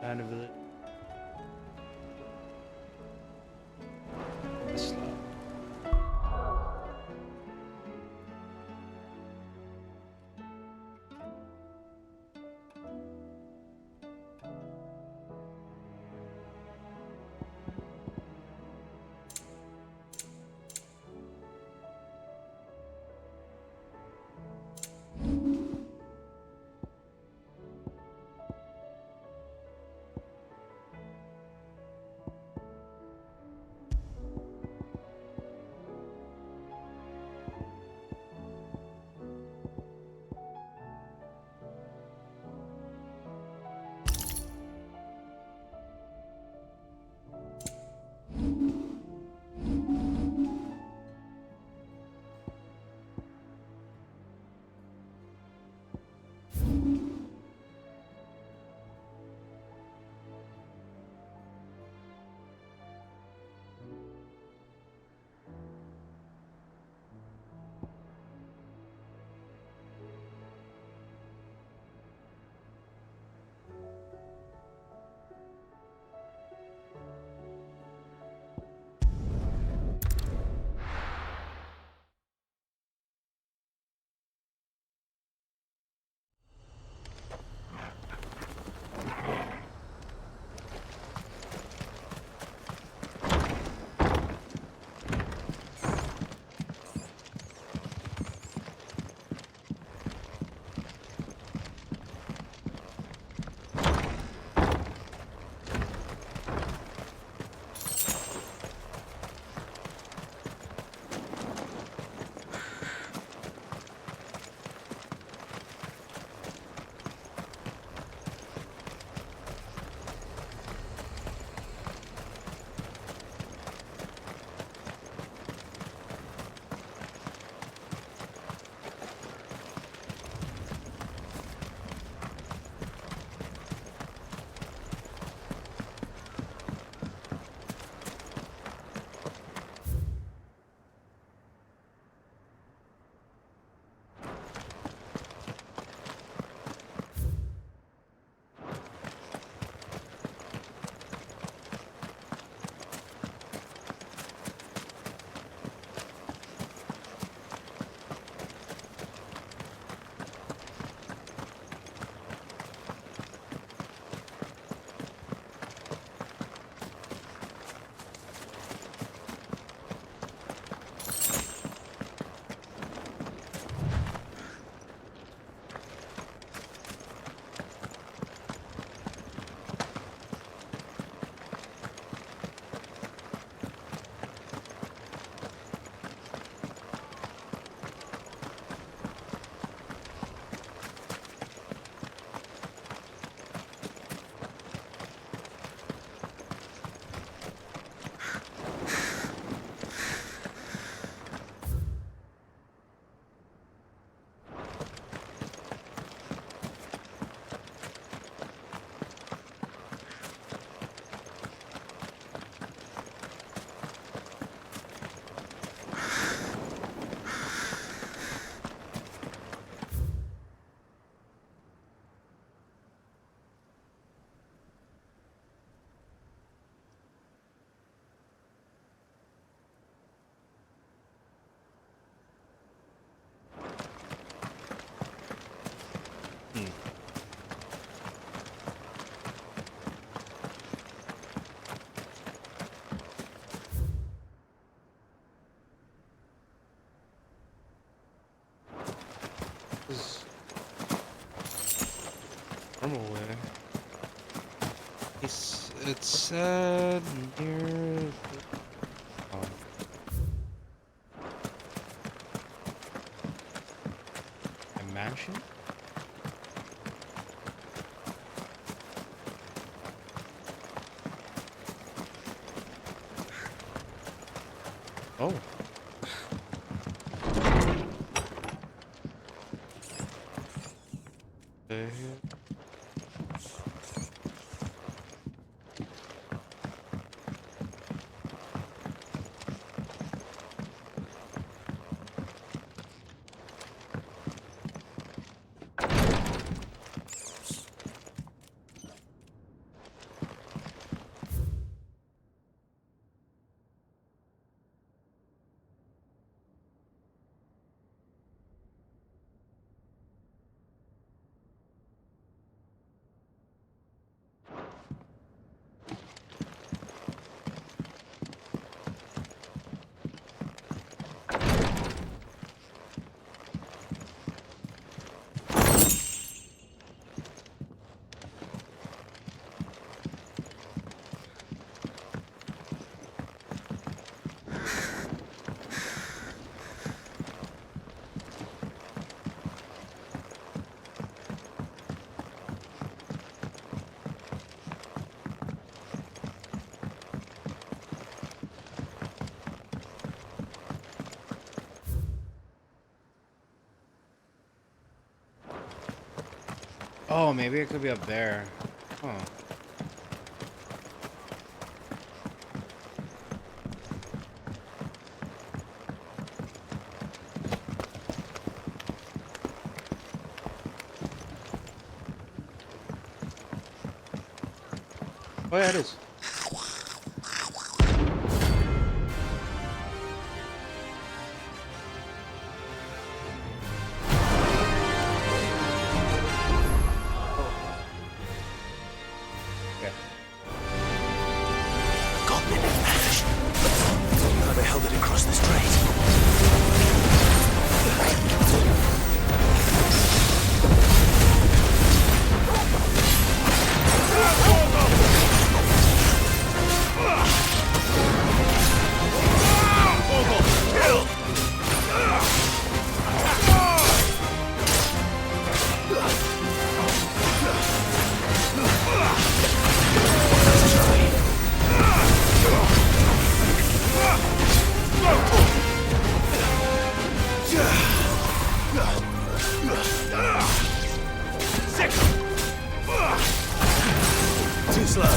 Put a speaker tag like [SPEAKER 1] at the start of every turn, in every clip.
[SPEAKER 1] Unravel. Slow. Hmm. This is normal way. It's near oh, a mansion. Oh, okay. Oh, maybe it could be up there. Huh. Oh yeah, it is. Okay.
[SPEAKER 2] Goblin and ash. How the hell did it cross the strait? Too slow.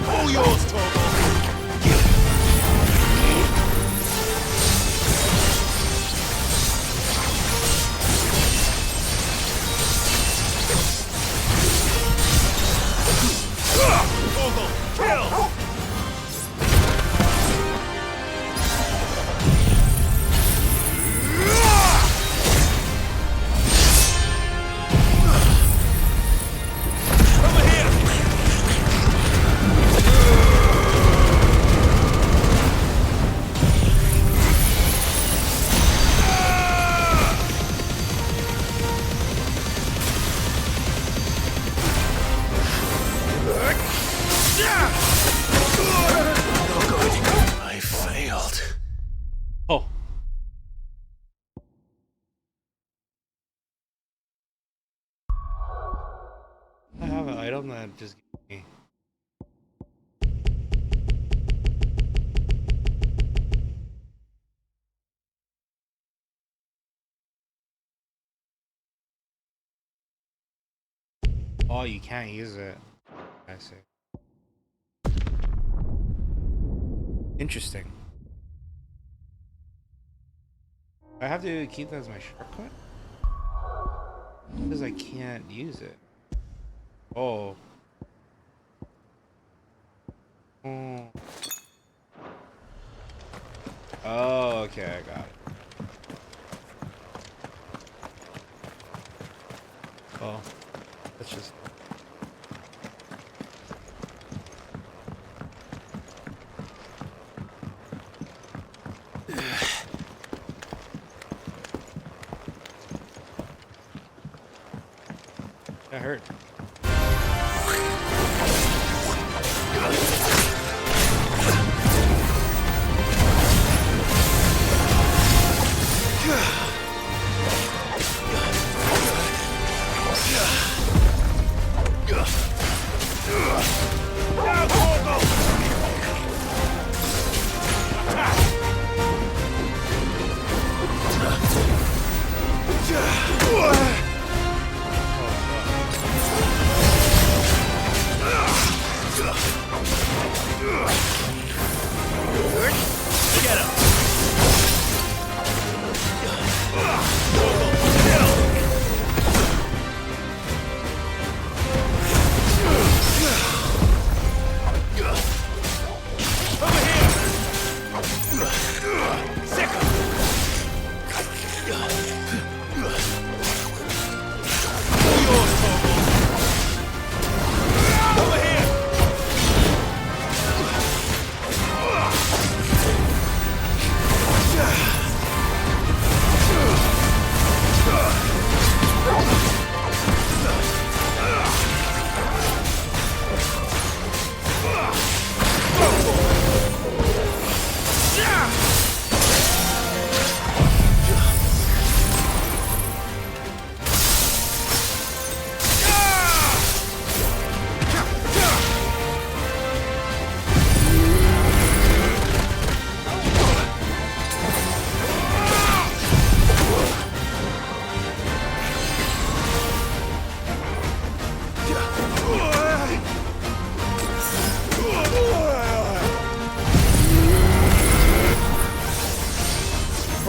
[SPEAKER 2] All yours, Torgal. Torgal, kill! Over here! Not good. I failed.
[SPEAKER 1] Oh. I have an item that just gave me. Oh, you can't use it. I see. Interesting. I have to keep that as my shortcut? Because I can't use it. Oh. Oh. Oh, okay, I got it. Oh. That's just... That hurt.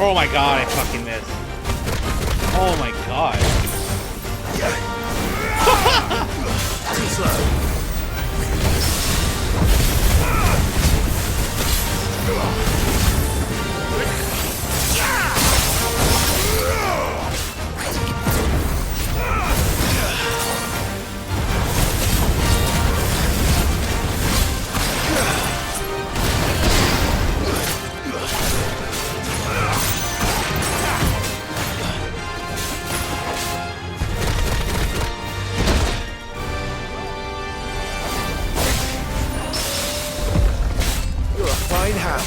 [SPEAKER 1] Oh my god, I fucking missed. Oh my god.
[SPEAKER 2] Too slow. You're a fine hound.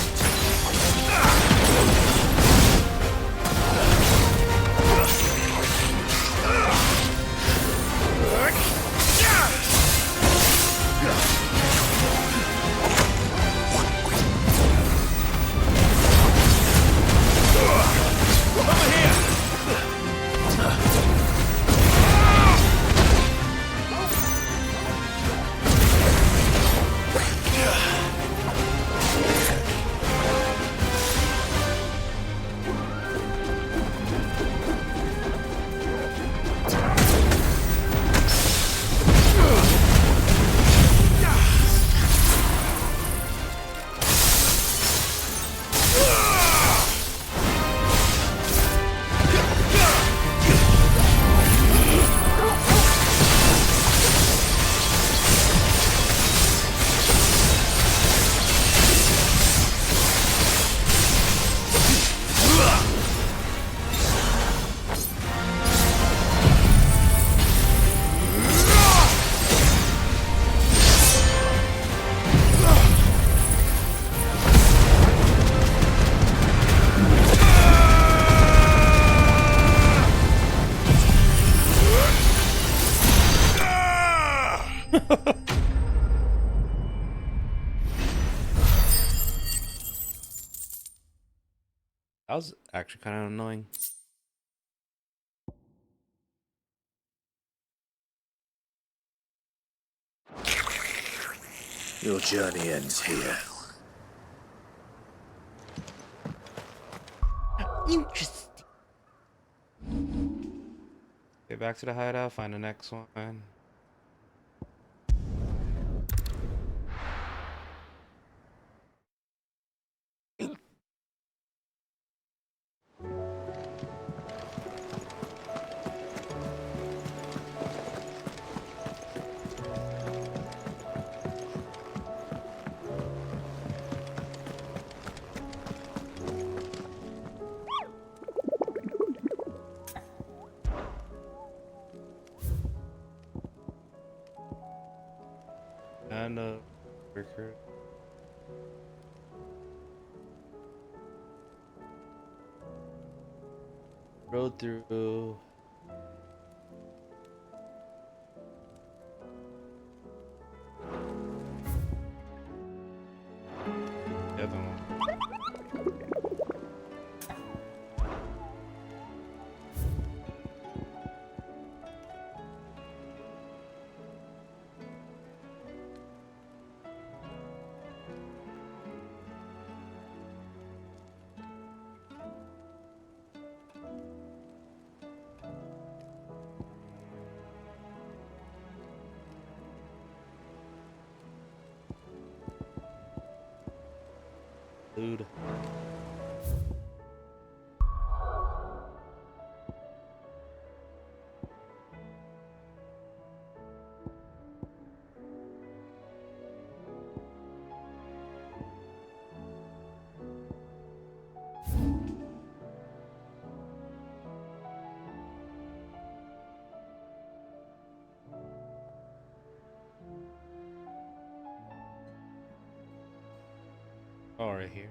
[SPEAKER 1] That was actually kind of annoying.
[SPEAKER 2] Your journey ends here.
[SPEAKER 1] Interesting. Get back to the hideout, find the next one. And worker. Road through. The other one. Dude. Oh, right here.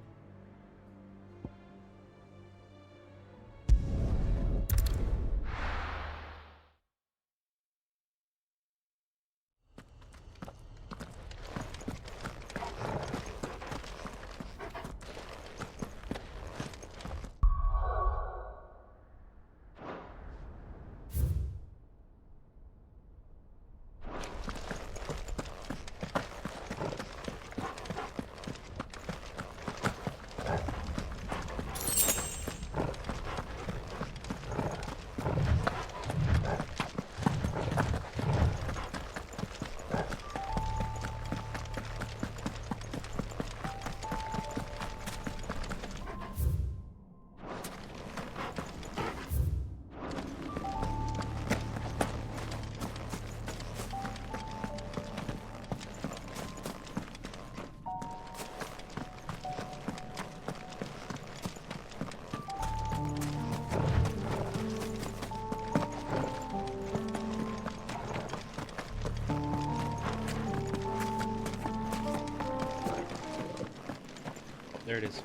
[SPEAKER 1] There it is.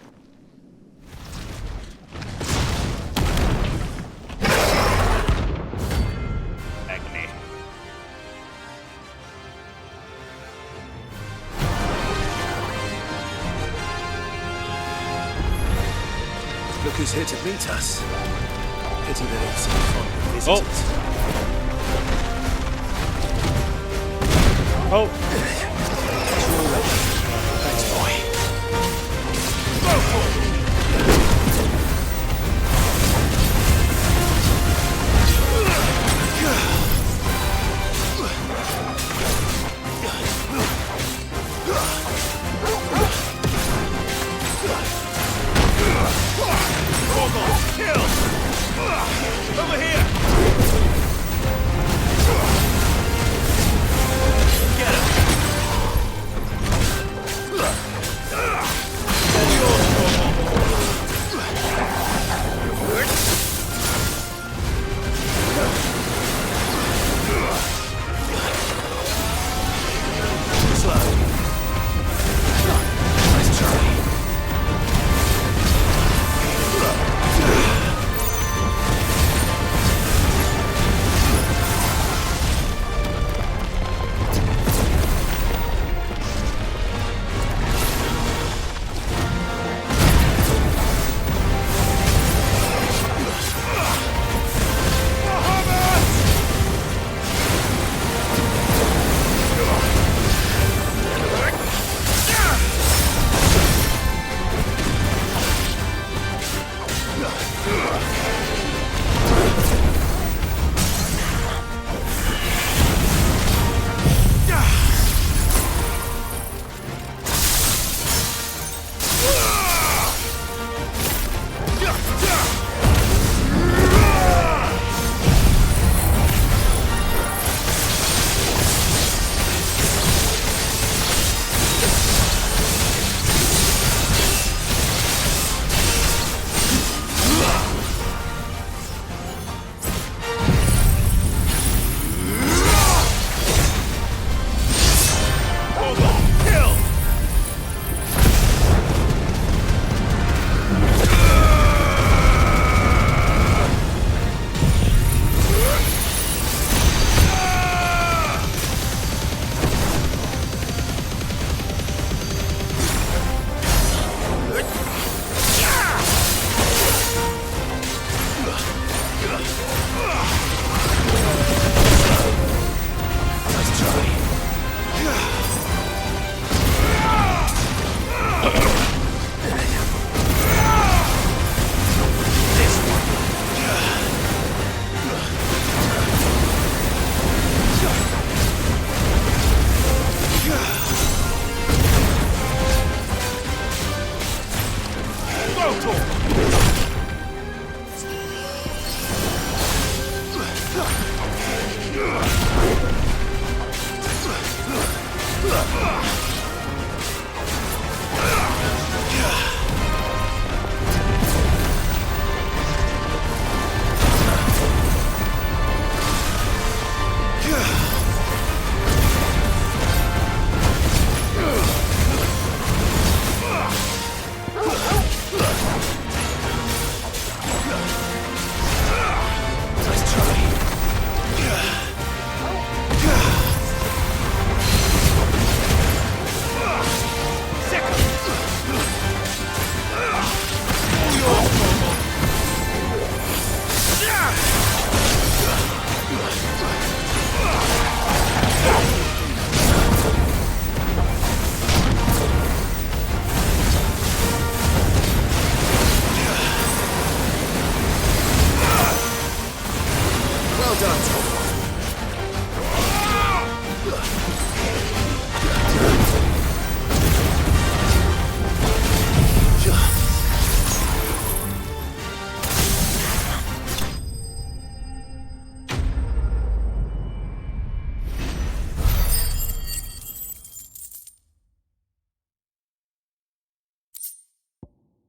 [SPEAKER 1] Agony.
[SPEAKER 2] Look who's here to meet us. Pity they don't seem fond of visitors.
[SPEAKER 1] Oh!
[SPEAKER 2] Thanks, boy. Kill! Over here! Get him!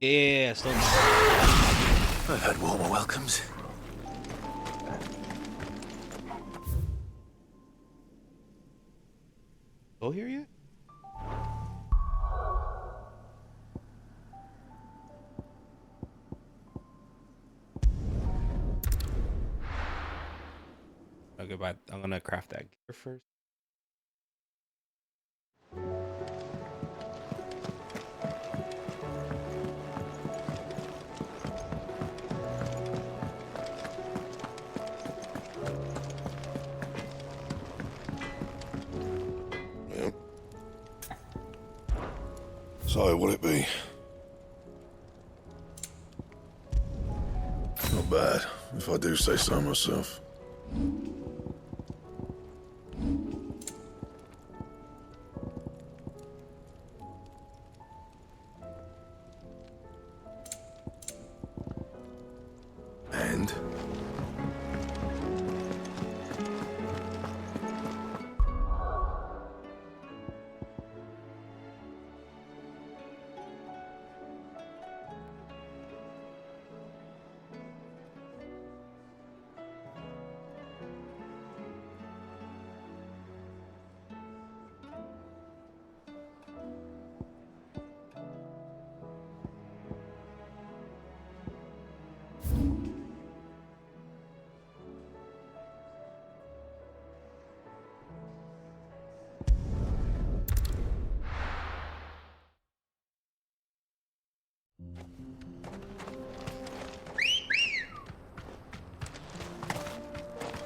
[SPEAKER 1] Yeah, still.
[SPEAKER 2] I've had warmer welcomes.
[SPEAKER 1] Go here yet? Okay, but I'm gonna craft that gear first.
[SPEAKER 3] Yep. So, what'd it be? Not bad, if I do say so myself. And?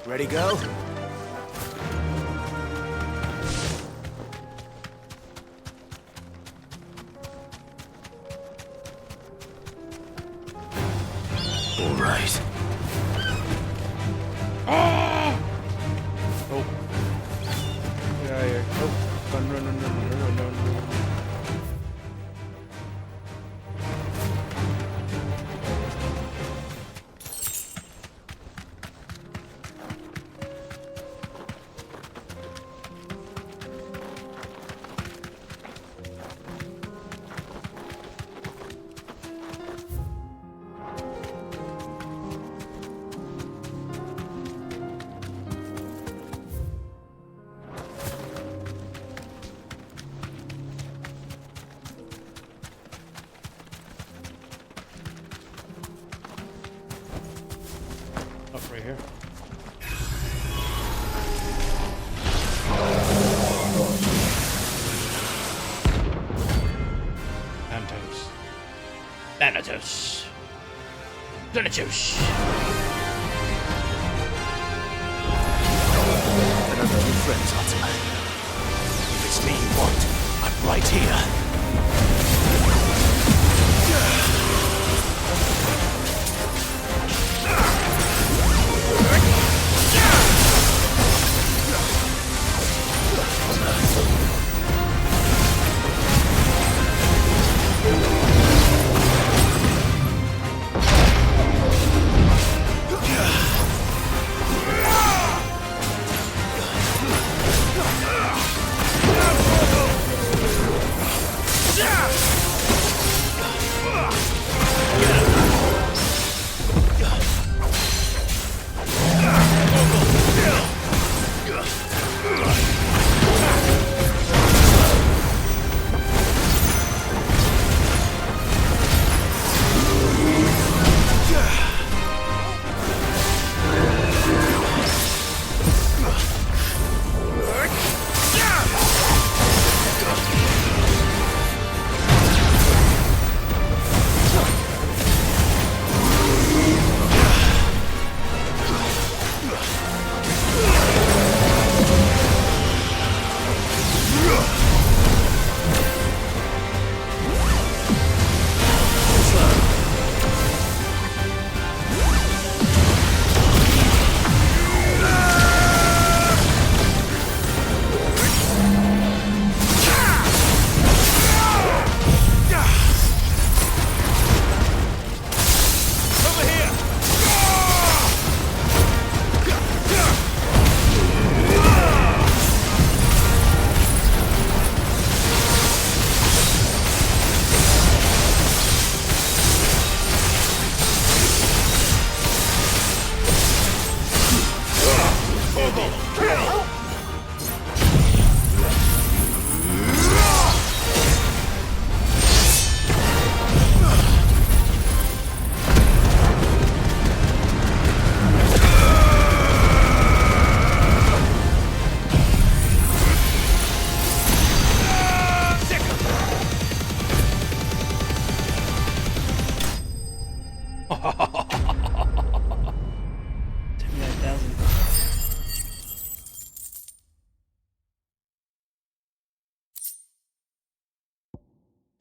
[SPEAKER 2] Ready, go? All right.
[SPEAKER 1] Oh! Get out of here. Oh, run, run, run, run, run, run, run, run. Up right here. Thanatos. Thanatos. Thanatos.
[SPEAKER 2] Another two friends, Arthur. If it's me you want, I'm right here.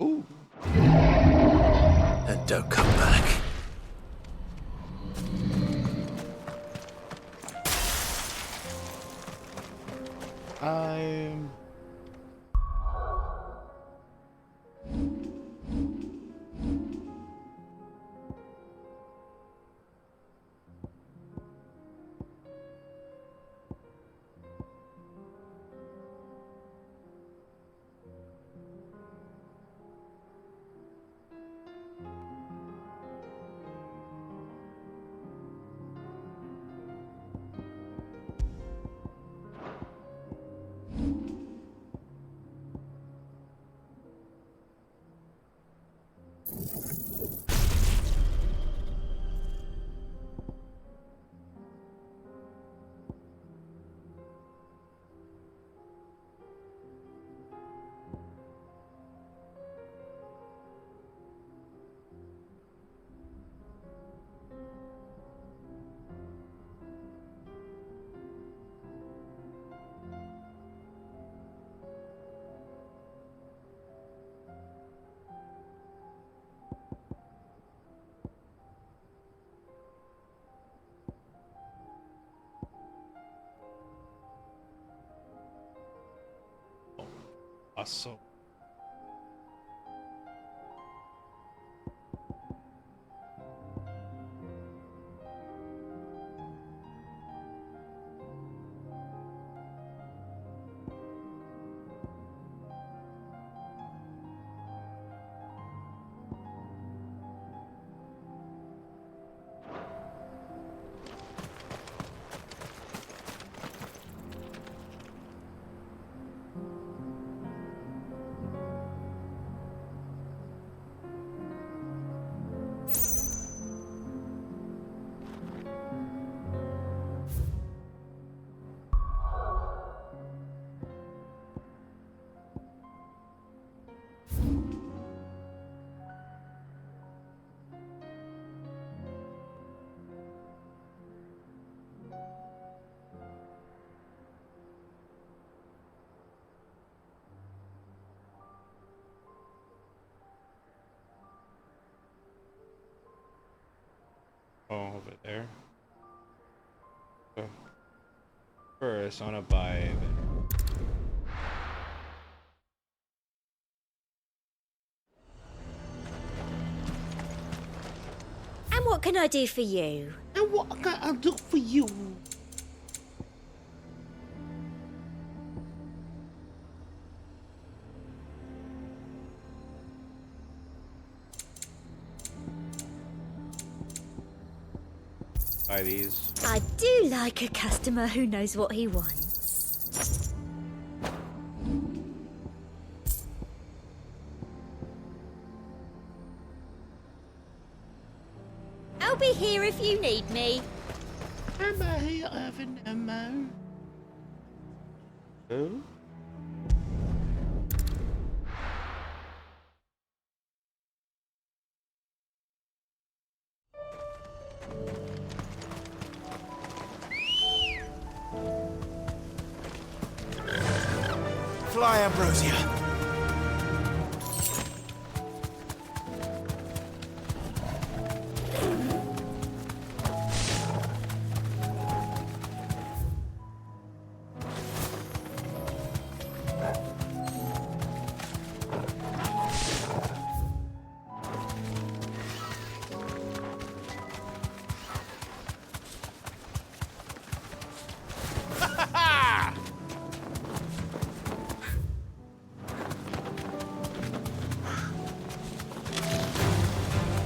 [SPEAKER 1] Ooh.
[SPEAKER 2] And don't come back.
[SPEAKER 1] I'm. Awesome. Oh, over there. First, I wanna buy.
[SPEAKER 4] And what can I do for you?
[SPEAKER 5] And what can I do for you?
[SPEAKER 1] Buy these.
[SPEAKER 4] I do like a customer who knows what he wants. I'll be here if you need me.
[SPEAKER 5] Am I here having a man?
[SPEAKER 1] Who?
[SPEAKER 2] Fly, Ambrosia.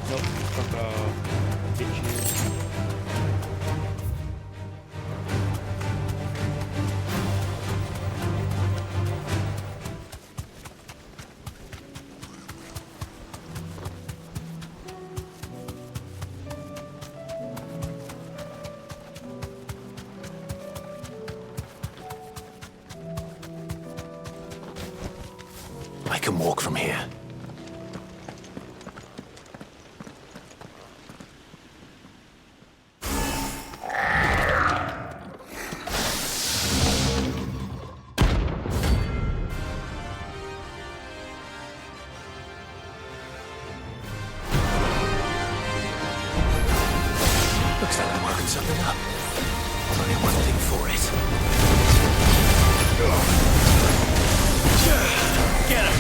[SPEAKER 1] Nope. Fuck off. Get you.
[SPEAKER 2] I can walk from here. something up. There's only one thing for it. Get him!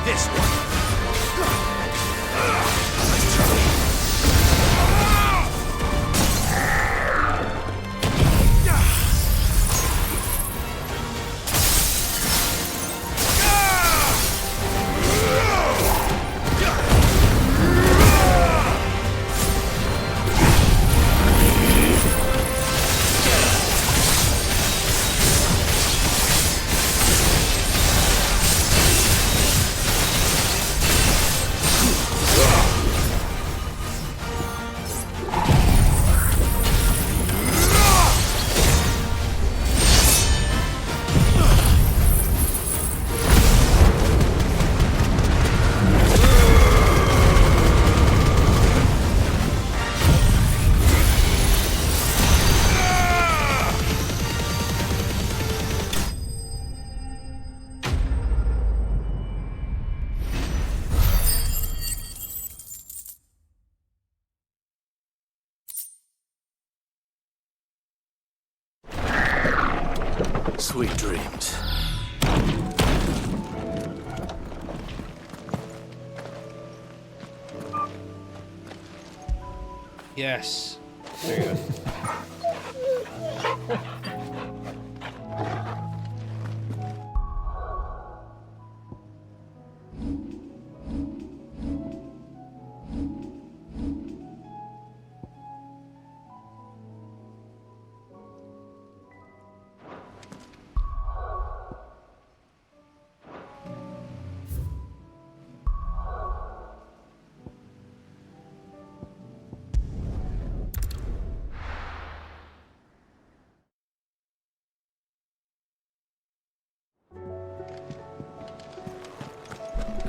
[SPEAKER 2] This one. Let's try. Sweet dreams.
[SPEAKER 1] Yes. There you go.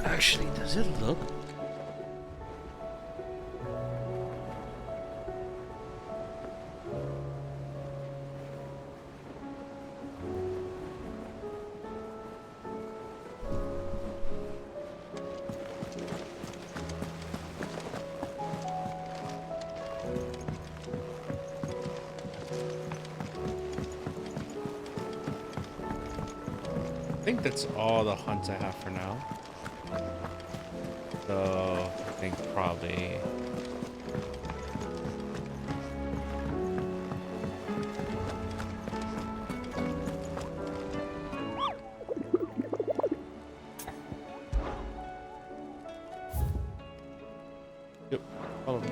[SPEAKER 1] Actually, does it look? I think that's all the hunts I have for now. So I think probably yep, all of them.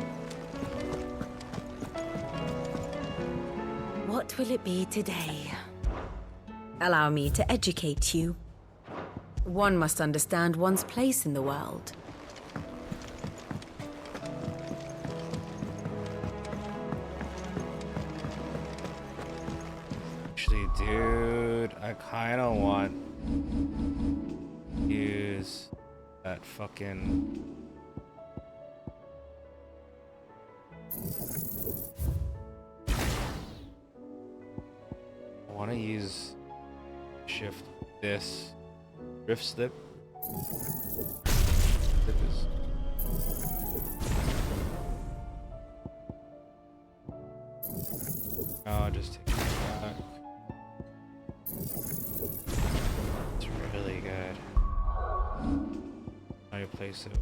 [SPEAKER 4] What will it be today? Allow me to educate you. One must understand one's place in the world.
[SPEAKER 1] Actually, dude, I kind of want to use that fucking. I want to use shift this drift slip. Slip is. I'll just take it back. It's really good. How you place it?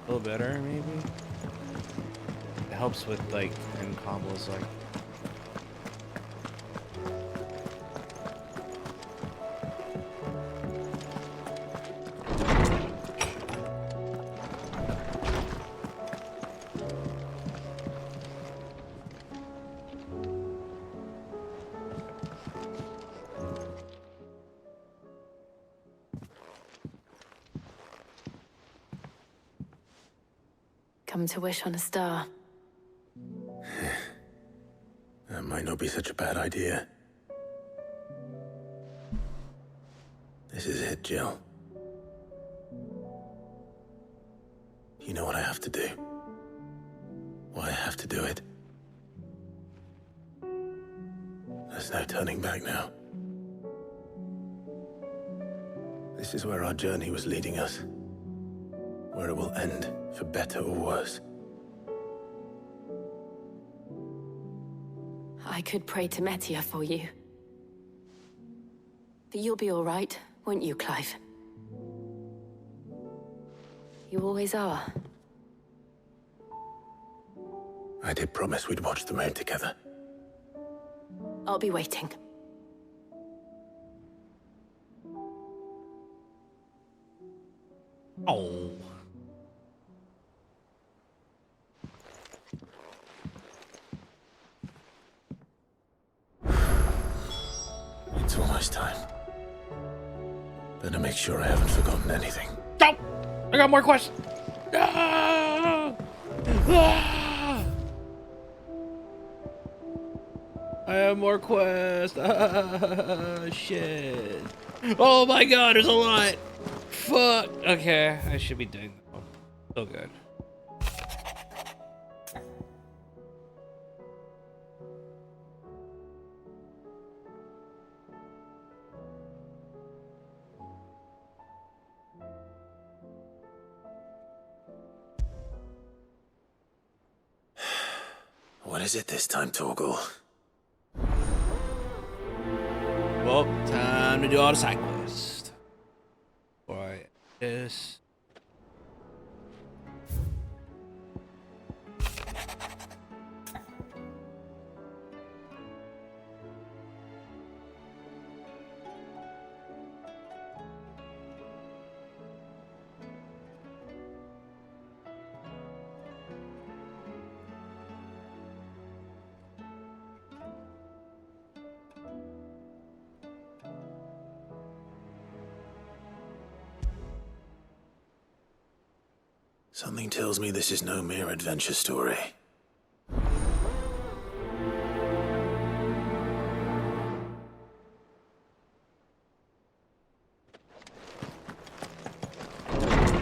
[SPEAKER 1] A little better, maybe. helps with like in combos like.
[SPEAKER 6] Come to wish on a star.
[SPEAKER 2] That might not be such a bad idea. This is it, Jill. You know what I have to do. Why I have to do it. There's no turning back now. This is where our journey was leading us. Where it will end, for better or worse.
[SPEAKER 6] I could pray to Metia for you. But you'll be all right, won't you, Clive? You always are.
[SPEAKER 2] I did promise we'd watch the moon together.
[SPEAKER 6] I'll be waiting.
[SPEAKER 1] Oh.
[SPEAKER 2] It's almost time. Better make sure I haven't forgotten anything.
[SPEAKER 1] Oh! I got more questions. Ah! Ah! I have more quests. Ah, shit. Oh my god, there's a lot. Fuck. Okay, I should be doing that. So good.
[SPEAKER 2] What is it this time, Torgal?
[SPEAKER 1] Well, time to do all the side quests. Alright, this.
[SPEAKER 2] Something tells me this is no mere adventure story.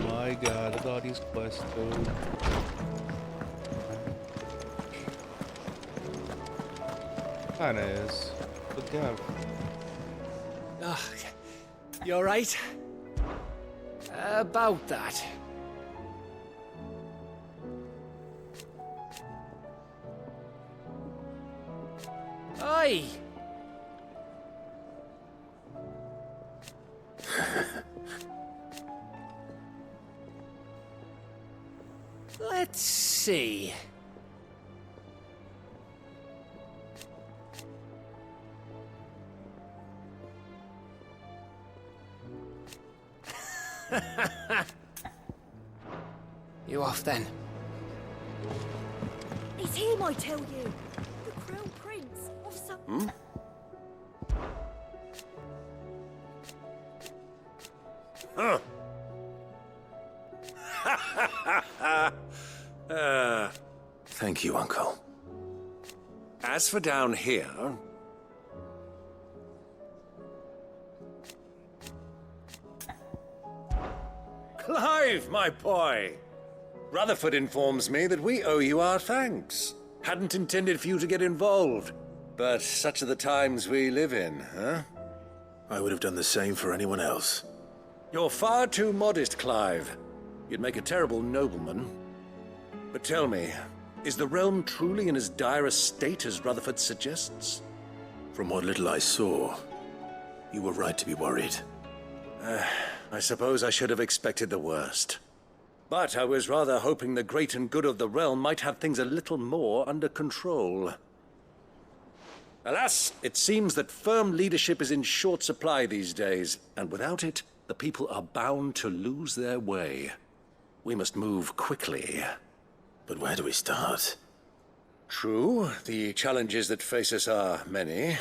[SPEAKER 1] My god, look at all these quests, dude. Kinda is. But yeah.
[SPEAKER 7] Ugh, you alright? About that. Oi! Let's see. You off then?
[SPEAKER 8] It's him, I tell you. The Crown Prince of some...
[SPEAKER 2] Huh. Thank you, Uncle.
[SPEAKER 9] As for down here... Clive, my boy! Rutherford informs me that we owe you our thanks. Hadn't intended for you to get involved, but such are the times we live in, huh?
[SPEAKER 2] I would have done the same for anyone else.
[SPEAKER 9] You're far too modest, Clive. You'd make a terrible nobleman. But tell me, is the realm truly in as dire a state as Rutherford suggests?
[SPEAKER 2] From what little I saw, you were right to be worried.
[SPEAKER 9] I suppose I should have expected the worst. But I was rather hoping the great and good of the realm might have things a little more under control. Alas, it seems that firm leadership is in short supply these days, and without it, the people are bound to lose their way. We must move quickly.
[SPEAKER 3] But where do we start?
[SPEAKER 9] True, the challenges that face us are many.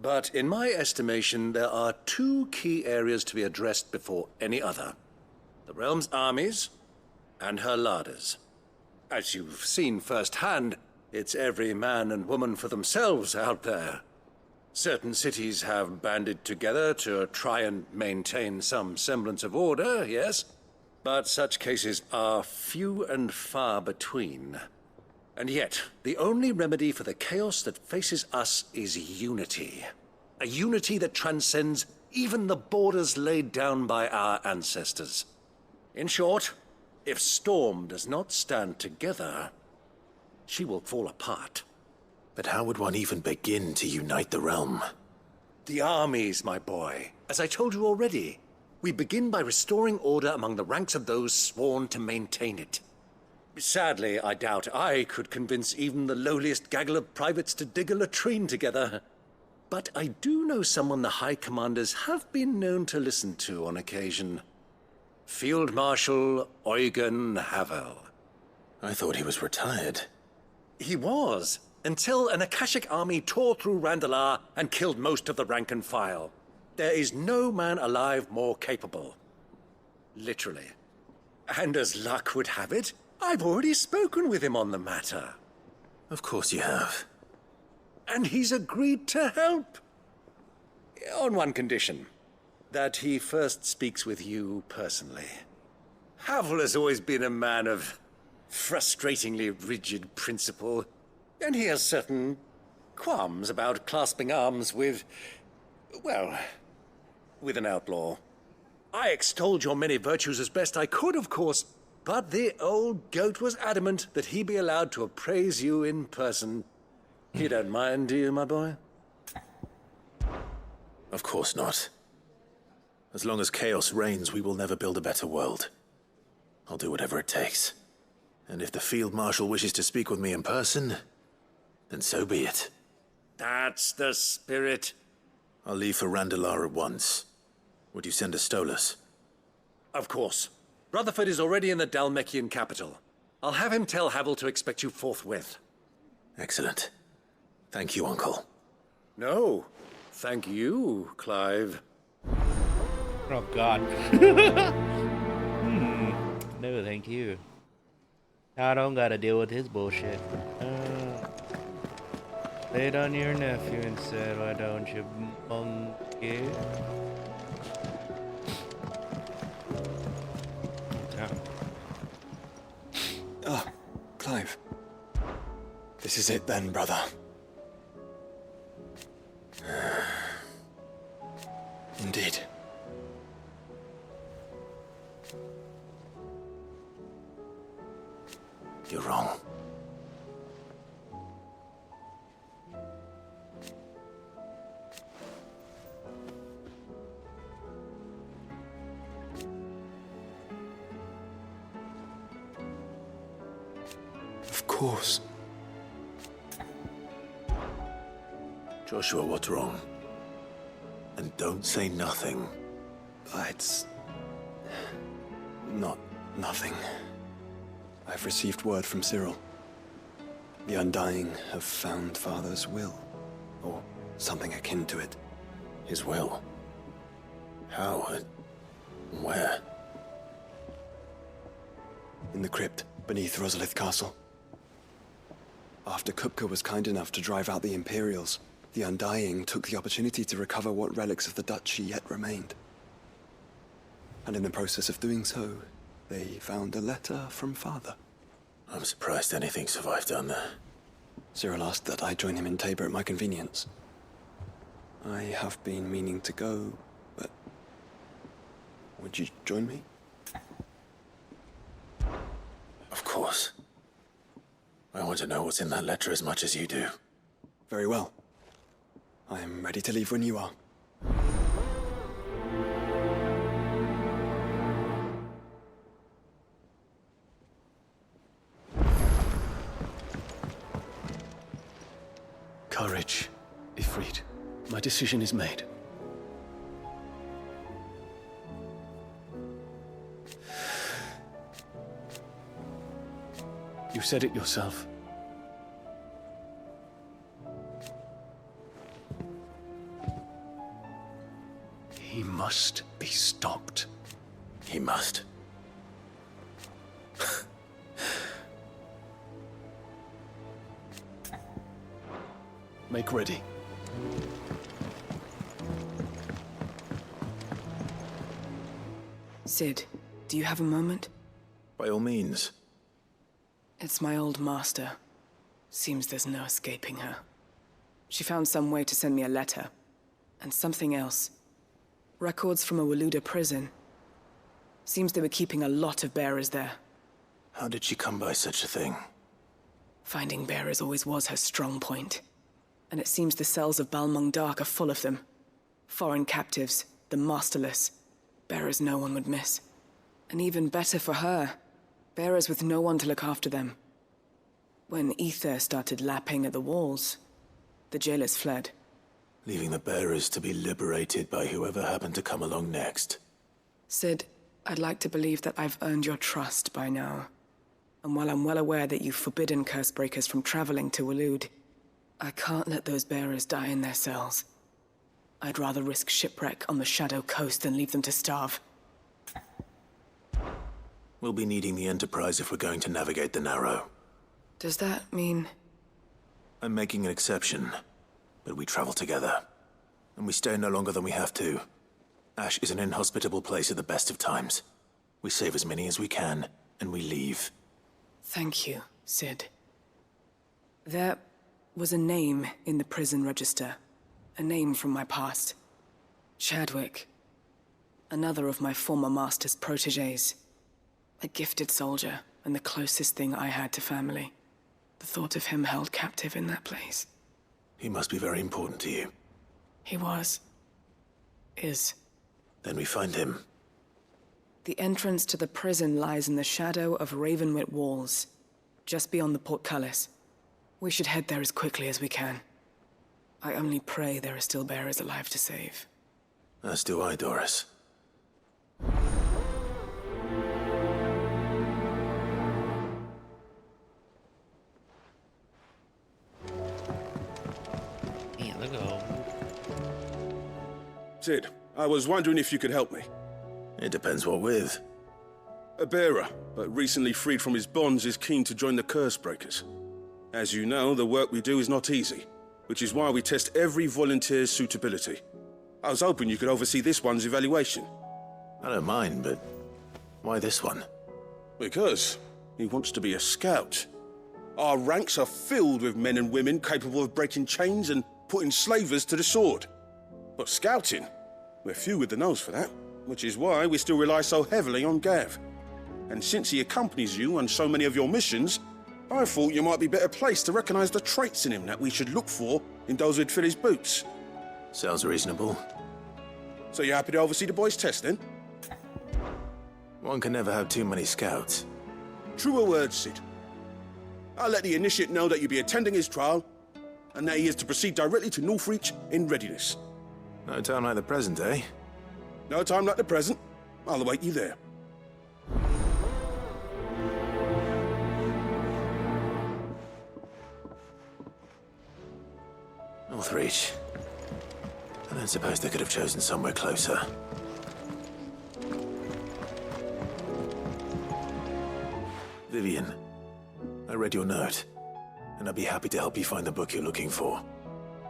[SPEAKER 9] But in my estimation, there are two key areas to be addressed before any other. The realm's armies and her larders. As you've seen firsthand, it's every man and woman for themselves out there. Certain cities have banded together to try and maintain some semblance of order, yes, but such cases are few and far between. And yet, the only remedy for the chaos that faces us is unity. A unity that transcends even the borders laid down by our ancestors. In short, if Storm does not stand together, she will fall apart.
[SPEAKER 3] But how would one even begin to unite the realm?
[SPEAKER 9] The armies, my boy. As I told you already, we begin by restoring order among the ranks of those sworn to maintain it. Sadly, I doubt I could convince even the lowliest gaggle of privates to dig a latrine together. But I do know someone the High Commanders have been known to listen to on occasion. Field Marshal Eugen Havel.
[SPEAKER 3] I thought he was retired.
[SPEAKER 9] He was, until an Akashic army tore through Randalar and killed most of the rank and file. There is no man alive more capable. Literally. And as luck would have it, I've already spoken with him on the matter.
[SPEAKER 3] Of course you have.
[SPEAKER 9] And he's agreed to help. On one condition. That he first speaks with you personally. Havel has always been a man of frustratingly rigid principle, and he has certain qualms about clasping arms with, well, with an outlaw. I extolled your many virtues as best I could, of course, but the old goat was adamant that he be allowed to appraise you in person. You don't mind, do you, my boy?
[SPEAKER 3] Of course not. As long as chaos reigns, we will never build a better world. I'll do whatever it takes. And if the Field Marshal wishes to speak with me in person, then so be it.
[SPEAKER 9] That's the spirit.
[SPEAKER 3] I'll leave for Randalar at once. Would you send a Stolas?
[SPEAKER 9] Of course. Rutherford is already in the Dalmekian capital. I'll have him tell Havel to expect you forthwith.
[SPEAKER 3] Excellent. Thank you, Uncle.
[SPEAKER 9] No, thank you, Clive.
[SPEAKER 1] Oh, God. No, thank you. I don't gotta deal with his bullshit. Laid on your nephew and said, why don't you monkey?
[SPEAKER 10] Ah, Clive. This is it then, brother. Indeed.
[SPEAKER 3] You're wrong.
[SPEAKER 10] Of course.
[SPEAKER 3] Joshua, what's wrong? And don't say nothing.
[SPEAKER 10] It's not nothing. I've received word from Cyril. The Undying have found Father's will, or something akin to it.
[SPEAKER 3] His will? How and where?
[SPEAKER 10] In the crypt beneath Rosalith Castle. After Kupka was kind enough to drive out the Imperials, the Undying took the opportunity to recover what relics of the Duchy yet remained. And in the process of doing so, they found a letter from Father.
[SPEAKER 3] I'm surprised anything survived down there.
[SPEAKER 10] Cyril asked that I join him in Tabor at my convenience. I have been meaning to go, but... would you join me?
[SPEAKER 3] Of course. I want to know what's in that letter as much as you do.
[SPEAKER 10] Very well. I am ready to leave when you are.
[SPEAKER 2] Courage, Ifrit. My decision is made. You said it yourself. He must be stopped.
[SPEAKER 3] He must.
[SPEAKER 2] Make ready.
[SPEAKER 11] Sid, do you have a moment?
[SPEAKER 3] By all means.
[SPEAKER 11] It's my old master. Seems there's no escaping her. She found some way to send me a letter. And something else. Records from a Waluda prison. Seems they were keeping a lot of bearers there.
[SPEAKER 3] How did she come by such a thing?
[SPEAKER 11] Finding bearers always was her strong point. And it seems the cells of Balmung Dark are full of them. Foreign captives, the masterless. Bearers no one would miss. And even better for her, bearers with no one to look after them. When ether started lapping at the walls, the jailers fled.
[SPEAKER 3] Leaving the bearers to be liberated by whoever happened to come along next.
[SPEAKER 11] Sid, I'd like to believe that I've earned your trust by now. And while I'm well aware that you've forbidden Cursebreakers from traveling to Walud, I can't let those bearers die in their cells. I'd rather risk shipwreck on the Shadow Coast than leave them to starve.
[SPEAKER 3] We'll be needing the Enterprise if we're going to navigate the Narrow.
[SPEAKER 11] Does that mean...
[SPEAKER 3] I'm making an exception, but we travel together. And we stay no longer than we have to. Ash is an inhospitable place at the best of times. We save as many as we can, and we leave.
[SPEAKER 11] Thank you, Sid. There was a name in the prison register. A name from my past. Chadwick. Another of my former master's protégés. A gifted soldier, and the closest thing I had to family. The thought of him held captive in that place.
[SPEAKER 3] He must be very important to you.
[SPEAKER 11] He was. Is.
[SPEAKER 3] Then we find him.
[SPEAKER 11] The entrance to the prison lies in the shadow of Ravenwit Walls, just beyond the portcullis. We should head there as quickly as we can. I only pray there are still bearers alive to save.
[SPEAKER 3] As do I, Doris.
[SPEAKER 1] Man, look at
[SPEAKER 12] Sid, I was wondering if you could help me.
[SPEAKER 3] It depends what with.
[SPEAKER 12] A bearer, but recently freed from his bonds, is keen to join the Cursebreakers. As you know, the work we do is not easy, which is why we test every volunteer's suitability. I was hoping you could oversee this one's evaluation.
[SPEAKER 3] I don't mind, but why this one?
[SPEAKER 12] Because he wants to be a scout. Our ranks are filled with men and women capable of breaking chains and putting slavers to the sword. But scouting, we're few with the nose for that, which is why we still rely so heavily on Gav. And since he accompanies you on so many of your missions, I thought you might be better placed to recognize the traits in him that we should look for in those who'd fill his boots.
[SPEAKER 3] Sounds reasonable.
[SPEAKER 12] So you're happy to oversee the boys' test, then?
[SPEAKER 3] One can never have too many scouts.
[SPEAKER 12] Truer words, Sid. I'll let the initiate know that you'll be attending his trial, and that he is to proceed directly to Northreach in readiness.
[SPEAKER 3] No time like the present, eh?
[SPEAKER 12] No time like the present. I'll await you there.
[SPEAKER 3] Northreach. I don't suppose they could have chosen somewhere closer. Vivian, I read your note, and I'd be happy to help you find the book you're looking for.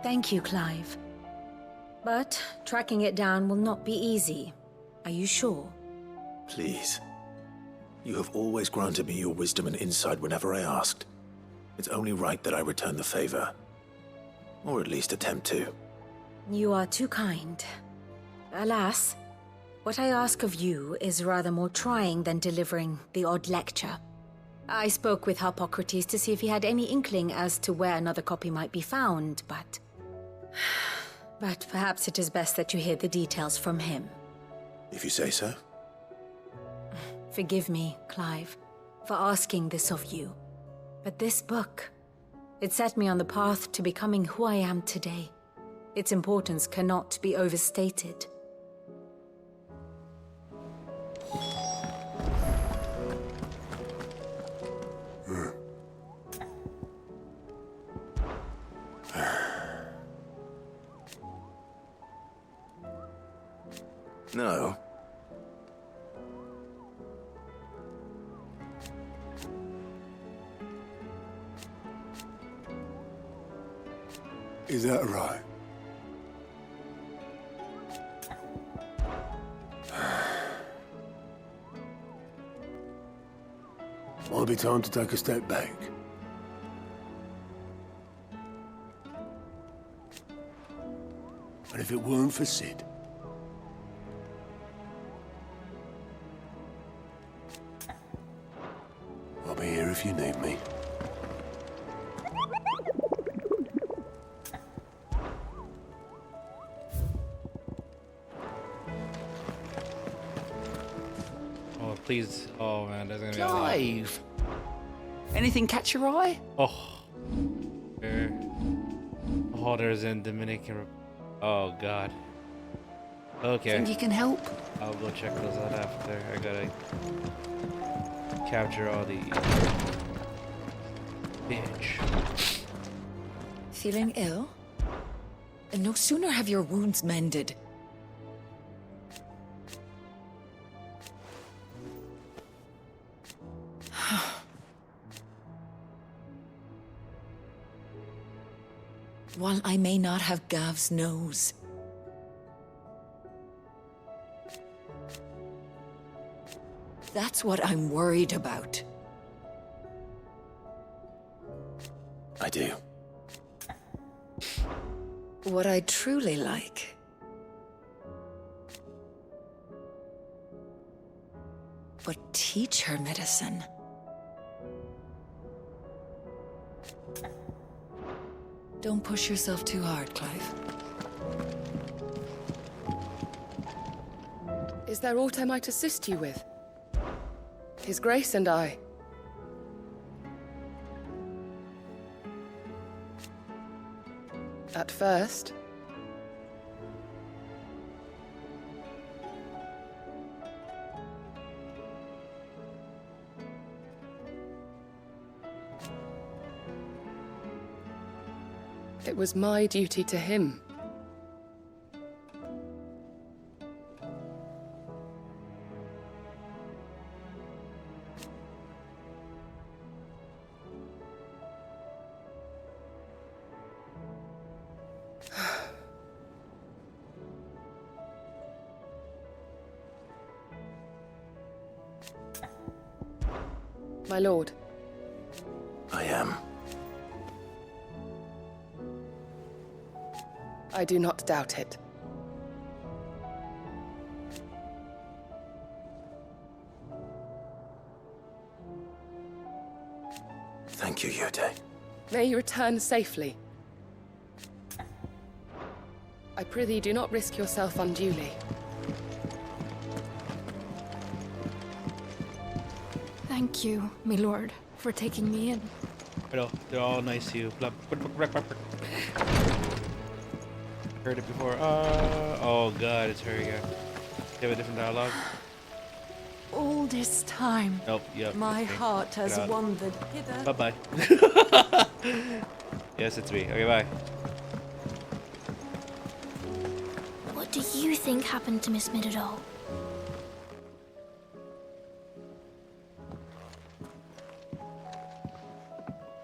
[SPEAKER 4] Thank you, Clive. But tracking it down will not be easy. Are you sure?
[SPEAKER 3] Please. You have always granted me your wisdom and insight whenever I asked. It's only right that I return the favor. Or at least attempt to.
[SPEAKER 4] You are too kind. Alas, what I ask of you is rather more trying than delivering the odd lecture. I spoke with Harpocrates to see if he had any inkling as to where another copy might be found, but... But perhaps it is best that you hear the details from him.
[SPEAKER 3] If you say so.
[SPEAKER 4] Forgive me, Clive, for asking this of you. But this book, It set me on the path to becoming who I am today. Its importance cannot be overstated.
[SPEAKER 3] No.
[SPEAKER 13] Is that right? Might be time to take a step back. And if it weren't for Sid, I'll be here if you need me.
[SPEAKER 1] Oh, please. Oh, man, there's gonna be a lot.
[SPEAKER 2] Clive! Anything catch your eye?
[SPEAKER 1] Oh. There. Oh, there's in Dominican. Oh, God. Okay.
[SPEAKER 2] Think you can help?
[SPEAKER 1] I'll go check those out after. I gotta capture all the bitch.
[SPEAKER 8] Feeling ill? And no sooner have your wounds mended. While I may not have Gav's nose, that's what I'm worried about.
[SPEAKER 3] I do.
[SPEAKER 8] What I truly like but teach her medicine. Don't push yourself too hard, Clive.
[SPEAKER 11] Is there aught I might assist you with? His Grace and I. At first, it was my duty to him. My lord.
[SPEAKER 3] I am.
[SPEAKER 11] I do not doubt it.
[SPEAKER 3] Thank you, Yode.
[SPEAKER 11] May you return safely. I prithee do not risk yourself unduly.
[SPEAKER 14] Thank you, my lord, for taking me in.
[SPEAKER 1] They're all nice to you. Heard it before. Oh god, it's her again. You have a different dialogue?
[SPEAKER 14] All this time,
[SPEAKER 1] Nope, yep.
[SPEAKER 14] my heart has
[SPEAKER 1] Get out.
[SPEAKER 14] wandered hither.
[SPEAKER 1] Bye-bye. Yes, it's me. Okay, bye.
[SPEAKER 15] What do you think happened to Miss Midadol?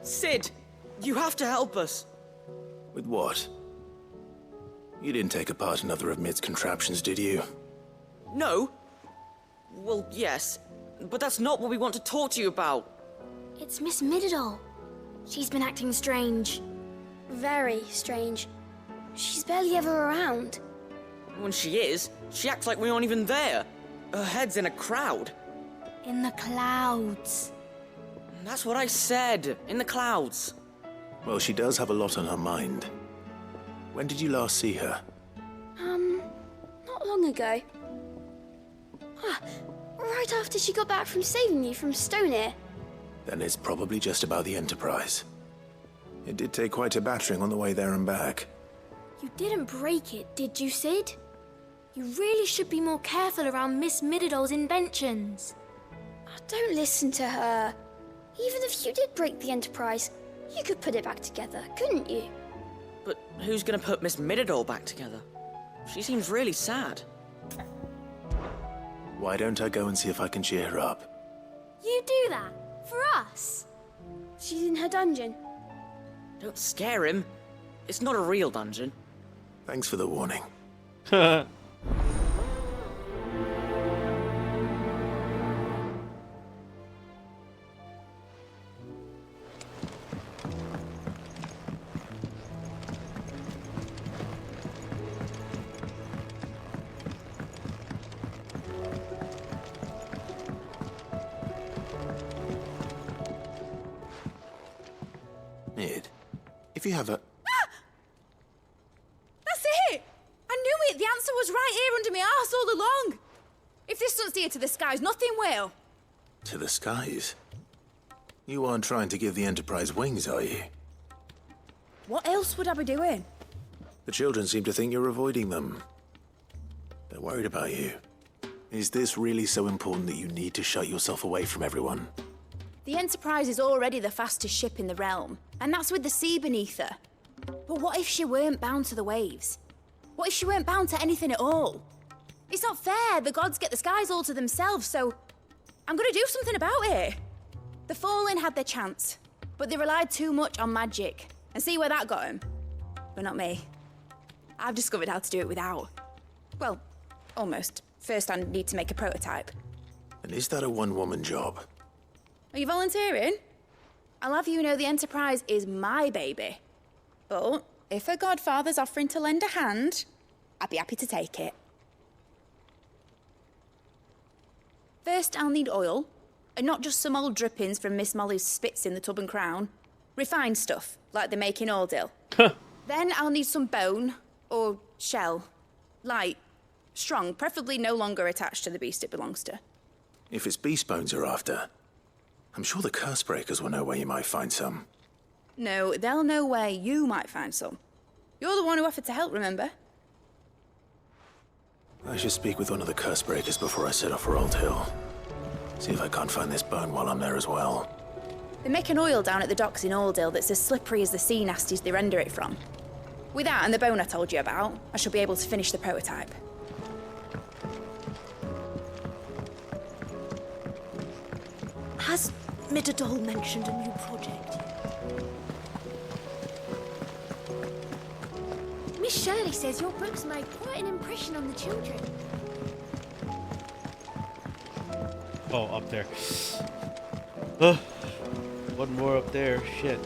[SPEAKER 16] Sid, you have to help us.
[SPEAKER 3] With what? You didn't take apart another of Mid's contraptions, did you?
[SPEAKER 16] No. Well, yes, but that's not what we want to talk to you about.
[SPEAKER 15] It's Miss Midadol. She's been acting strange. Very strange. She's barely ever around.
[SPEAKER 16] When she is, she acts like we aren't even there. Her head's in a crowd.
[SPEAKER 15] In the clouds.
[SPEAKER 16] That's what I said, in the clouds.
[SPEAKER 3] Well, she does have a lot on her mind. When did you last see her?
[SPEAKER 15] Not long ago. Right after she got back from saving you from Stoneir.
[SPEAKER 3] Then it's probably just about the Enterprise. It did take quite a battering on the way there and back.
[SPEAKER 15] You didn't break it, did you, Sid? You really should be more careful around Miss Mididol's inventions. Oh, don't listen to her. Even if you did break the Enterprise, you could put it back together, couldn't you?
[SPEAKER 16] But who's gonna put Miss Mididol back together? She seems really sad.
[SPEAKER 3] Why don't I go and see if I can cheer her up?
[SPEAKER 15] You do that? For us? She's in her dungeon.
[SPEAKER 16] Don't scare him. It's not a real dungeon.
[SPEAKER 3] Thanks for the warning. Mid, if you have a...
[SPEAKER 8] That's it! I knew it! The answer was right here under my arse all along! If this doesn't steer to the skies, nothing will!
[SPEAKER 3] To the skies? You aren't trying to give the Enterprise wings, are you?
[SPEAKER 8] What else would I be doing?
[SPEAKER 3] The children seem to think you're avoiding them. They're worried about you. Is this really so important that you need to shut yourself away from everyone?
[SPEAKER 8] The Enterprise is already the fastest ship in the realm, and that's with the sea beneath her. But what if she weren't bound to the waves? What if she weren't bound to anything at all? It's not fair. The gods get the skies all to themselves, so I'm gonna do something about it. The Fallen had their chance, but they relied too much on magic. And see where that got them? But not me. I've discovered how to do it without. Well, almost. First I need to make a prototype.
[SPEAKER 3] And is that a one-woman job?
[SPEAKER 8] Are you volunteering? I'll have you know the Enterprise is my baby. But if her godfather's offering to lend a hand, I'd be happy to take it. First, I'll need oil, and not just some old drippings from Miss Molly's spits in the Tub and Crown. Refined stuff, like they make in Ordill. Then I'll need some bone, or shell. Light, strong, preferably no longer attached to the beast it belongs to.
[SPEAKER 3] If it's beast bones you're after, I'm sure the curse breakers will know where you might find some.
[SPEAKER 8] No, they'll know where you might find some. You're the one who offered to help, remember?
[SPEAKER 3] I should speak with one of the curse breakers before I set off for Old Hill. See if I can't find this bone while I'm there as well.
[SPEAKER 8] They make an oil down at the docks in Ordill that's as slippery as the sea nasties they render it from. With that and the bone I told you about, I shall be able to finish the prototype.
[SPEAKER 15] Has Mididol mentioned a new project? Miss Shirley says your books made quite an impression on the children.
[SPEAKER 1] Oh, up there. One more up there. Shit.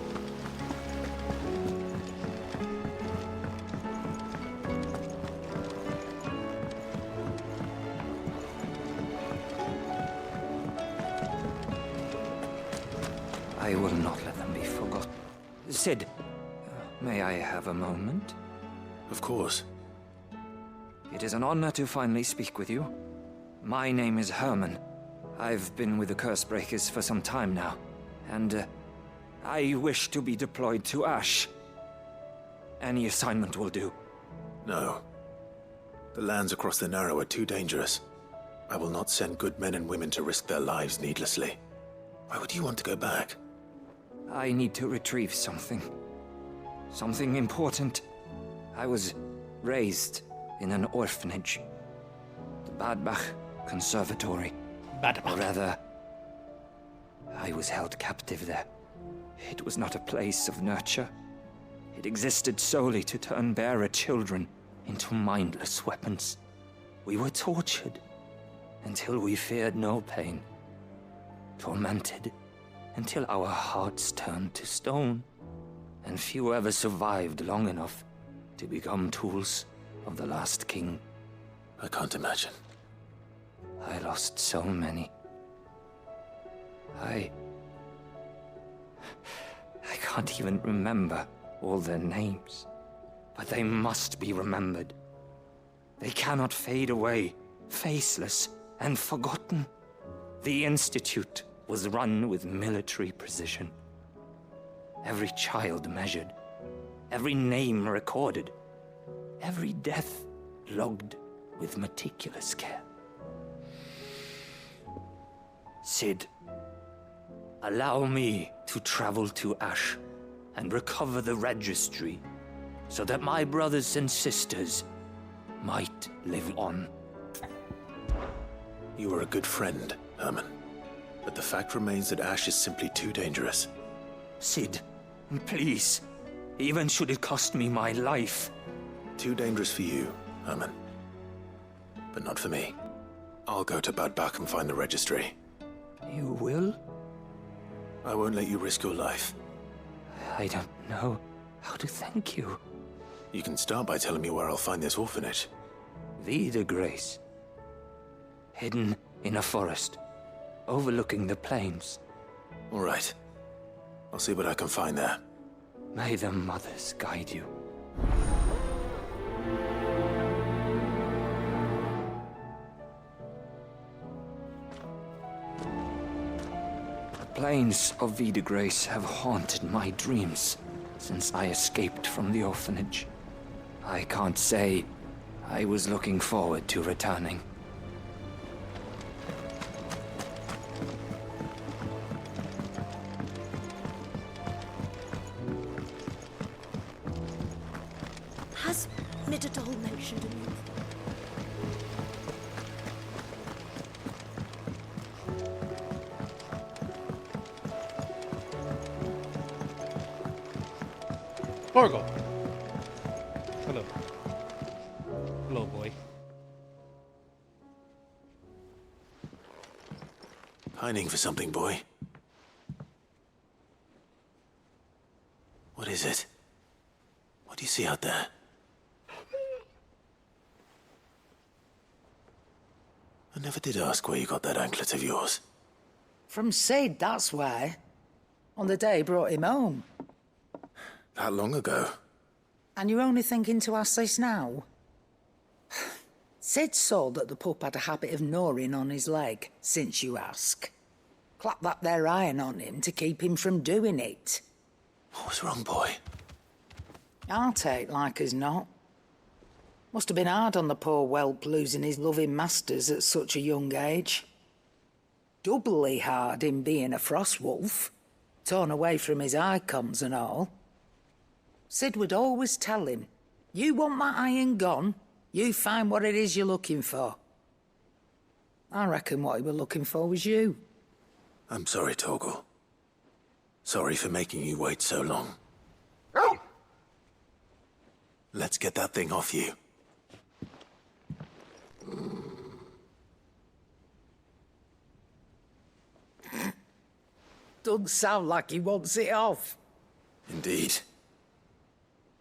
[SPEAKER 17] I will not let them be forgotten. Sid, may I have a moment?
[SPEAKER 3] Of course.
[SPEAKER 17] It is an honor to finally speak with you. My name is Herman. I've been with the Cursebreakers for some time now, and I wish to be deployed to Ash. Any assignment will do.
[SPEAKER 3] No. The lands across the Narrow are too dangerous. I will not send good men and women to risk their lives needlessly. Why would you want to go back?
[SPEAKER 17] I need to retrieve something. Something important. I was raised in an orphanage. The Badbach Conservatory. Or rather, I was held captive there. It was not a place of nurture. It existed solely to turn bearer children into mindless weapons. We were tortured until we feared no pain. Tormented until our hearts turned to stone. And few ever survived long enough to become tools of the last king.
[SPEAKER 3] I can't imagine.
[SPEAKER 17] I lost so many. I can't even remember all their names. But they must be remembered. They cannot fade away, faceless and forgotten. The Institute was run with military precision. every child measured, every name recorded, every death logged with meticulous care. Cid, allow me to travel to Ash and recover the registry so that my brothers and sisters might live on.
[SPEAKER 3] You were a good friend, Herman. But the fact remains that Ash is simply too dangerous.
[SPEAKER 17] Cid, please, even should it cost me my life.
[SPEAKER 3] Too dangerous for you, Herman. But not for me. I'll go to Bad Bach and find the registry.
[SPEAKER 17] You will?
[SPEAKER 3] I won't let you risk your life.
[SPEAKER 17] I don't know how to thank you.
[SPEAKER 3] You can start by telling me where I'll find this orphanage.
[SPEAKER 17] Vie de Grace. Hidden in a forest, overlooking the plains.
[SPEAKER 3] All right. I'll see what I can find there.
[SPEAKER 17] May the mothers guide you. The plains of Vie de Grace have haunted my dreams since I escaped from the orphanage. I can't say I was looking forward to returning.
[SPEAKER 15] Has Midadol mentioned a new...
[SPEAKER 1] Torgal. Hello. Hello, boy.
[SPEAKER 3] Pining for something, boy. What is it? What do you see out there? I never did ask where you got that anklet of yours.
[SPEAKER 18] From Cid, that's why. On the day he brought him home.
[SPEAKER 3] That long ago?
[SPEAKER 18] And you're only thinking to ask this now? Cid saw that the pup had a habit of gnawing on his leg, since you ask. Clap that there iron on him to keep him from doing it.
[SPEAKER 3] What was wrong, boy?
[SPEAKER 18] I'll take like as not. Must have been hard on the poor whelp losing his loving masters at such a young age. Doubly hard in being a frost wolf, torn away from his icons and all. Cid would always tell him, you want that iron gone, you find what it is you're looking for. I reckon what he were looking for was you.
[SPEAKER 3] I'm sorry, Torgal. Sorry for making you wait so long. Let's get that thing off you.
[SPEAKER 18] Doesn't sound like he wants it off.
[SPEAKER 3] Indeed.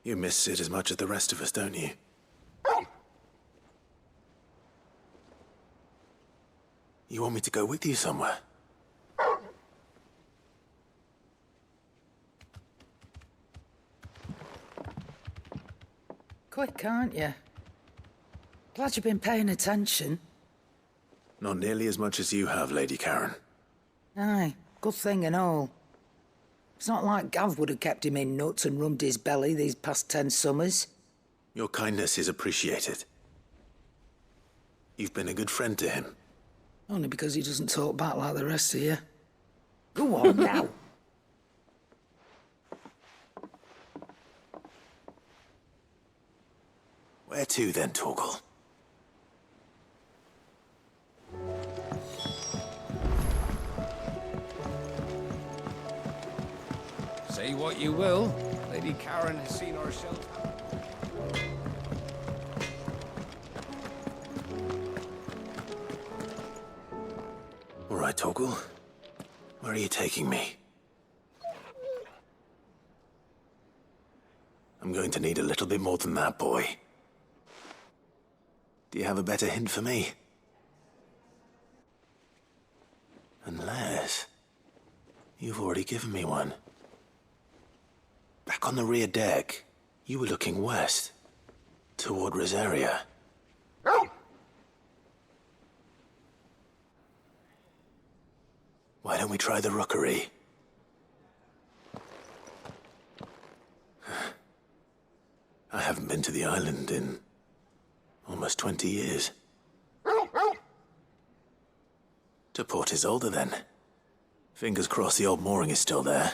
[SPEAKER 3] You miss Cid as much as the rest of us, don't you? You want me to go with you somewhere?
[SPEAKER 18] Quick, aren't you? Glad you've been paying attention.
[SPEAKER 3] Not nearly as much as you have, Lady Karen.
[SPEAKER 18] Aye, good thing and all. It's not like Gav would have kept him in nuts and rubbed his belly these past 10 summers.
[SPEAKER 3] Your kindness is appreciated. You've been a good friend to him.
[SPEAKER 18] Only because he doesn't talk back like the rest of you. Go on now.
[SPEAKER 3] Where to then, Torgal?
[SPEAKER 7] Say what you will, Lady Karen has seen herself.
[SPEAKER 3] All right, Torgal. Where are you taking me? I'm going to need a little bit more than that, boy. Do you have a better hint for me? Unless... you've already given me one. Back on the rear deck, you were looking west, toward Rosaria. Why don't we try the rookery? haven't been to the island in almost 20 years. To Port Isolde, then. Fingers crossed the old mooring is still there.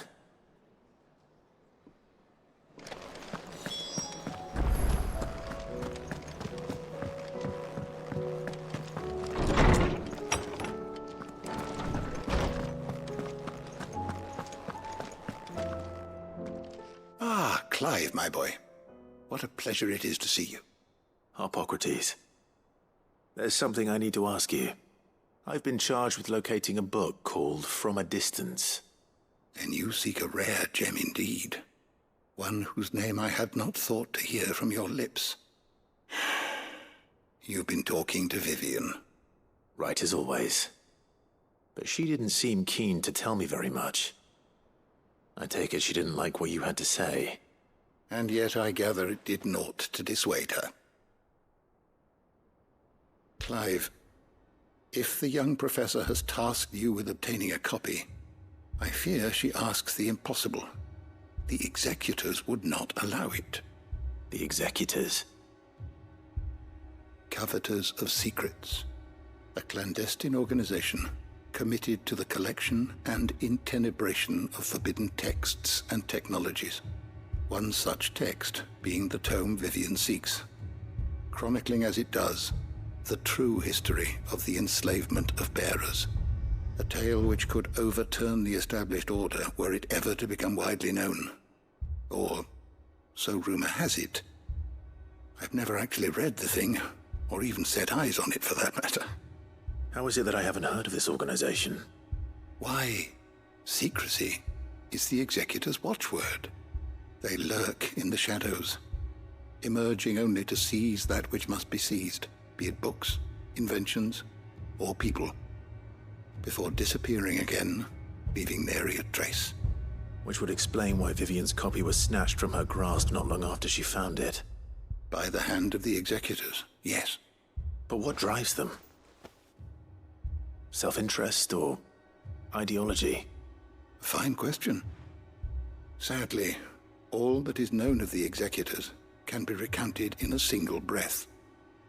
[SPEAKER 19] Ah, Clive, my boy. What a pleasure it is to see you.
[SPEAKER 3] Hippocrates. There's something I need to ask you. I've been charged with locating a book called From a Distance.
[SPEAKER 19] Then you seek a rare gem indeed. One whose name I had not thought to hear from your lips. You've been talking to Vivian.
[SPEAKER 3] Right as always. But she didn't seem keen to tell me very much. I take it she didn't like what you had to say.
[SPEAKER 19] And yet I gather it did naught to dissuade her. Clive, if the young professor has tasked you with obtaining a copy, I fear she asks the impossible. The executors would not allow it.
[SPEAKER 3] The executors?
[SPEAKER 19] Coveters of Secrets. A clandestine organization committed to the collection and intenebration of forbidden texts and technologies. One such text being the tome Vivian seeks, chronicling as it does the true history of the enslavement of bearers, a tale which could overturn the established order were it ever to become widely known. Or, so rumor has it. I've never actually read the thing, or even set eyes on it for that matter.
[SPEAKER 3] How is it that I haven't heard of this organization?
[SPEAKER 19] Why, secrecy is the executor's watchword. They lurk in the shadows, emerging only to seize that which must be seized, be it books, inventions, or people, before disappearing again, leaving nary a trace.
[SPEAKER 3] Which would explain why Vivian's copy was snatched from her grasp not long after she found it.
[SPEAKER 19] By the hand of the executors, yes.
[SPEAKER 3] But what drives them? Self-interest or ideology?
[SPEAKER 19] A fine question. Sadly, all that is known of the executors can be recounted in a single breath.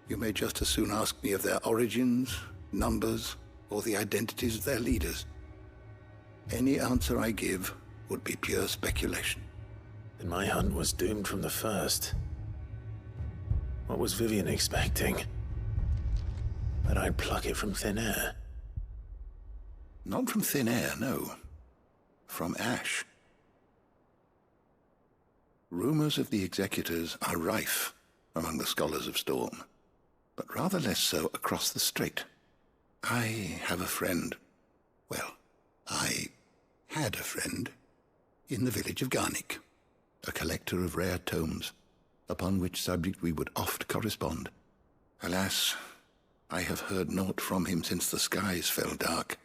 [SPEAKER 19] You may just as soon ask me of their origins, numbers, or the identities of their leaders. Any answer I give would be pure speculation.
[SPEAKER 3] Then my hunt was doomed from the first. What was Vivian expecting? That I'd pluck it from thin air?
[SPEAKER 19] Not from thin air, no. From ash. Rumors of the executors are rife among the scholars of Storm, but rather less so across the strait. I have a friend. Well, I had a friend in the village of Garnick, a collector of rare tomes, upon which subject we would oft correspond. Alas, I have heard naught from him since the skies fell dark.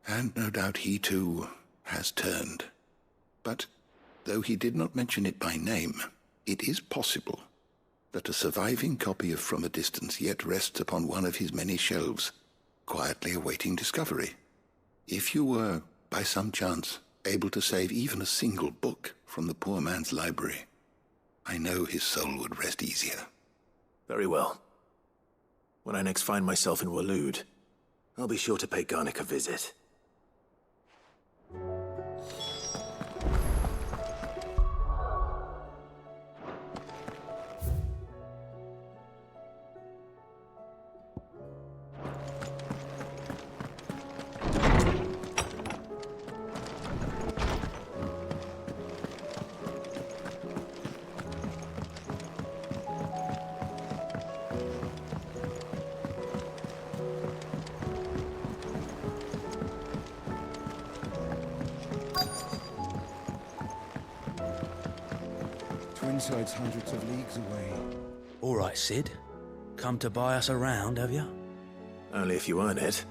[SPEAKER 19] And no doubt he too has turned. But though he did not mention it by name, it is possible that a surviving copy of From a Distance yet rests upon one of his many shelves, quietly awaiting discovery. If you were, by some chance, able to save even a single book from the poor man's library, I know his soul would rest easier.
[SPEAKER 3] Very well. When I next find myself in Waloed, I'll be sure to pay Garnick a visit.
[SPEAKER 20] Twinside's hundreds of leagues away.
[SPEAKER 2] All right, Sid. Come to buy us around, have you?
[SPEAKER 3] Only if you earn it.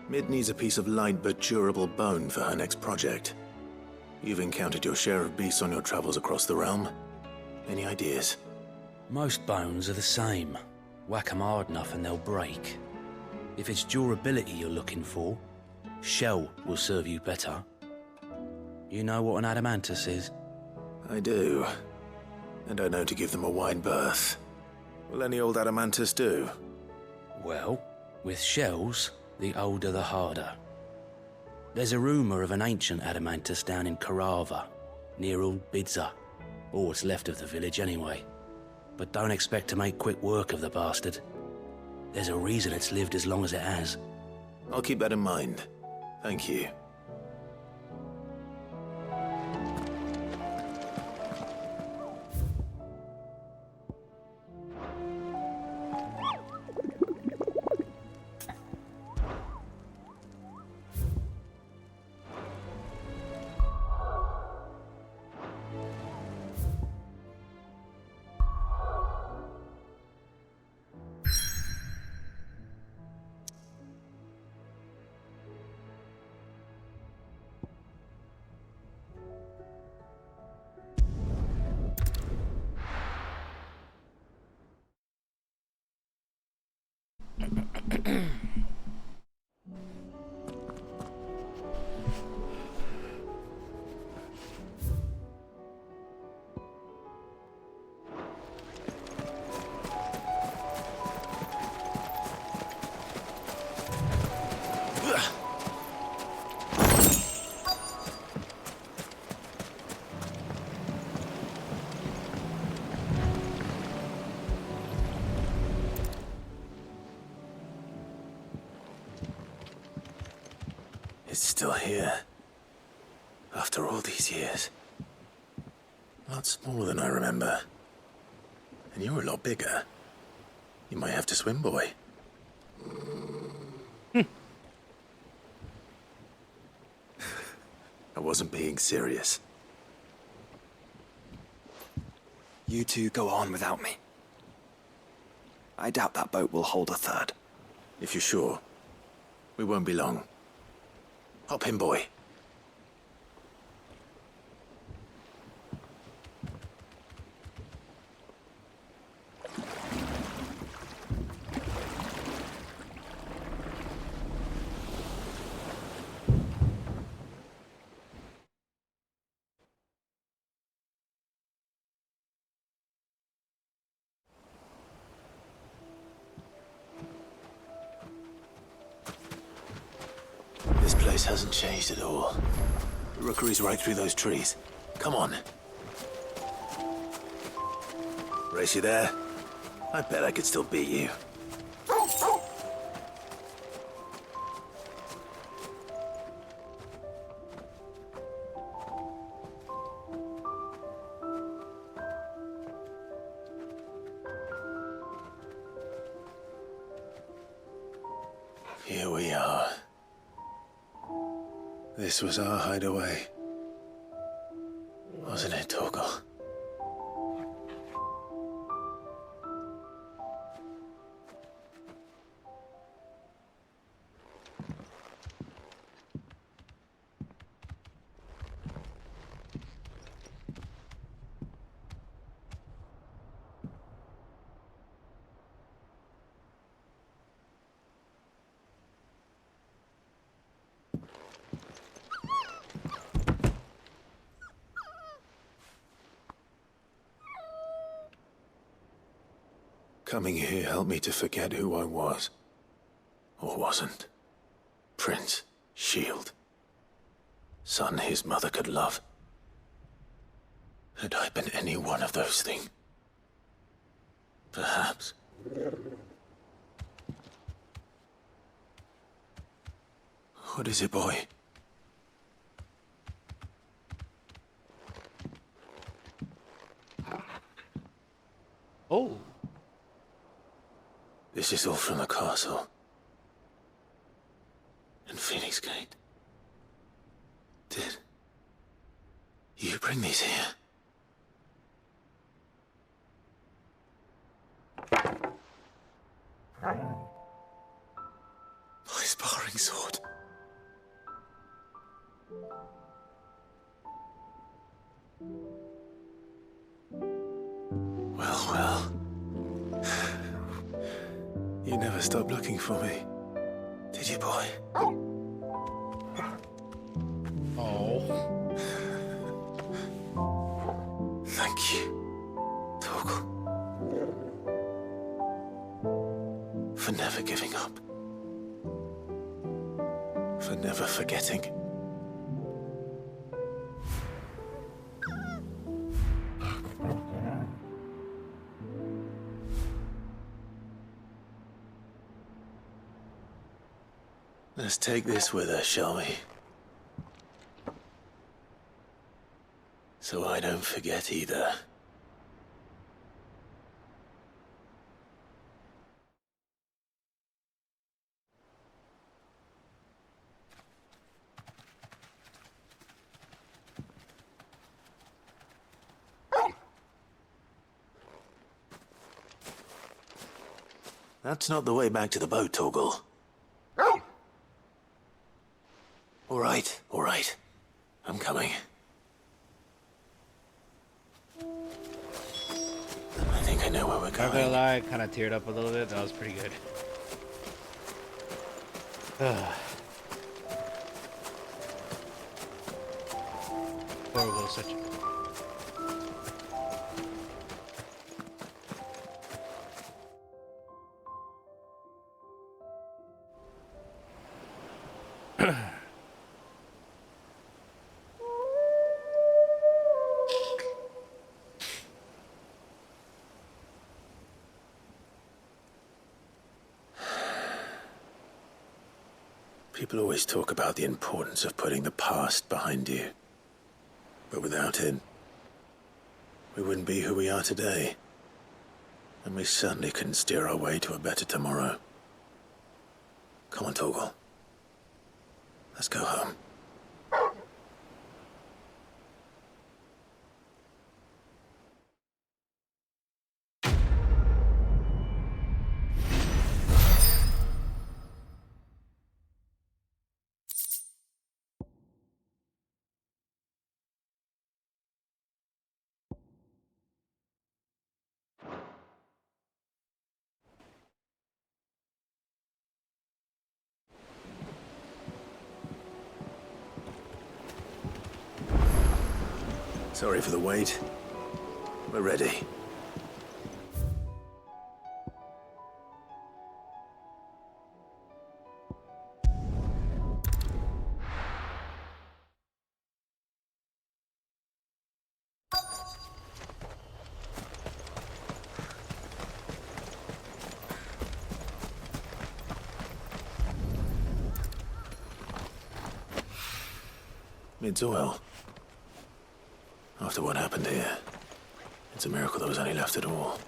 [SPEAKER 3] Mid needs a piece of light but durable bone for her next project. You've encountered your share of beasts on your travels across the realm. Any ideas?
[SPEAKER 2] Most bones are the same. Whack 'em hard enough and they'll break. If it's durability you're looking for, shell will serve you better. You know what an adamantus is?
[SPEAKER 3] I do. and I know to give them a wide berth. Will any old adamantus do?
[SPEAKER 2] Well, with shells, the older the harder. There's a rumour of an ancient adamantus down in Carava, near Old Bidza, or what's left of the village anyway. But don't expect to make quick work of the bastard. There's a reason it's lived as long as it has.
[SPEAKER 3] I'll keep that in mind. Thank you. It's still here. After all these years. A lot smaller than I remember. And you're a lot bigger. You might have to swim, boy. I wasn't being serious.
[SPEAKER 10] You two go on without me. I doubt that boat will hold a third.
[SPEAKER 3] If you're sure, we won't be long. Hop in, boy. This place hasn't changed at all. The rookery's right through those trees. Come on. Race you there? I bet I could still beat you. Here we are. This was our hideaway. Wasn't it, Torgal? Coming here helped me to forget who I was. Or wasn't. Prince, Shield. Son his mother could love. Had I been any one of those things? Perhaps. What is it, boy?
[SPEAKER 1] Oh.
[SPEAKER 3] This is all from the castle. And Phoenix Gate. Did you bring these here? My sparring sword. Well. You never stopped looking for me, did you, boy?
[SPEAKER 1] Oh.
[SPEAKER 3] Thank you. for never giving up. For never forgetting. Let's take this with us, shall we? So I don't forget either. That's not the way back to the boat, Torgal. All right. I'm coming. I think I know where we're
[SPEAKER 1] Not
[SPEAKER 3] going.
[SPEAKER 1] gonna lie, I kind of teared up a little bit. That was pretty good. Horrible, such a...
[SPEAKER 3] People always talk about the importance of putting the past behind you. But without it, we wouldn't be who we are today. And we certainly couldn't steer our way to a better tomorrow. Come on, Torgal. Let's go home. Sorry for the wait. We're ready. It's oil. After what happened here, it's a miracle there was any left at all.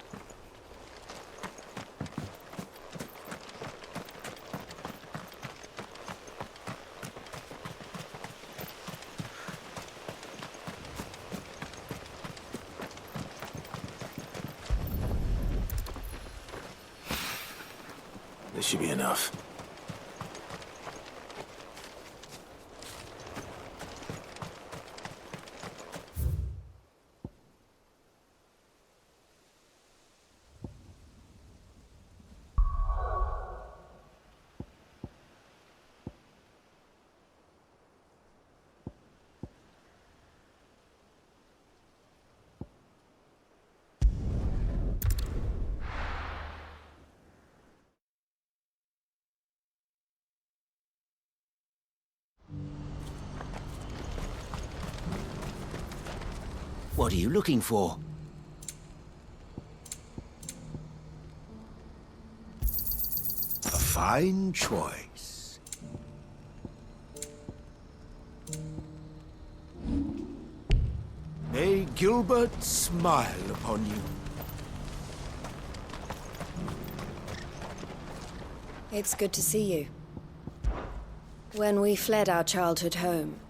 [SPEAKER 3] This should be enough.
[SPEAKER 21] What are you looking for?
[SPEAKER 13] A fine choice. May Gilbert smile upon you.
[SPEAKER 22] It's good to see you. When we fled our childhood home,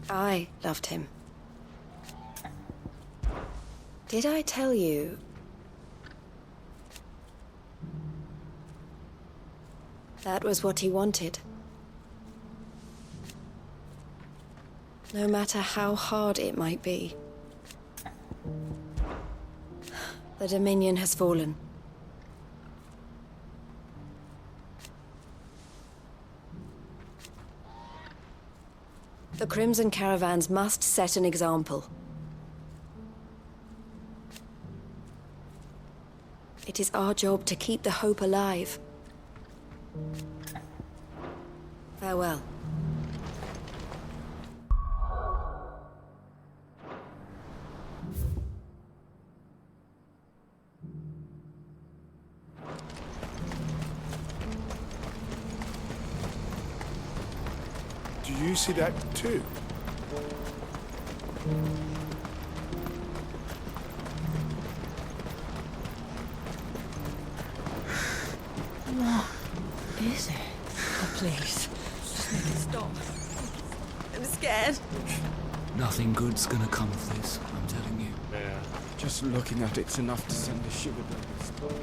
[SPEAKER 22] I loved him. Did I tell you That was what he wanted. No matter how hard it might be. The Dominion has fallen. The Crimson Caravans must set an example. It is our job to keep the hope alive. Farewell.
[SPEAKER 13] Do you see that too?
[SPEAKER 11] What is it? Oh, please. Just make it stop. I'm scared.
[SPEAKER 5] Nothing good's gonna come of this, I'm telling you.
[SPEAKER 20] Yeah. Just looking at it's enough to send a shiver down my spine.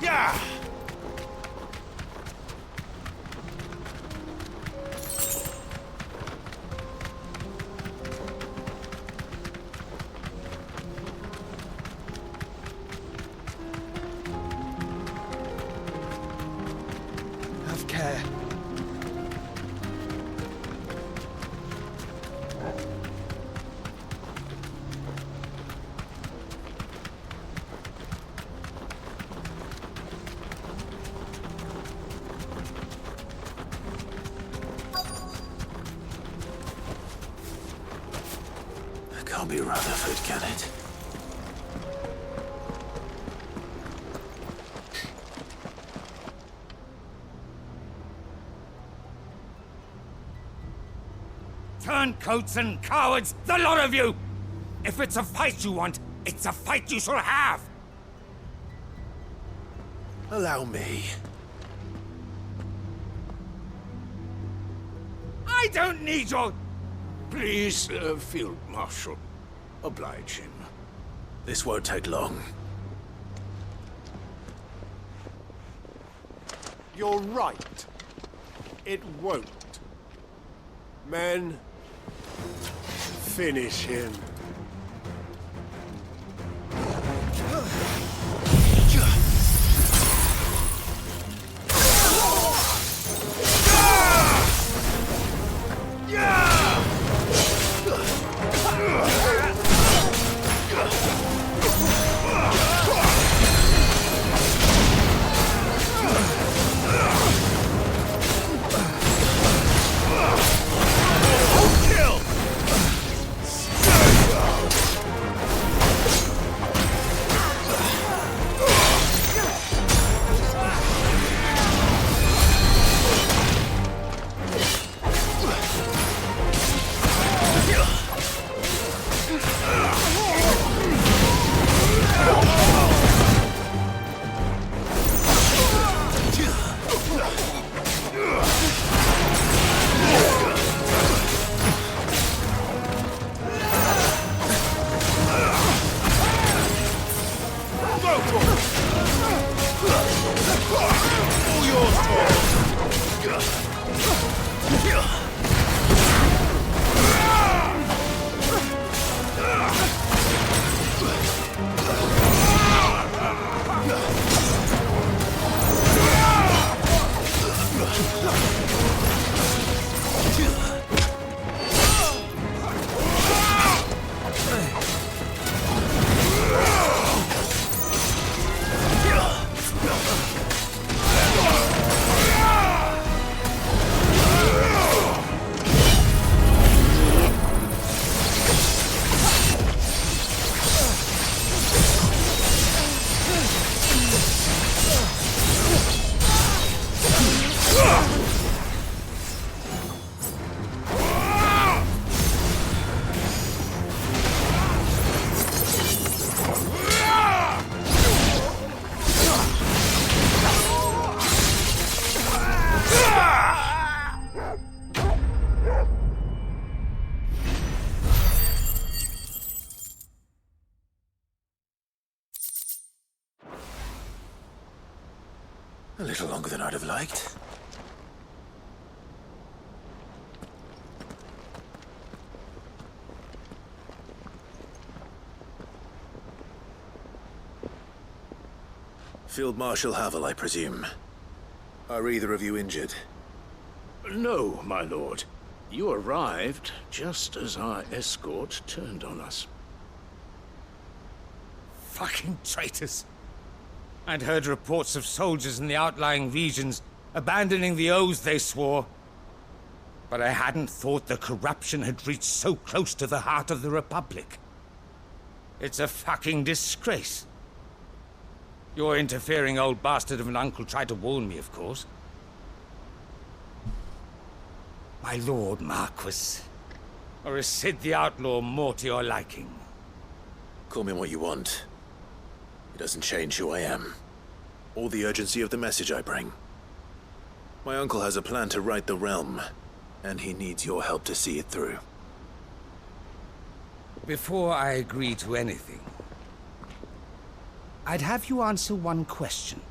[SPEAKER 13] Yeah!
[SPEAKER 20] Have care.
[SPEAKER 3] It can't be Rutherford, can it?
[SPEAKER 7] Turncoats and cowards, the lot of you! If it's a fight you want, it's a fight you shall have!
[SPEAKER 3] Allow me.
[SPEAKER 7] I don't need your...
[SPEAKER 13] Please, Field Marshal, oblige him.
[SPEAKER 3] This won't take long.
[SPEAKER 13] You're right. It won't. Men, finish him. Kill!
[SPEAKER 3] A little longer than I'd have liked. Field Marshal Havel, I presume. Are either of you injured?
[SPEAKER 6] No, my lord. You arrived just as our escort turned on us.
[SPEAKER 7] Fucking traitors. I'd heard reports of soldiers in the outlying regions abandoning the oaths they swore. But I hadn't thought the corruption had reached so close to the heart of the Republic. It's a fucking disgrace. Your interfering old bastard of an uncle tried to warn me, of course. My lord Marquis. Or is Sid the Outlaw more to your liking?
[SPEAKER 3] Call me what you want. It doesn't change who I am, or the urgency of the message I bring. My uncle has a plan to right the realm, and he needs your help to see it through.
[SPEAKER 7] Before I agree to anything, I'd have you answer one question.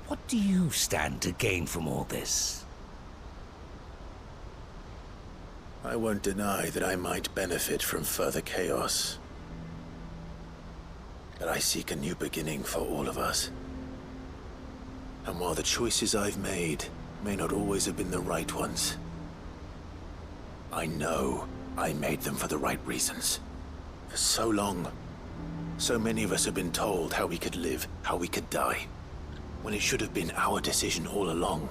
[SPEAKER 7] What do you stand to gain from all this?
[SPEAKER 3] I won't deny that I might benefit from further chaos. But I seek a new beginning for all of us. And while the choices I've made may not always have been the right ones, I know I made them for the right reasons. For so long, so many of us have been told how we could live, how we could die, when it should have been our decision all along.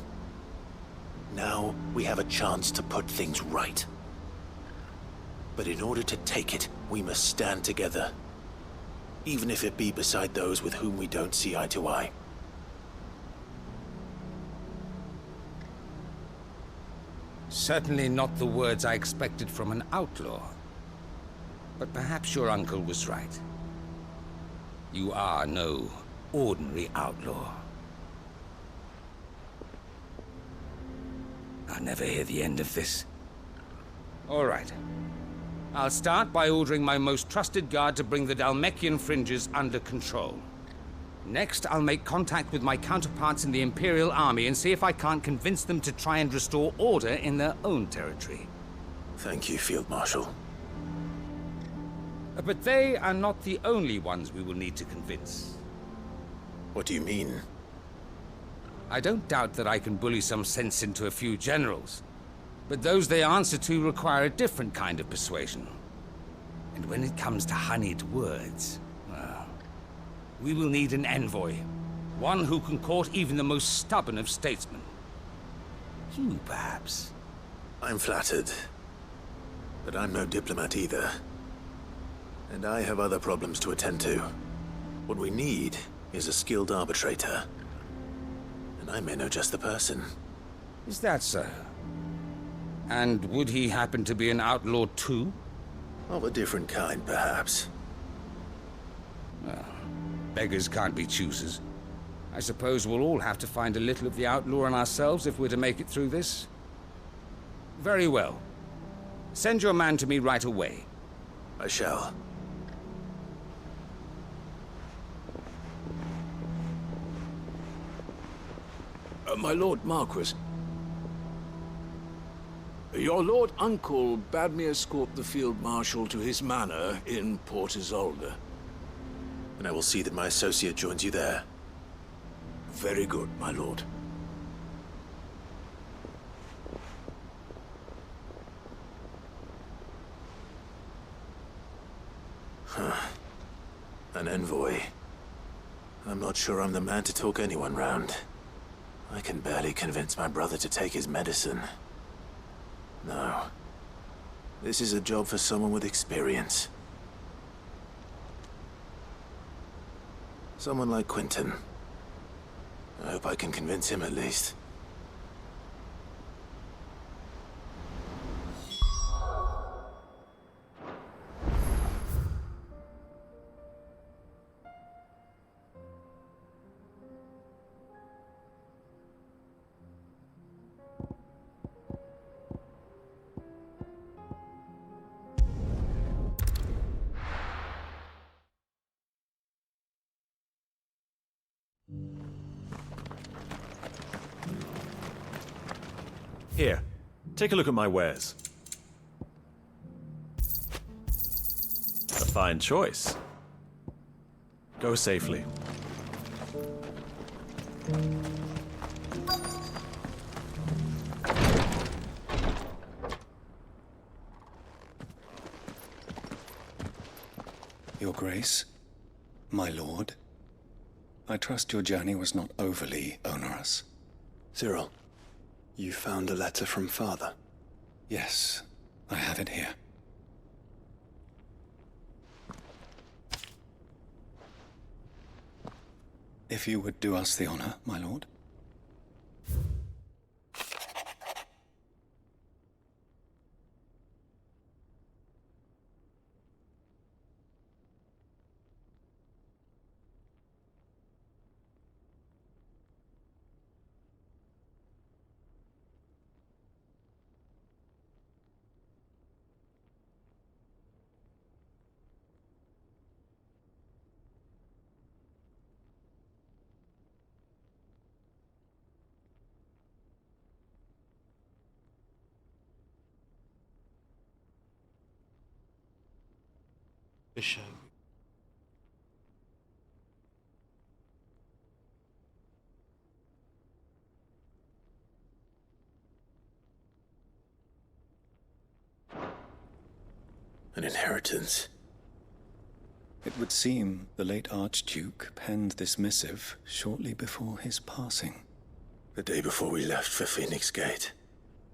[SPEAKER 3] Now we have a chance to put things right. But in order to take it, we must stand together. Even if it be beside those with whom we don't see eye to eye.
[SPEAKER 7] Certainly not the words I expected from an outlaw. But perhaps your uncle was right. You are no ordinary outlaw. I'll never hear the end of this. All right. I'll start by ordering my most trusted guard to bring the Dhalmekian fringes under control. Next, I'll make contact with my counterparts in the Imperial Army and see if I can't convince them to try and restore order in their own territory.
[SPEAKER 3] Thank you, Field Marshal.
[SPEAKER 7] But they are not the only ones we will need to convince.
[SPEAKER 3] What do you mean?
[SPEAKER 7] I don't doubt that I can bully some sense into a few generals. But those they answer to require a different kind of persuasion. And when it comes to honeyed words, well, we will need an envoy. One who can court even the most stubborn of statesmen. You, perhaps?
[SPEAKER 3] I'm flattered. But I'm no diplomat either. And I have other problems to attend to. What we need is a skilled arbitrator. And I may know just the person.
[SPEAKER 7] Is that so? And would he happen to be an outlaw too?
[SPEAKER 3] Of a different kind, perhaps.
[SPEAKER 7] Well, beggars can't be choosers. I suppose we'll all have to find a little of the outlaw in ourselves if we're to make it through this. Very well. Send your man to me right away.
[SPEAKER 3] I shall.
[SPEAKER 6] My Lord Marquis. Your Lord Uncle bade me escort the Field Marshal to his manor in Port Isolde.
[SPEAKER 3] And I will see that my associate joins you there.
[SPEAKER 6] Very good, my lord.
[SPEAKER 3] Huh. An envoy. I'm not sure I'm the man to talk anyone round. I can barely convince my brother to take his medicine. No. This is a job for someone with experience. Someone like Quentin. I hope I can convince him at least.
[SPEAKER 9] Here, take a look at my wares. A fine choice. Go safely.
[SPEAKER 10] Your Grace, my lord, I trust your journey was not overly onerous. Cyril, you found a letter from Father? Yes, I have it here. If you would do us the honor, my lord.
[SPEAKER 1] Bishop.
[SPEAKER 3] An inheritance.
[SPEAKER 10] It would seem the late Archduke penned this missive shortly before his passing.
[SPEAKER 3] The day before we left for Phoenix Gate.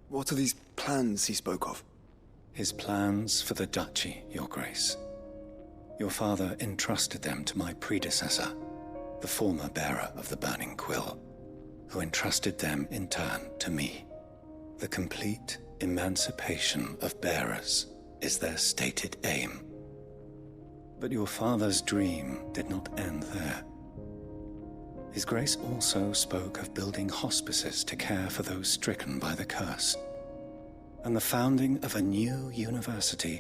[SPEAKER 10] What are these plans he spoke of? His plans for the duchy, Your Grace. Your father entrusted them to my predecessor, the former bearer of the Burning Quill, who entrusted them in turn to me. The complete emancipation of bearers is their stated aim. But your father's dream did not end there. His Grace also spoke of building hospices to care for those stricken by the curse, and the founding of a new university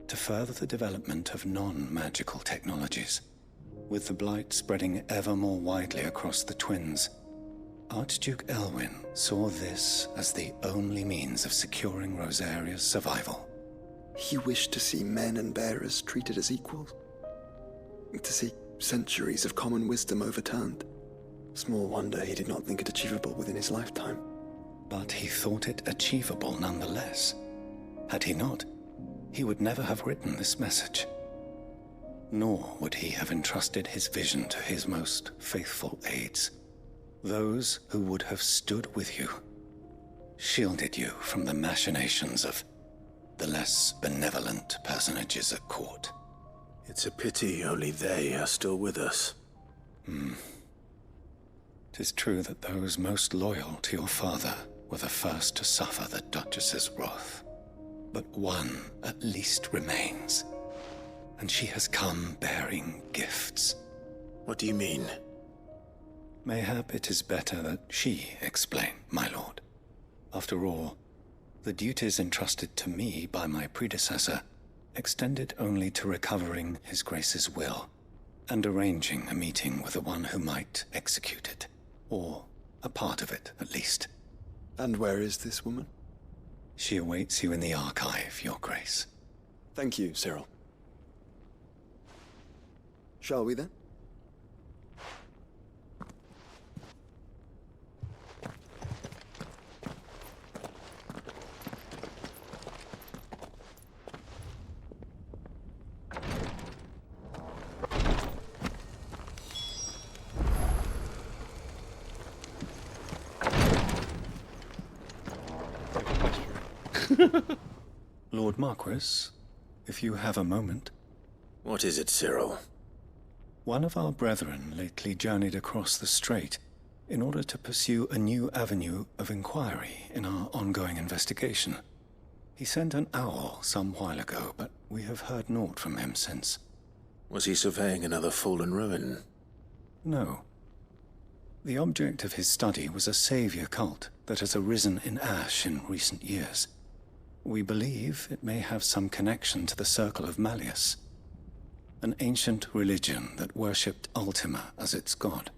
[SPEAKER 10] to further the development of non-magical technologies. With the blight spreading ever more widely across the twins, Archduke Elwyn saw this as the only means of securing Rosaria's survival. He wished to see men and bearers treated as equals. To see centuries of common wisdom overturned. Small wonder he did not think it achievable within his lifetime. But he thought it achievable nonetheless. Had he not, he would never have written this message. Nor would he have entrusted his vision to his most faithful aides. Those who would have stood with you, shielded you from the machinations of the less benevolent personages at court.
[SPEAKER 3] It's a pity only they are still with us.
[SPEAKER 10] 'Tis true that those most loyal to your father were the first to suffer the Duchess's wrath. But one at least remains, and she has come bearing gifts.
[SPEAKER 3] What do you mean?
[SPEAKER 10] Mayhap it is better that she explain, my lord. After all, the duties entrusted to me by my predecessor extended only to recovering His Grace's will and arranging a meeting with the one who might execute it, or a part of it at least.
[SPEAKER 12] And where is this woman?
[SPEAKER 10] She awaits you in the archive, Your Grace.
[SPEAKER 12] Thank you, Cyril. Shall we then?
[SPEAKER 10] Lord Marquis, if you have a moment.
[SPEAKER 3] What is it, Cyril?
[SPEAKER 10] One of our brethren lately journeyed across the strait in order to pursue a new avenue of inquiry in our ongoing investigation. He sent an owl some while ago, but we have heard naught from him since.
[SPEAKER 3] Was he surveying another fallen ruin?
[SPEAKER 10] No. The object of his study was a savior cult that has arisen in Ash in recent years. We believe it may have some connection to the Circle of Malleus, an ancient religion that worshipped Ultima as its god.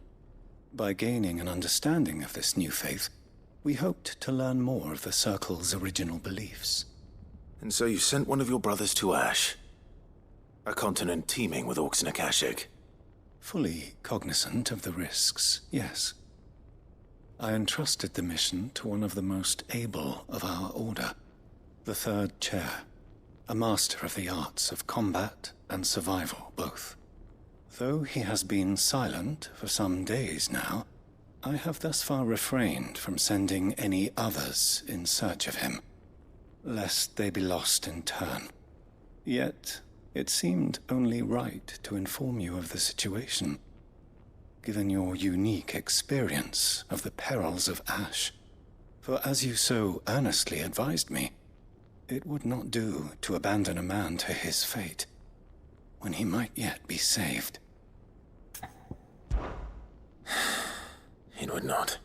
[SPEAKER 10] By gaining an understanding of this new faith,
[SPEAKER 4] We hoped to learn more of the Circle's original beliefs.
[SPEAKER 3] And so you sent one of your brothers to Ash? A continent teeming with orcs and Akashic?
[SPEAKER 4] Fully cognizant of the risks, yes. I entrusted the mission to one of the most able of our order, the Third Chair, a master of the arts of combat and survival both. Though he has been silent for some days now, I have thus far refrained from sending any others in search of him, lest they be lost in turn. Yet, it seemed only right to inform you of the situation, given your unique experience of the perils of Ash. For as you so earnestly advised me, it would not do to abandon a man to his fate, when he might yet be saved.
[SPEAKER 3] It would not.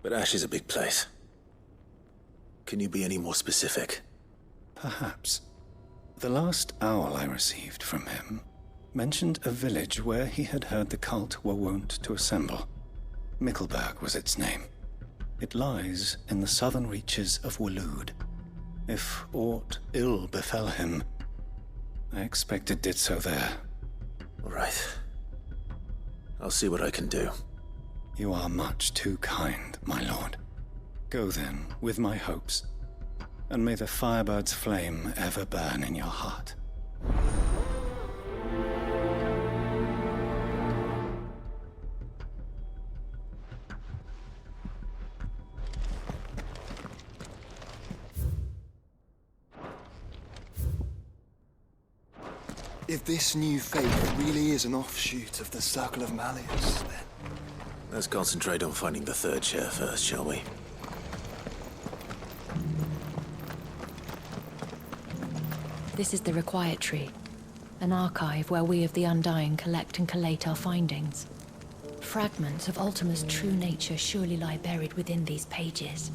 [SPEAKER 3] But Ash is a big place. Can you be any more specific?
[SPEAKER 4] Perhaps. The last owl I received from him mentioned a village where he had heard the cult were wont to assemble. Mickleburg was its name. It lies in the southern reaches of Waloed. If aught ill befell him, I expect it did so there.
[SPEAKER 3] All right. I'll see what I can do.
[SPEAKER 4] You are much too kind, my lord. Go then, with my hopes, and may the Firebird's flame ever burn in your heart.
[SPEAKER 12] If this new faith really is an offshoot of the Circle of Malleus, then...
[SPEAKER 3] Let's concentrate on finding the Third Chair first, shall we?
[SPEAKER 14] This is the Required Tree, an archive where we of the Undying collect and collate our findings. Fragments of Ultima's true nature surely lie buried within these pages.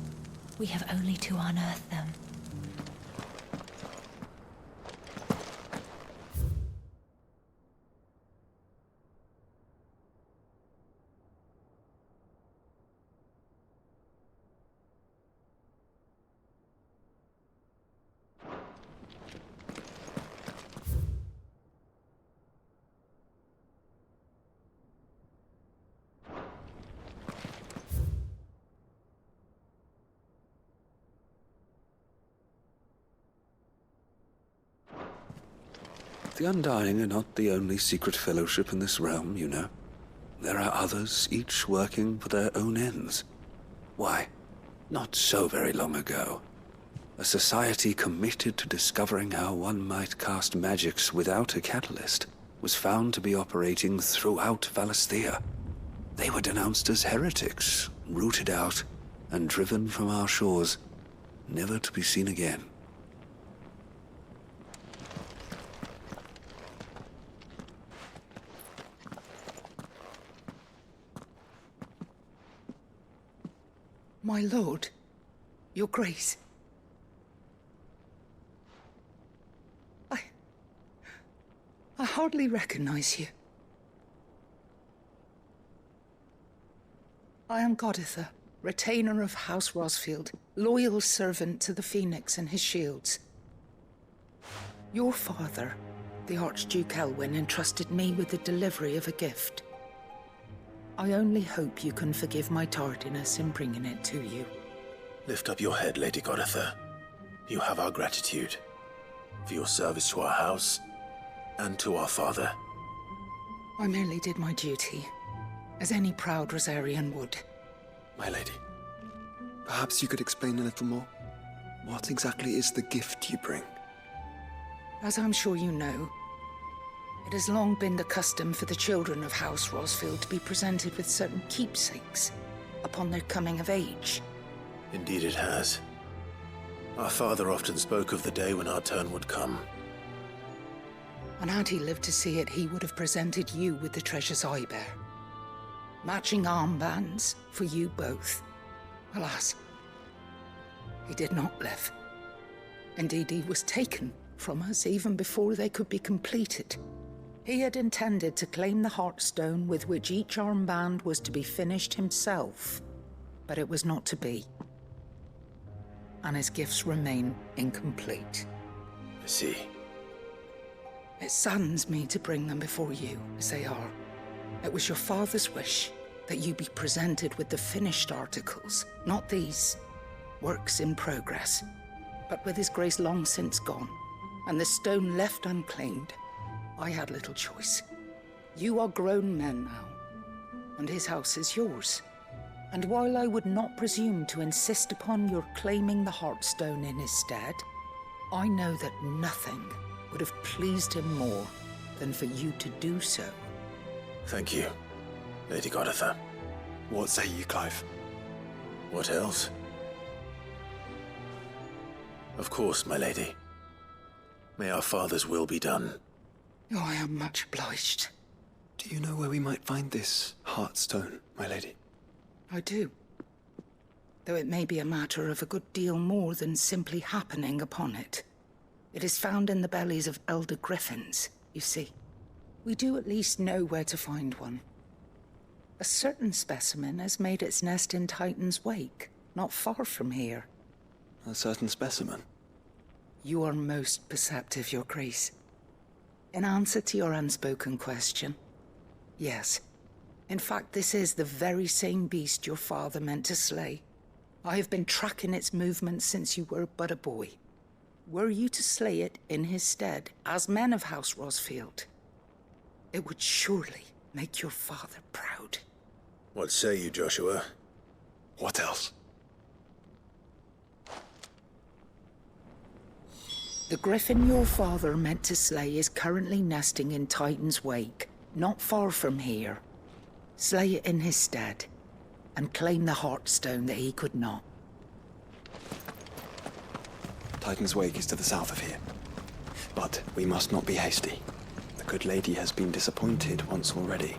[SPEAKER 14] We have only to unearth them.
[SPEAKER 2] The Undying are not the only secret fellowship in this realm, you know. There are others, each working for their own ends. Why, not so very long ago, a society committed to discovering how one might cast magics without a catalyst was found to be operating throughout Valisthea. They were denounced as heretics, rooted out, and driven from our shores, never to be seen again.
[SPEAKER 18] My lord, your grace. I hardly recognize you. I am Goditha, retainer of House Rosfield, loyal servant to the Phoenix and his shields. Your father, the Archduke Elwyn, entrusted me with the delivery of a gift. I only hope you can forgive my tardiness in bringing it to you.
[SPEAKER 3] Lift up your head, Lady Goditha. You have our gratitude for your service to our house and to our father.
[SPEAKER 18] I merely did my duty, as any proud Rosarian would.
[SPEAKER 12] My lady, perhaps you could explain a little more? What exactly is the gift you bring?
[SPEAKER 18] As I'm sure you know, it has long been the custom for the children of House Rosfield to be presented with certain keepsakes upon their coming of age.
[SPEAKER 3] Indeed it has. Our father often spoke of the day when our turn would come.
[SPEAKER 18] And had he lived to see it, he would have presented you with the treasures I bear. Matching armbands for you both. Alas, he did not live. Indeed, he was taken from us even before they could be completed. He had intended to claim the Heartstone with which each armband was to be finished himself, but it was not to be. And his gifts remain incomplete.
[SPEAKER 3] I see.
[SPEAKER 18] It saddens me to bring them before you, as they are. It was your father's wish that you be presented with the finished articles, not these works in progress. But with his grace long since gone, and the stone left unclaimed, I had little choice. You are grown men now, and his house is yours. And while I would not presume to insist upon your claiming the Heartstone in his stead, I know that nothing would have pleased him more than for you to do so.
[SPEAKER 3] Thank you, Lady Goditha.
[SPEAKER 10] What say you, Clive?
[SPEAKER 3] What else? Of course, my lady. May our father's will be done.
[SPEAKER 18] Oh, I am much obliged.
[SPEAKER 10] Do you know where we might find this Heartstone, my lady?
[SPEAKER 18] I do. Though it may be a matter of a good deal more than simply happening upon it. It is found in the bellies of elder griffins, you see. We do at least know where to find one. A certain specimen has made its nest in Titan's Wake, not far from here.
[SPEAKER 10] A certain specimen?
[SPEAKER 18] You are most perceptive, Your Grace. In answer to your unspoken question, yes. In fact, this is the very same beast your father meant to slay. I have been tracking its movements since you were but a boy. Were you to slay it in his stead, as men of House Rosfield, it would surely make your father proud.
[SPEAKER 3] What say you, Joshua?
[SPEAKER 10] What else?
[SPEAKER 18] The griffin your father meant to slay is currently nesting in Titan's Wake, not far from here. Slay it in his stead, and claim the Heartstone that he could not.
[SPEAKER 10] Titan's Wake is to the south of here. But we must not be hasty. The good lady has been disappointed once already.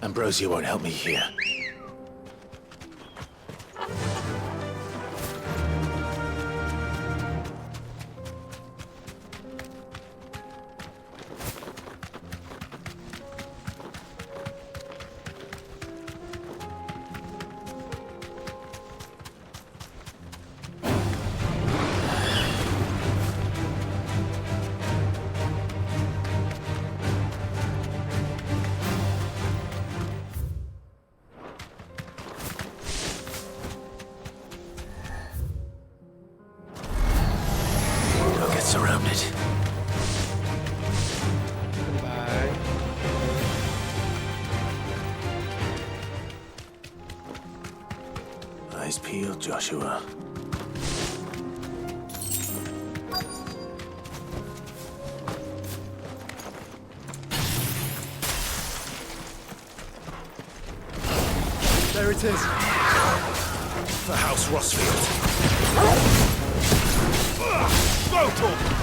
[SPEAKER 3] Ambrosia won't help me here. Surrounded.
[SPEAKER 1] Goodbye.
[SPEAKER 3] Eyes peeled, Joshua.
[SPEAKER 13] There it is.
[SPEAKER 3] For House Rosfield.
[SPEAKER 13] Go, Torben!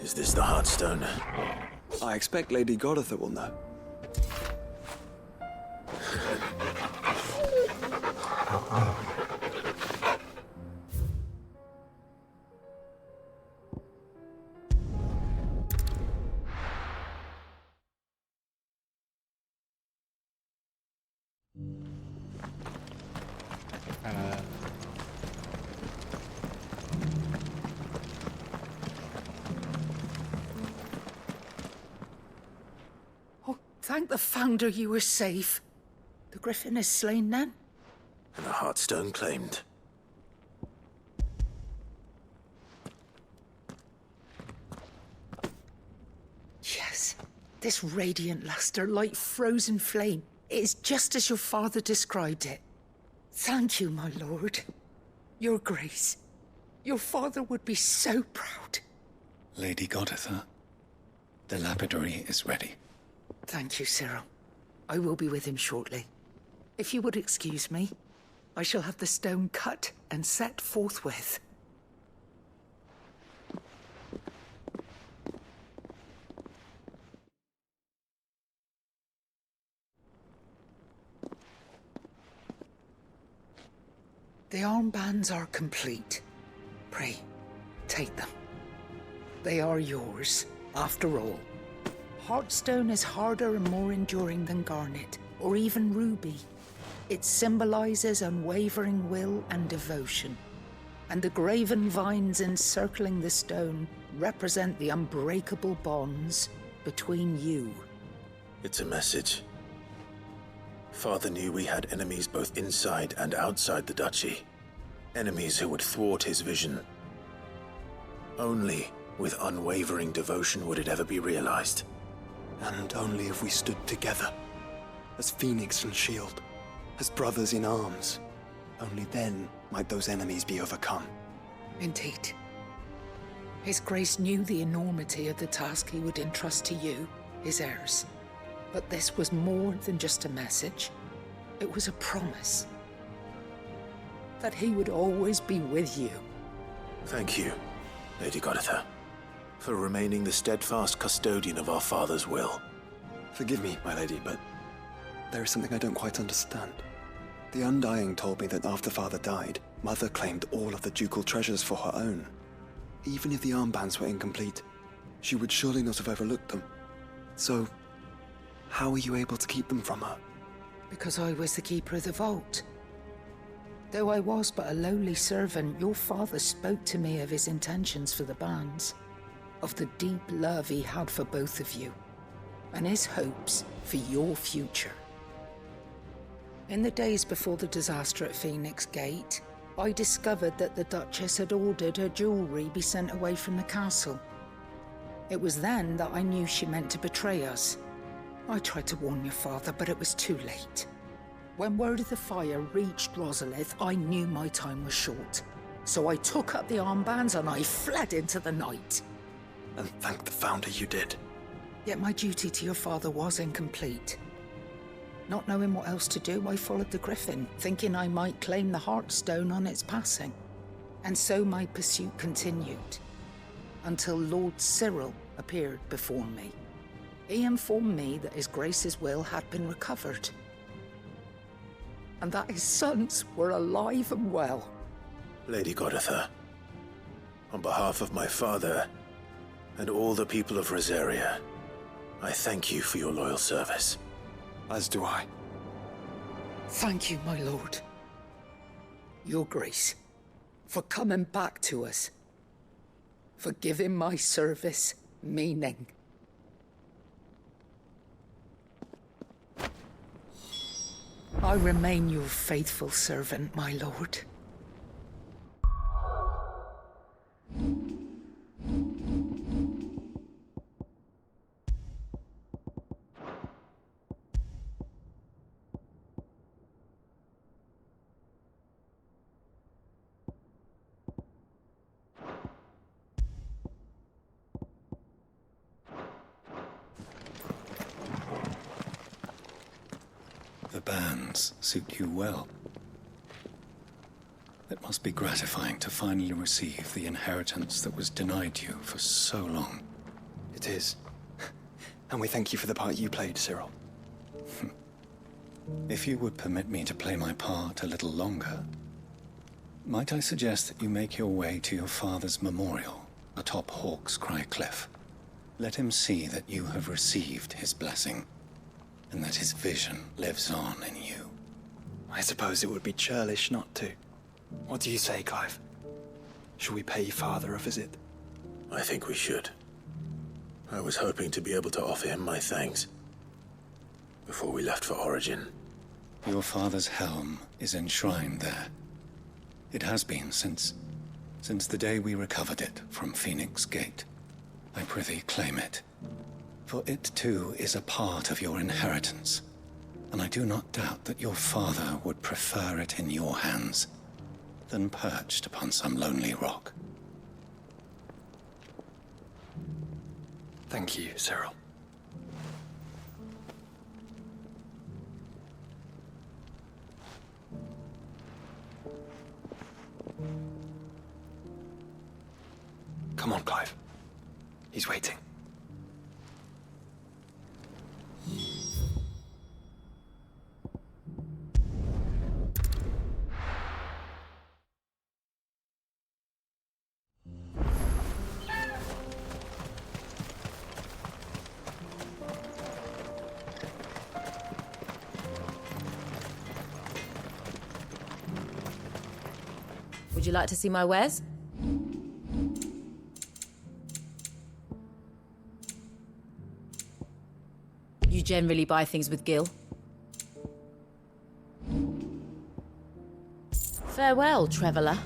[SPEAKER 3] Is this the Heartstone?
[SPEAKER 12] I expect Lady Goditha will know.
[SPEAKER 18] Oh, thank the Founder you were safe. The Griffin is slain then?
[SPEAKER 3] And the Heartstone claimed.
[SPEAKER 18] Yes. This radiant luster, like frozen flame, it is just as your father described it. Thank you, my lord. Your grace. Your father would be so proud.
[SPEAKER 4] Lady Goditha, the lapidary is ready.
[SPEAKER 18] Thank you, Cyril. I will be with him shortly. If you would excuse me, I shall have the stone cut and set forthwith. The armbands are complete. Pray, take them. They are yours, after all. Heartstone is harder and more enduring than garnet, or even ruby. It symbolizes unwavering will and devotion. And the graven vines encircling the stone represent the unbreakable bonds between you.
[SPEAKER 3] It's a message. Father knew we had enemies both inside and outside the duchy. Enemies who would thwart his vision. Only with unwavering devotion would it ever be realized.
[SPEAKER 12] And only if we stood together, as Phoenix and Shield, as brothers in arms, only then might those enemies be overcome.
[SPEAKER 18] Indeed. His Grace knew the enormity of the task he would entrust to you, his heirs. But this was more than just a message. It was a promise. That he would always be with you.
[SPEAKER 3] Thank you, Lady Goditha, for remaining the steadfast custodian of our father's will.
[SPEAKER 12] Forgive me, my lady, but there is something I don't quite understand. The Undying told me that after Father died, Mother claimed all of the ducal treasures for her own. Even if the armbands were incomplete, she would surely not have overlooked them. So, how were you able to keep them from her?
[SPEAKER 18] Because I was the keeper of the vault. Though I was but a lowly servant, your father spoke to me of his intentions for the bands, of the deep love he had for both of you, and his hopes for your future. In the days before the disaster at Phoenix Gate, I discovered that the Duchess had ordered her jewelry be sent away from the castle. It was then that I knew she meant to betray us. I tried to warn your father, but it was too late. When word of the fire reached Rosalith, I knew my time was short. So I took up the armbands and I fled into the night.
[SPEAKER 12] And thank the Founder you did.
[SPEAKER 18] Yet my duty to your father was incomplete. Not knowing what else to do, I followed the Griffin, thinking I might claim the Heartstone on its passing. And so my pursuit continued, until Lord Cyril appeared before me. He informed me that His Grace's will had been recovered, and that his sons were alive and well.
[SPEAKER 3] Lady Goditha, on behalf of my father and all the people of Rosaria, I thank you for your loyal service.
[SPEAKER 12] As do I.
[SPEAKER 18] Thank you, my lord. Your Grace, for coming back to us, for giving my service meaning. I remain your faithful servant, my lord.
[SPEAKER 4] The bands suit you well. It must be gratifying to finally receive the inheritance that was denied you for so long.
[SPEAKER 12] It is. And we thank you for the part you played, Cyril.
[SPEAKER 4] If you would permit me to play my part a little longer, might I suggest that you make your way to your father's memorial atop Hawk's Cry Cliff? Let him see that you have received his blessing, and that his vision lives on in you.
[SPEAKER 12] I suppose it would be churlish not to. What do you say, Clive? Shall we pay Father a visit?
[SPEAKER 3] I think we should. I was hoping to be able to offer him my thanks before we left for Origin.
[SPEAKER 4] Your father's helm is enshrined there. It has been since the day we recovered it from Phoenix Gate. I prithee claim it, for it too is a part of your inheritance, and I do not doubt that your father would prefer it in your hands than perched upon some lonely rock.
[SPEAKER 12] Thank you, Cyril. Come on, Clive. He's waiting.
[SPEAKER 8] Would you like to see my wares? You generally buy things with Gil. Farewell, traveller.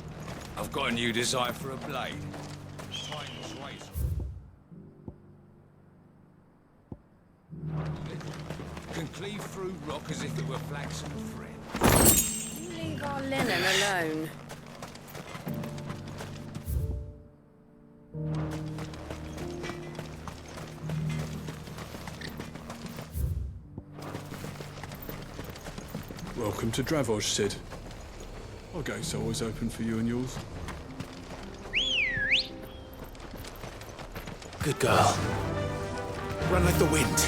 [SPEAKER 7] I've got a new design for a blade. Can cleave through rock as if it were flaxen thread.
[SPEAKER 22] You leave our linen alone.
[SPEAKER 13] Welcome to Dravoj, Sid. Our gate's always open for you and yours.
[SPEAKER 3] Good girl. Run like the wind.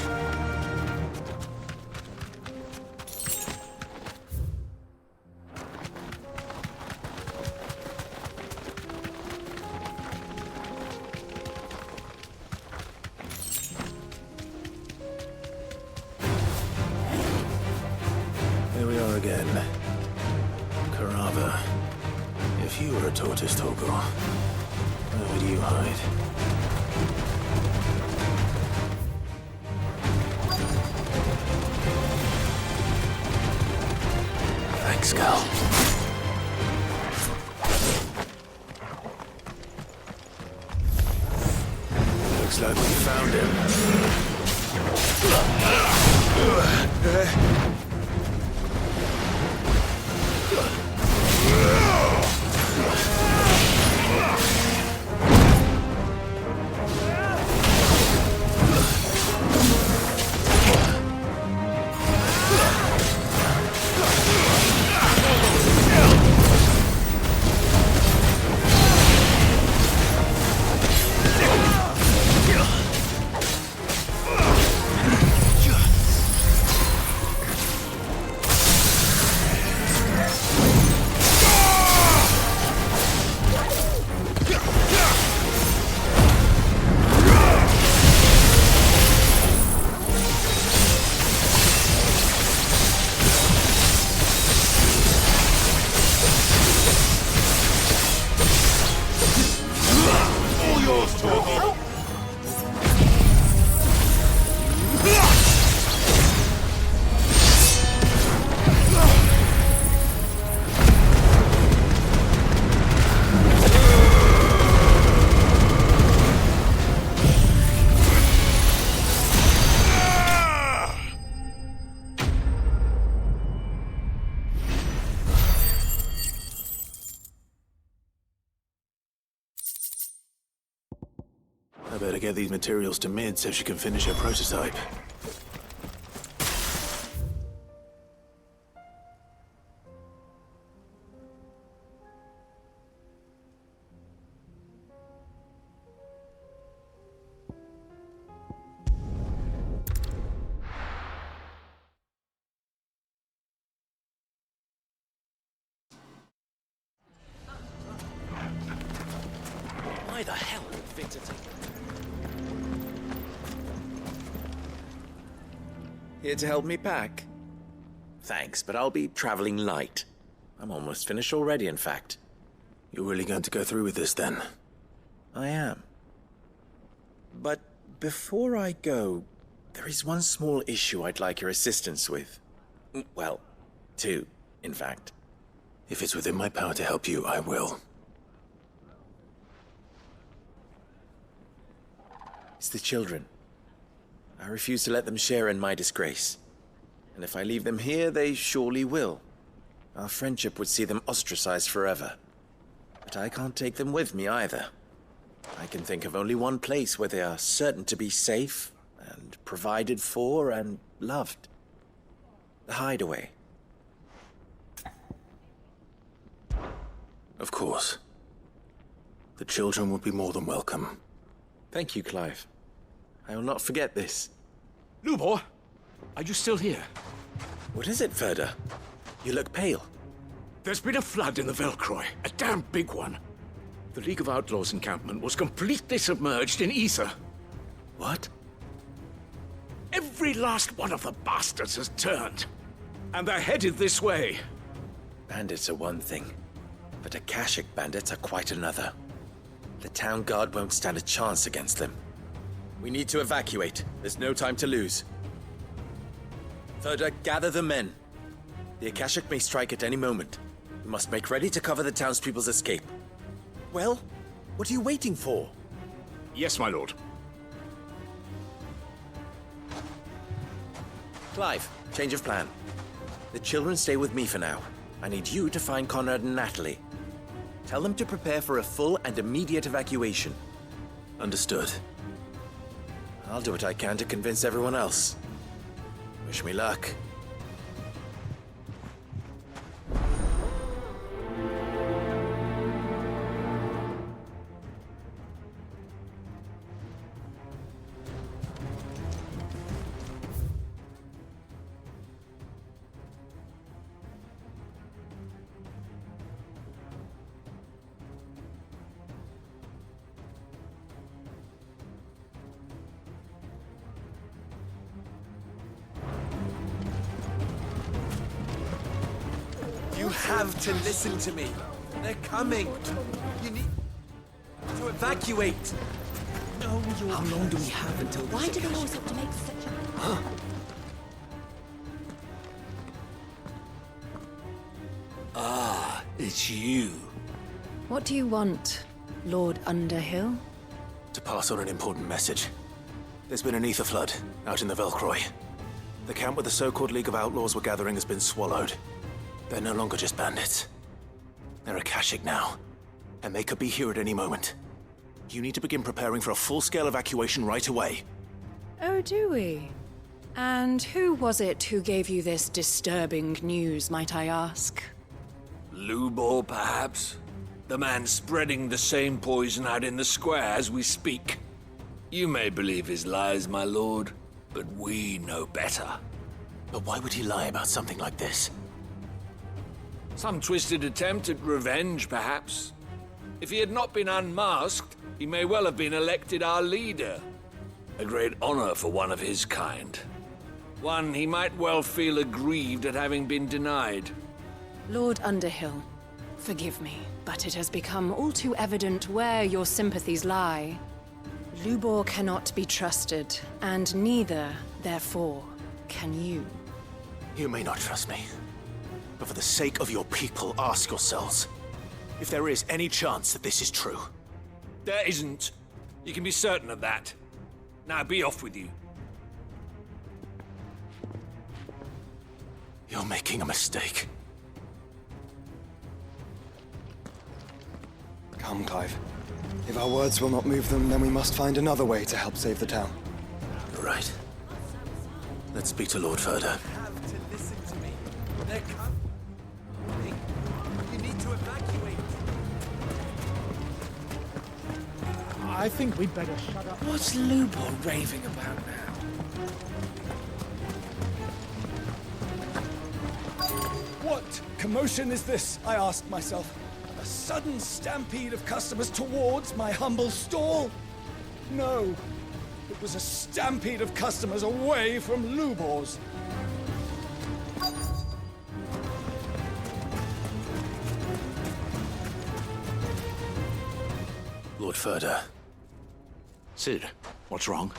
[SPEAKER 3] Here we are again. Carava. If you were a tortoise, Togo, where would you hide? Thanks, Gal. Looks like we found him. I better get these materials to Mid so she can finish her prototype.
[SPEAKER 2] Why the hell would Victor take...
[SPEAKER 3] Here to help me pack? Thanks, but I'll be traveling light. I'm almost finished already, in fact.
[SPEAKER 16] You're really going to go through with this, then?
[SPEAKER 3] I am. But before I go, there is one small issue I'd like your assistance with. Well, two, in fact.
[SPEAKER 16] If it's within my power to help you, I will.
[SPEAKER 3] It's the children. I refuse to let them share in my disgrace. And if I leave them here, they surely will. Our friendship would see them ostracized forever. But I can't take them with me either. I can think of only one place where they are certain to be safe and provided for and loved. The Hideaway.
[SPEAKER 16] Of course. The children would be more than welcome.
[SPEAKER 3] Thank you, Clive. I will not forget this.
[SPEAKER 6] Lubor, are you still here?
[SPEAKER 3] What is it, Ferda? You look pale.
[SPEAKER 6] There's been a flood in the Velcroy, a damn big one. The League of Outlaws encampment was completely submerged in ether.
[SPEAKER 3] What?
[SPEAKER 6] Every last one of the bastards has turned. And they're headed this way.
[SPEAKER 3] Bandits are one thing, but Akashic bandits are quite another. The town guard won't stand a chance against them. We need to evacuate. There's no time to lose. Ferda, gather the men. The Akashic may strike at any moment. We must make ready to cover the townspeople's escape. Well, what are you waiting for?
[SPEAKER 6] Yes, my lord.
[SPEAKER 3] Clive, change of plan. The children stay with me for now. I need you to find Conrad and Natalie. Tell them to prepare for a full and immediate evacuation.
[SPEAKER 16] Understood.
[SPEAKER 3] I'll do what I can to convince everyone else. Wish me luck. You have to listen to me. They're coming. You need to evacuate. No, you're...
[SPEAKER 11] How long do we have until
[SPEAKER 14] Why do they always have to make such a...
[SPEAKER 21] Ah, it's you.
[SPEAKER 22] What do you want, Lord Underhill?
[SPEAKER 16] To pass on an important message. There's been an ether flood out in the Velcroy. The camp where the so-called League of Outlaws were gathering has been swallowed. They're no longer just bandits. They're Akashic now, and they could be here at any moment. You need to begin preparing for a full-scale evacuation right away.
[SPEAKER 22] Oh, do we? And who was it who gave you this disturbing news, might I ask?
[SPEAKER 21] Lubor, perhaps? The man spreading the same poison out in the square as we speak. You may believe his lies, my lord, but we know better.
[SPEAKER 16] But why would he lie about something like this?
[SPEAKER 21] Some twisted attempt at revenge, perhaps. If he had not been unmasked, he may well have been elected our leader. A great honor for one of his kind. One he might well feel aggrieved at having been denied.
[SPEAKER 22] Lord Underhill, forgive me, but it has become all too evident where your sympathies lie. Lubor cannot be trusted, and neither, therefore, can you.
[SPEAKER 16] You may not trust me, but for the sake of your people, ask yourselves if there is any chance that this is true.
[SPEAKER 21] There isn't. You can be certain of that. Now be off with you.
[SPEAKER 16] You're making a mistake.
[SPEAKER 12] Come, Clive. If our words will not move them, then we must find another way to help save the town.
[SPEAKER 16] You're right. Let's speak to Lord Ferda.
[SPEAKER 3] Have to listen to me. They're coming. You need to evacuate.
[SPEAKER 1] I think we'd better shut up.
[SPEAKER 7] What's Lubor raving about now?
[SPEAKER 20] What commotion is this, I ask myself?
[SPEAKER 15] A sudden stampede of customers towards my humble stall? No, it was a stampede of customers away from Lubor's.
[SPEAKER 3] Lord Furder.
[SPEAKER 6] Sid, what's wrong?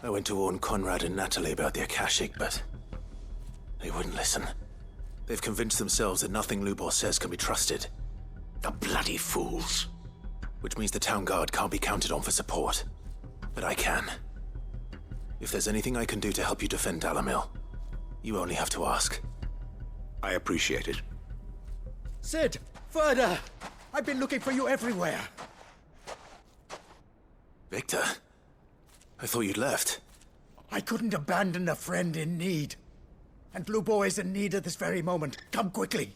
[SPEAKER 3] I went to warn Conrad and Natalie about the Akashic, but they wouldn't listen. They've convinced themselves that nothing Lubor says can be trusted.
[SPEAKER 6] The bloody fools.
[SPEAKER 3] Which means the town guard can't be counted on for support. But I can. If there's anything I can do to help you defend Dalamil, you only have to ask.
[SPEAKER 6] I appreciate it.
[SPEAKER 15] Sid! Further! I've been looking for you everywhere.
[SPEAKER 3] Victor? I thought you'd left.
[SPEAKER 15] I couldn't abandon a friend in need. And Lubor is in need at this very moment. Come quickly.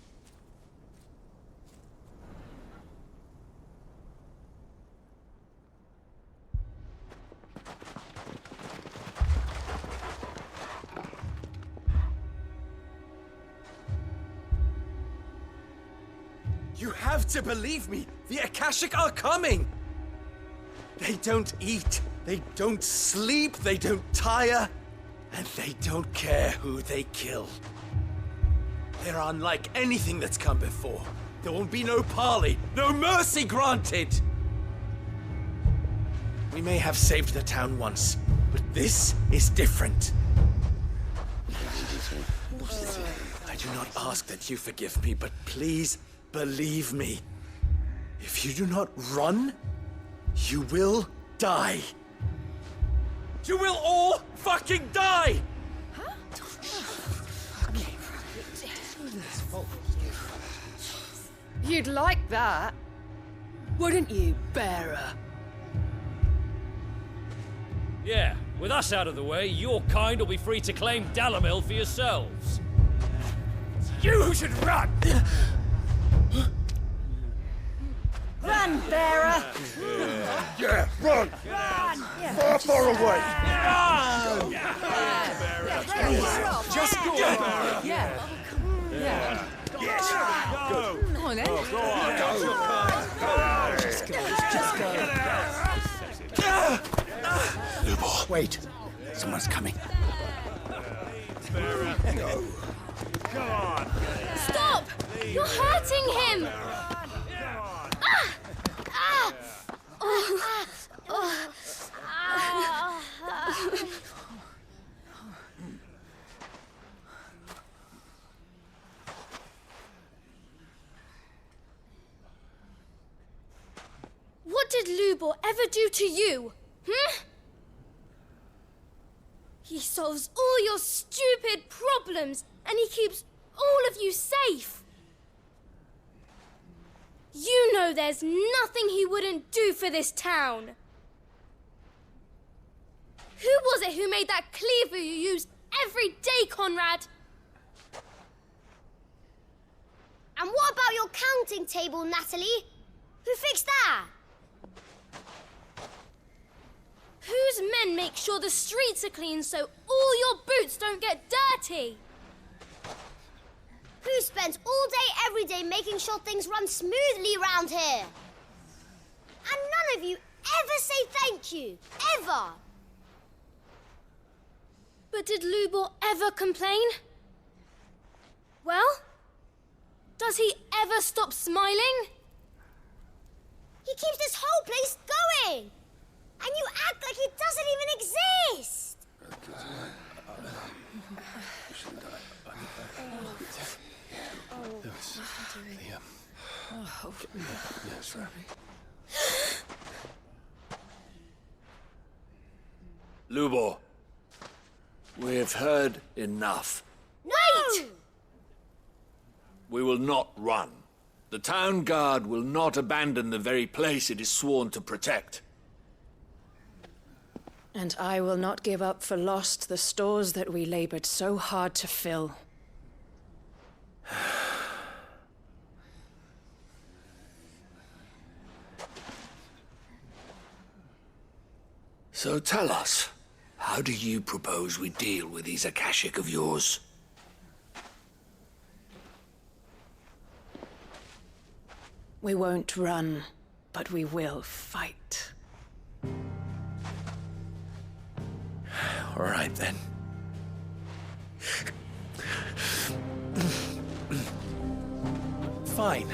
[SPEAKER 17] You have to believe me. The Akashic are coming. They don't eat, they don't sleep, they don't tire, and they don't care who they kill. They're unlike anything that's come before. There won't be no parley, no mercy granted. We may have saved the town once, but this is different. I do not ask that you forgive me, but please believe me. If you do not run, you will die. You will all fucking die!
[SPEAKER 22] You'd like that, wouldn't you, bearer?
[SPEAKER 23] Yeah, with us out of the way, your kind will be free to claim Dalamil for yourselves.
[SPEAKER 15] You should run!
[SPEAKER 22] Run, bearer!
[SPEAKER 15] Yeah, run!
[SPEAKER 22] Run!
[SPEAKER 15] Far, far away!
[SPEAKER 22] Run!
[SPEAKER 15] Just go!
[SPEAKER 22] Yeah.
[SPEAKER 15] Yes! Go!
[SPEAKER 22] Come on, then.
[SPEAKER 15] Go on!
[SPEAKER 22] Just go.
[SPEAKER 15] Lubor. Wait. Someone's coming. Go.
[SPEAKER 23] Come on!
[SPEAKER 24] Stop! You're hurting him! What did Lubor ever do to you? He solves all your stupid problems, and he keeps all of you safe. You know there's nothing he wouldn't do for this town. Who was it who made that cleaver you use every day, Conrad?
[SPEAKER 25] And what about your counting table, Natalie? Who fixed that?
[SPEAKER 24] Whose men make sure the streets are clean so all your boots don't get dirty?
[SPEAKER 25] Who spends all day, every day making sure things run smoothly round here? And none of you ever say thank you. Ever.
[SPEAKER 24] But did Lubor ever complain? Well, does he ever stop smiling?
[SPEAKER 25] He keeps this whole place going. And you act like it doesn't even exist.
[SPEAKER 21] Lubor, we've heard enough.
[SPEAKER 25] Wait!
[SPEAKER 21] We will not run. The town guard will not abandon the very place it is sworn to protect.
[SPEAKER 22] And I will not give up for lost the stores that we labored so hard to fill.
[SPEAKER 21] So tell us, how do you propose we deal with these Akashic of yours?
[SPEAKER 11] We won't run, but we will fight.
[SPEAKER 17] All right, then. Fine.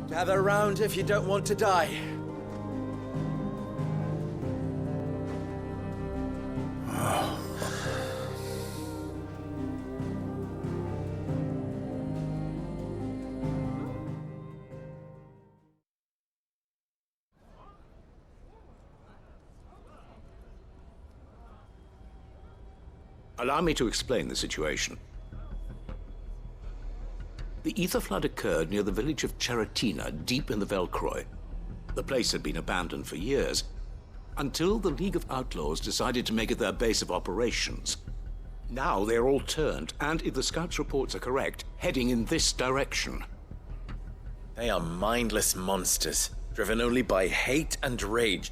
[SPEAKER 17] Gather around if you don't want to die.
[SPEAKER 6] Allow me to explain the situation. The ether flood occurred near the village of Cheratina, deep in the Velcroy. The place had been abandoned for years, until the League of Outlaws decided to make it their base of operations. Now they're all turned, and if the scouts' reports are correct, heading in this direction.
[SPEAKER 17] They are mindless monsters, driven only by hate and rage,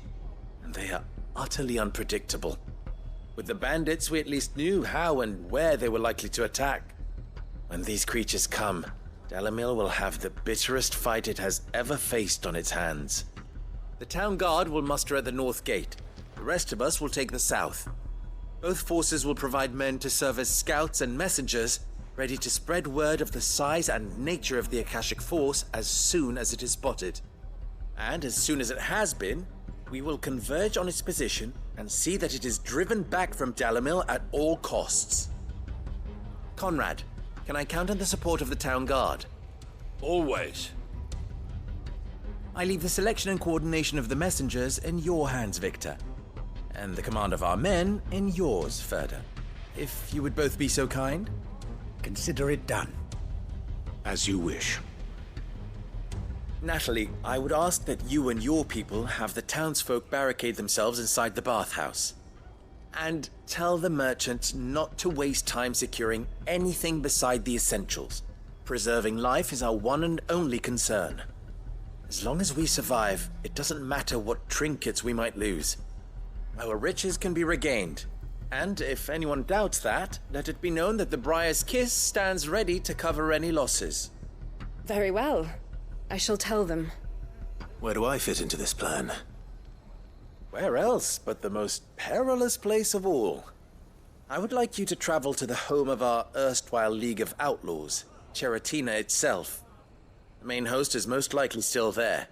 [SPEAKER 17] and they are utterly unpredictable. With the bandits, we at least knew how and where they were likely to attack. When these creatures come, Dalamil will have the bitterest fight it has ever faced on its hands. The town guard will muster at the north gate. The rest of us will take the south. Both forces will provide men to serve as scouts and messengers, ready to spread word of the size and nature of the Akashic force as soon as it is spotted. And as soon as it has been, we will converge on its position and see that it is driven back from Dalamil at all costs. Conrad, can I count on the support of the town guard?
[SPEAKER 21] Always.
[SPEAKER 17] I leave the selection and coordination of the messengers in your hands, Victor. And the command of our men in yours, Ferda. If you would both be so kind.
[SPEAKER 6] Consider it done. As you wish.
[SPEAKER 17] Natalie, I would ask that you and your people have the townsfolk barricade themselves inside the bathhouse. And tell the merchants not to waste time securing anything beside the essentials. Preserving life is our one and only concern. As long as we survive, it doesn't matter what trinkets we might lose. Our riches can be regained. And if anyone doubts that, let it be known that the Briar's Kiss stands ready to cover any losses.
[SPEAKER 11] Very well. I shall tell them.
[SPEAKER 3] Where do I fit into this plan?
[SPEAKER 17] Where else but the most perilous place of all? I would like you to travel to the home of our erstwhile League of Outlaws, Cheratina itself. The main host is most likely still there,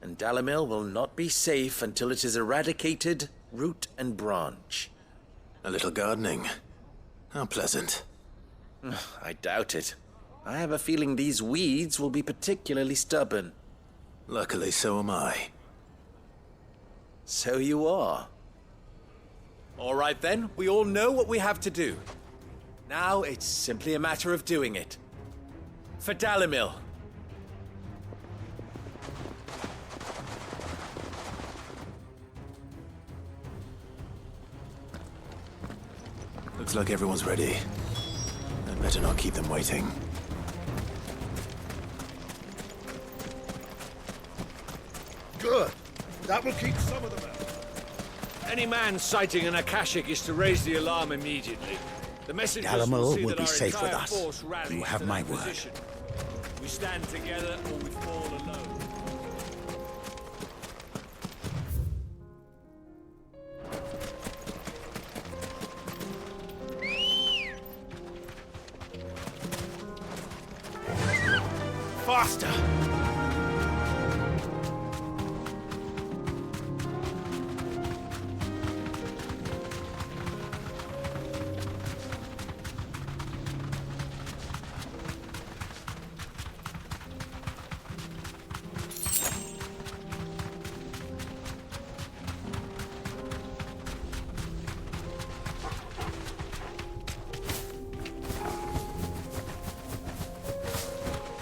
[SPEAKER 17] and Dalamil will not be safe until it is eradicated, root and branch.
[SPEAKER 3] A little gardening. How pleasant.
[SPEAKER 17] I doubt it. I have a feeling these weeds will be particularly stubborn.
[SPEAKER 3] Luckily, so am I.
[SPEAKER 17] So you are. All right then, we all know what we have to do. Now it's simply a matter of doing it. For Dalamil.
[SPEAKER 3] Looks like everyone's ready. I'd better not keep them waiting.
[SPEAKER 5] Good. That will keep some of them out.
[SPEAKER 21] Any man sighting an Akashic is to raise the alarm immediately. The messengers will see that our entire force rallies
[SPEAKER 6] You have
[SPEAKER 21] to
[SPEAKER 6] my
[SPEAKER 21] that
[SPEAKER 6] word.
[SPEAKER 21] position. We stand together or we fall alone.
[SPEAKER 5] Faster!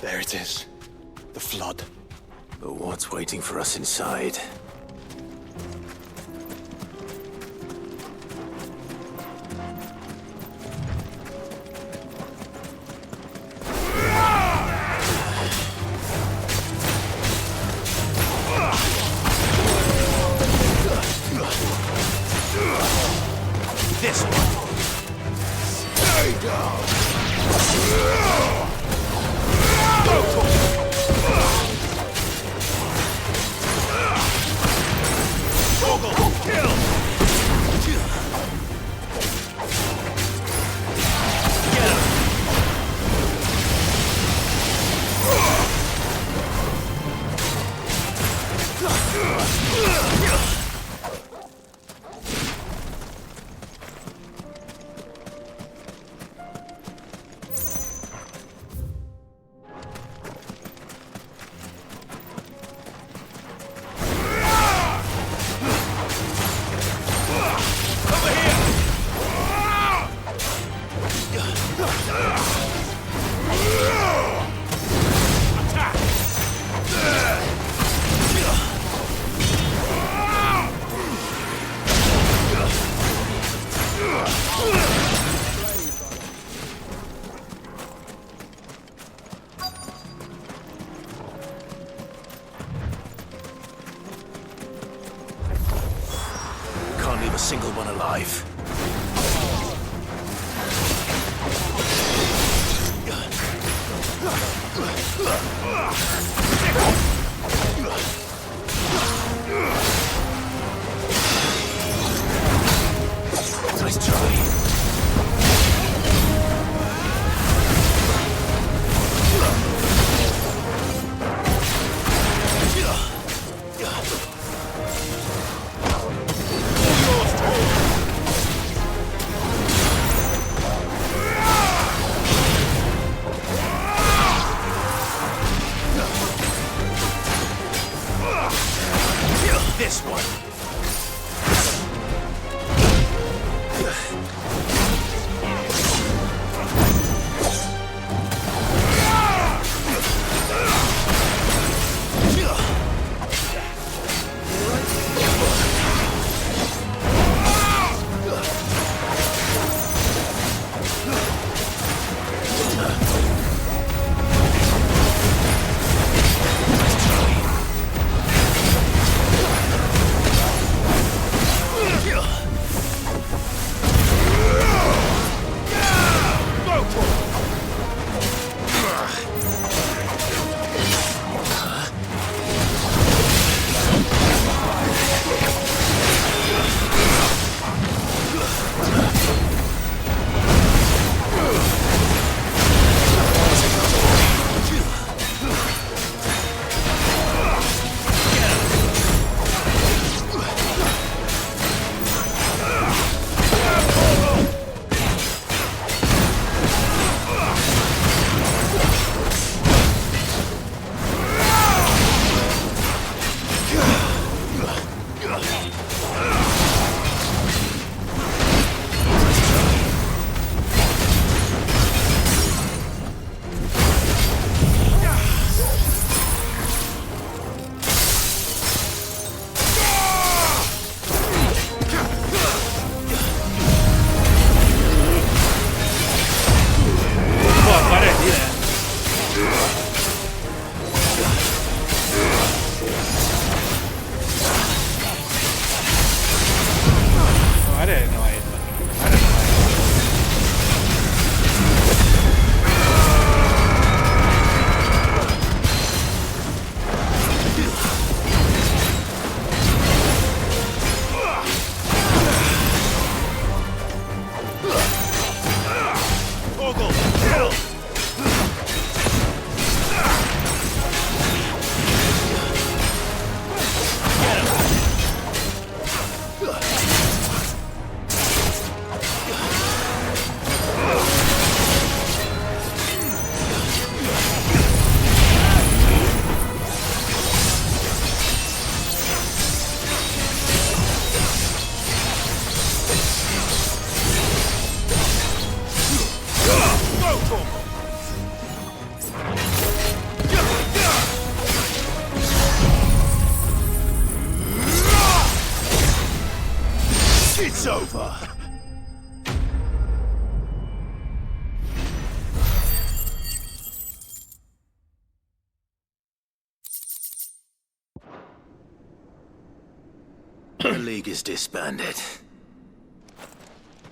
[SPEAKER 3] There it is. The flood. But what's waiting for us inside?
[SPEAKER 5] This one. Stay down!
[SPEAKER 3] leave a single one alive. Nice try. This one. It's over. The League is disbanded.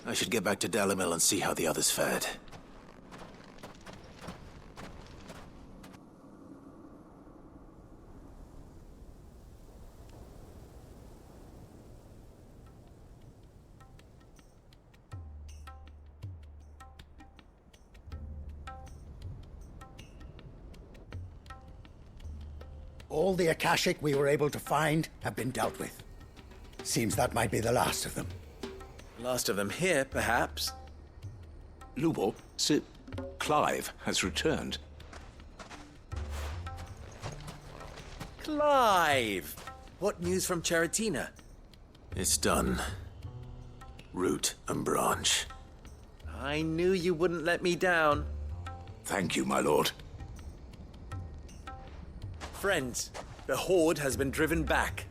[SPEAKER 3] I should get back to Dalamil and see how the others fared.
[SPEAKER 15] All the Akashic we were able to find have been dealt with. Seems that might be the last of them.
[SPEAKER 17] Last of them here, perhaps.
[SPEAKER 6] Lubor, Sir Clive has returned.
[SPEAKER 17] Clive! What news from Charatina?
[SPEAKER 3] It's done. Root and branch.
[SPEAKER 17] I knew you wouldn't let me down.
[SPEAKER 6] Thank you, my lord.
[SPEAKER 17] Friends, the Horde has been driven back.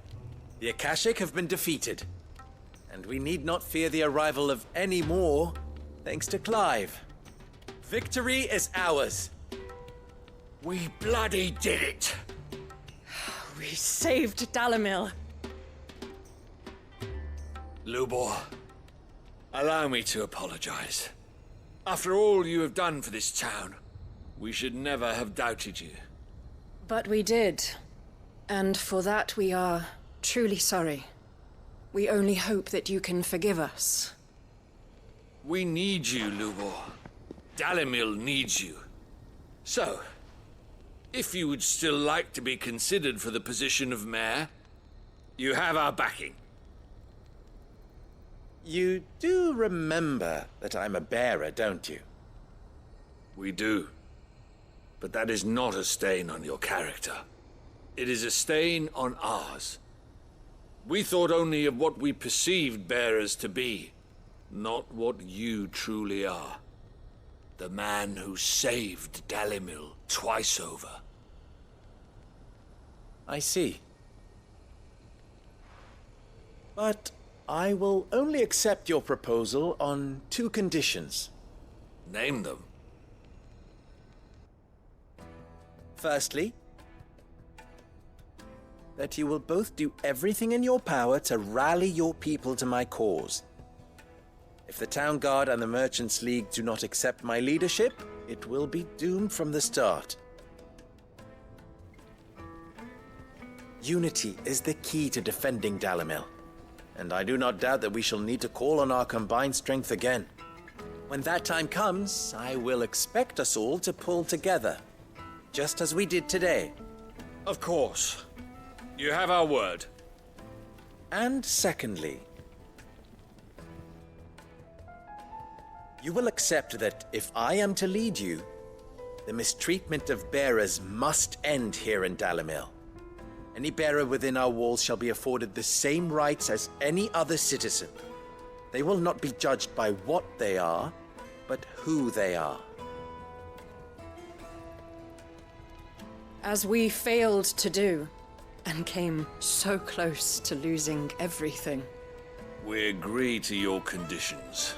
[SPEAKER 17] The Akashic have been defeated. And we need not fear the arrival of any more, thanks to Clive. Victory is ours.
[SPEAKER 21] We bloody did it!
[SPEAKER 22] We saved Dalamil.
[SPEAKER 21] Lubor, allow me to apologize. After all you have done for this town, we should never have doubted you.
[SPEAKER 22] But we did. And for that we are truly sorry. We only hope that you can forgive us.
[SPEAKER 21] We need you, Lubor. Dalimil needs you. So, if you would still like to be considered for the position of mayor, you have our backing.
[SPEAKER 4] You do remember that I'm a bearer, don't you?
[SPEAKER 21] We do. But that is not a stain on your character. It is a stain on ours. We thought only of what we perceived bearers to be, not what you truly are. The man who saved Dalimil twice over.
[SPEAKER 4] I see. But I will only accept your proposal on 2 conditions.
[SPEAKER 21] Name them.
[SPEAKER 4] Firstly, that you will both do everything in your power to rally your people to my cause. If the Town Guard and the Merchants League do not accept my leadership, it will be doomed from the start. Unity is the key to defending Dalimil, and I do not doubt that we shall need to call on our combined strength again. When that time comes, I will expect us all to pull together, just as we did today.
[SPEAKER 21] Of course. You have our word.
[SPEAKER 4] And secondly, you will accept that if I am to lead you, the mistreatment of bearers must end here in Dalimil. Any bearer within our walls shall be afforded the same rights as any other citizen. They will not be judged by what they are, but who they are.
[SPEAKER 22] As we failed to do, and came so close to losing everything.
[SPEAKER 21] We agree to your conditions.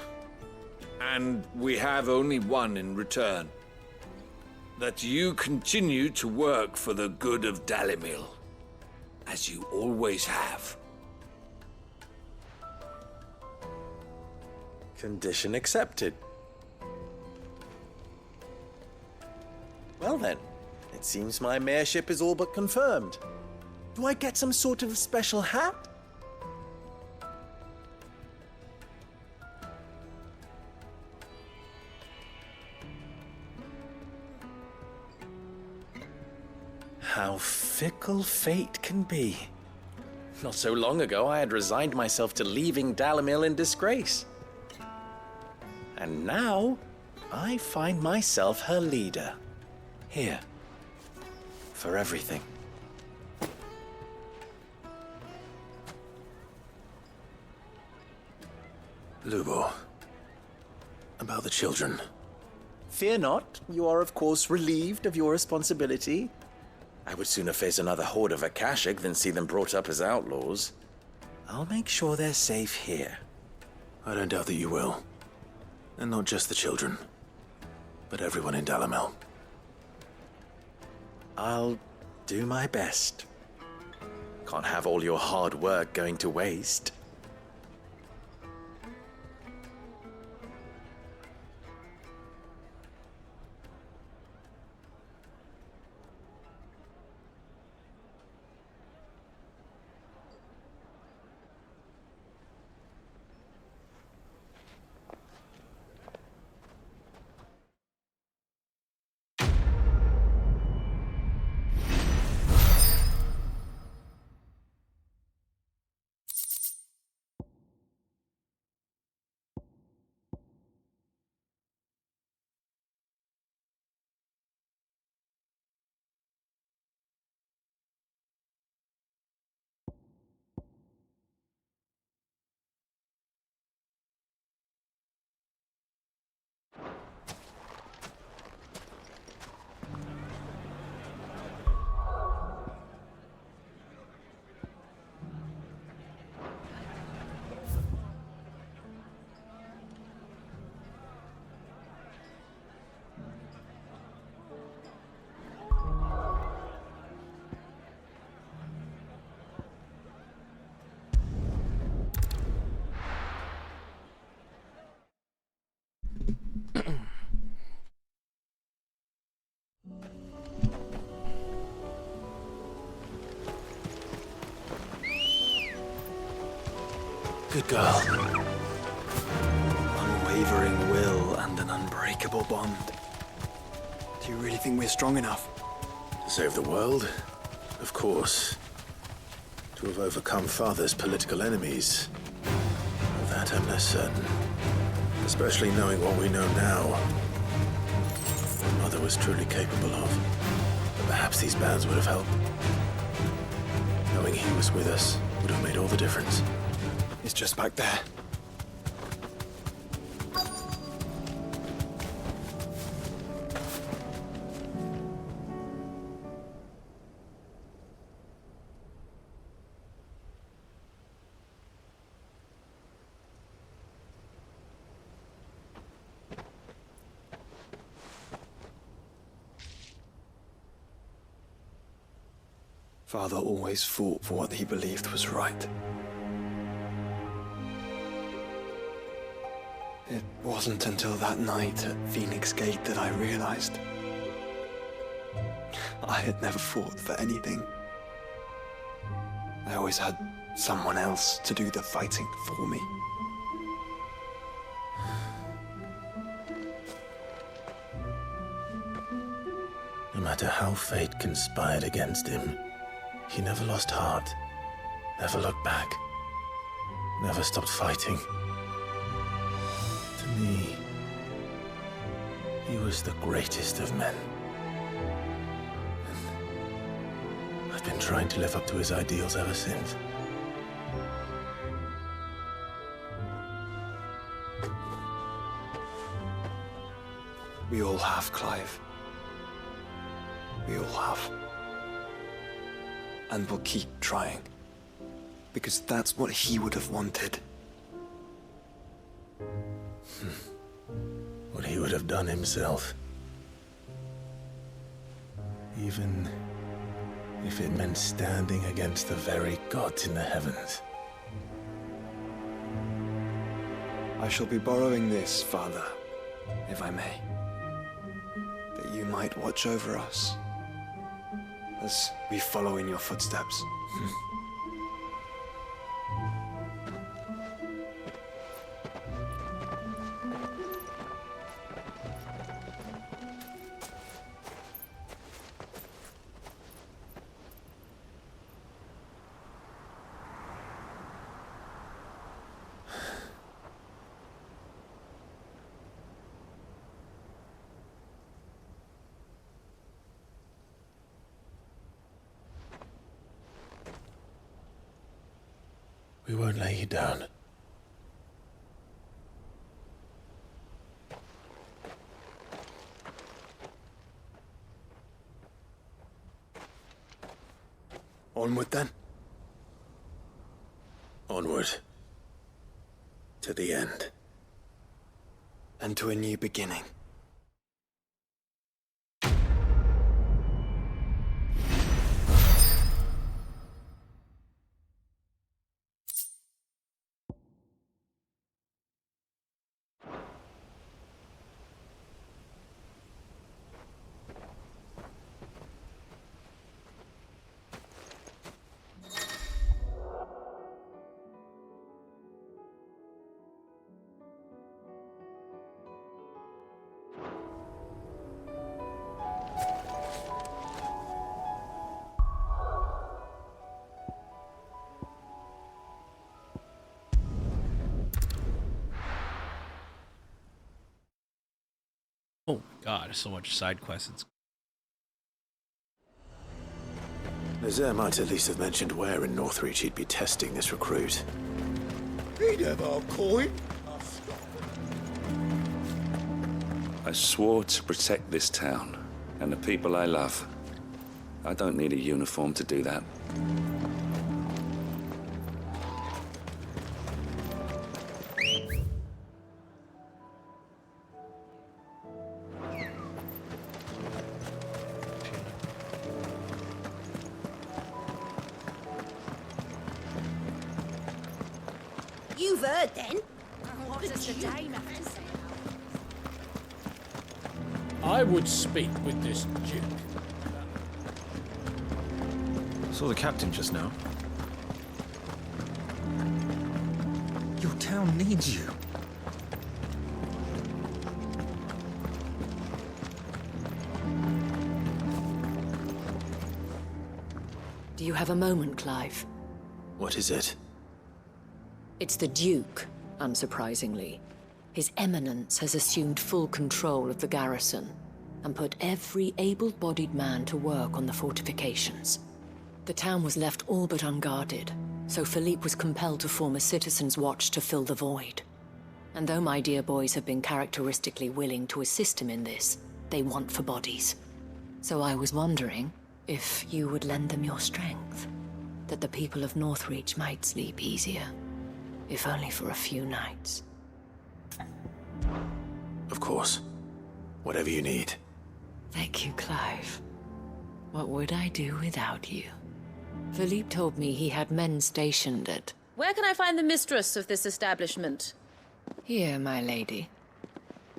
[SPEAKER 21] And we have only one in return. That you continue to work for the good of Dalimil, as you always have.
[SPEAKER 4] Condition accepted. Well then, it seems my mayorship is all but confirmed. Do I get some sort of special hat? How fickle fate can be. Not so long ago, I had resigned myself to leaving Dalimil in disgrace. And now, I find myself her leader. Here. For everything.
[SPEAKER 3] Lubor. About the children.
[SPEAKER 4] Fear not. You are, of course, relieved of your responsibility. I would sooner face another horde of Akashic than see them brought up as outlaws. I'll make sure they're safe here.
[SPEAKER 3] I don't doubt that you will. And not just the children, but everyone in Dalimil.
[SPEAKER 4] I'll do my best. Can't have all your hard work going to waste.
[SPEAKER 3] Good girl.
[SPEAKER 12] Unwavering will and an unbreakable bond. Do you really think we're strong enough?
[SPEAKER 3] To save the world? Of course. To have overcome Father's political enemies? Of that I'm less certain. Especially knowing what we know now. What Mother was truly capable of. But perhaps these bands would have helped. Knowing he was with us would have made all the difference.
[SPEAKER 12] It's just back there. Father always fought for what he believed was right. It wasn't until that night at Phoenix Gate that I realized I had never fought for anything. I always had someone else to do the fighting for me.
[SPEAKER 3] No matter how fate conspired against him, he never lost heart, never looked back, never stopped fighting. To me, he was the greatest of men. And I've been trying to live up to his ideals ever since.
[SPEAKER 12] We all have, Clive. We all have. And we'll keep trying. Because that's what he would have wanted.
[SPEAKER 3] What he would have done himself. Even if it meant standing against the very gods in the heavens.
[SPEAKER 12] I shall be borrowing this, Father, if I may. That you might watch over us as we follow in your footsteps.
[SPEAKER 3] We won't lay you down.
[SPEAKER 12] Onward then.
[SPEAKER 3] Onward. To the end.
[SPEAKER 12] And to a new beginning.
[SPEAKER 1] Oh my god, so much side quests.
[SPEAKER 3] Nazaire might at least have mentioned where in Northreach he'd be testing this recruit.
[SPEAKER 5] He'd have our coin.
[SPEAKER 8] I swore to protect this town and the people I love. I don't need a uniform to do that.
[SPEAKER 24] You've heard then. What does the dame have to say?
[SPEAKER 23] I would speak with this duke.
[SPEAKER 16] Saw the captain just now.
[SPEAKER 7] town needs you.
[SPEAKER 14] Do you have a moment, Clive?
[SPEAKER 3] What is it?
[SPEAKER 14] It's the Duke, unsurprisingly. His Eminence has assumed full control of the garrison and put every able-bodied man to work on the fortifications. The town was left all but unguarded, so Philippe was compelled to form a citizens' watch to fill the void. And though my dear boys have been characteristically willing to assist him in this, they want for bodies. So I was wondering if you would lend them your strength, that the people of Northreach might sleep easier, if only for a few nights.
[SPEAKER 3] Of course. Whatever you need.
[SPEAKER 14] Thank you, Clive. What would I do without you? Philippe told me he had men stationed at...
[SPEAKER 9] Where can I find the mistress of this establishment?
[SPEAKER 14] Here, my lady.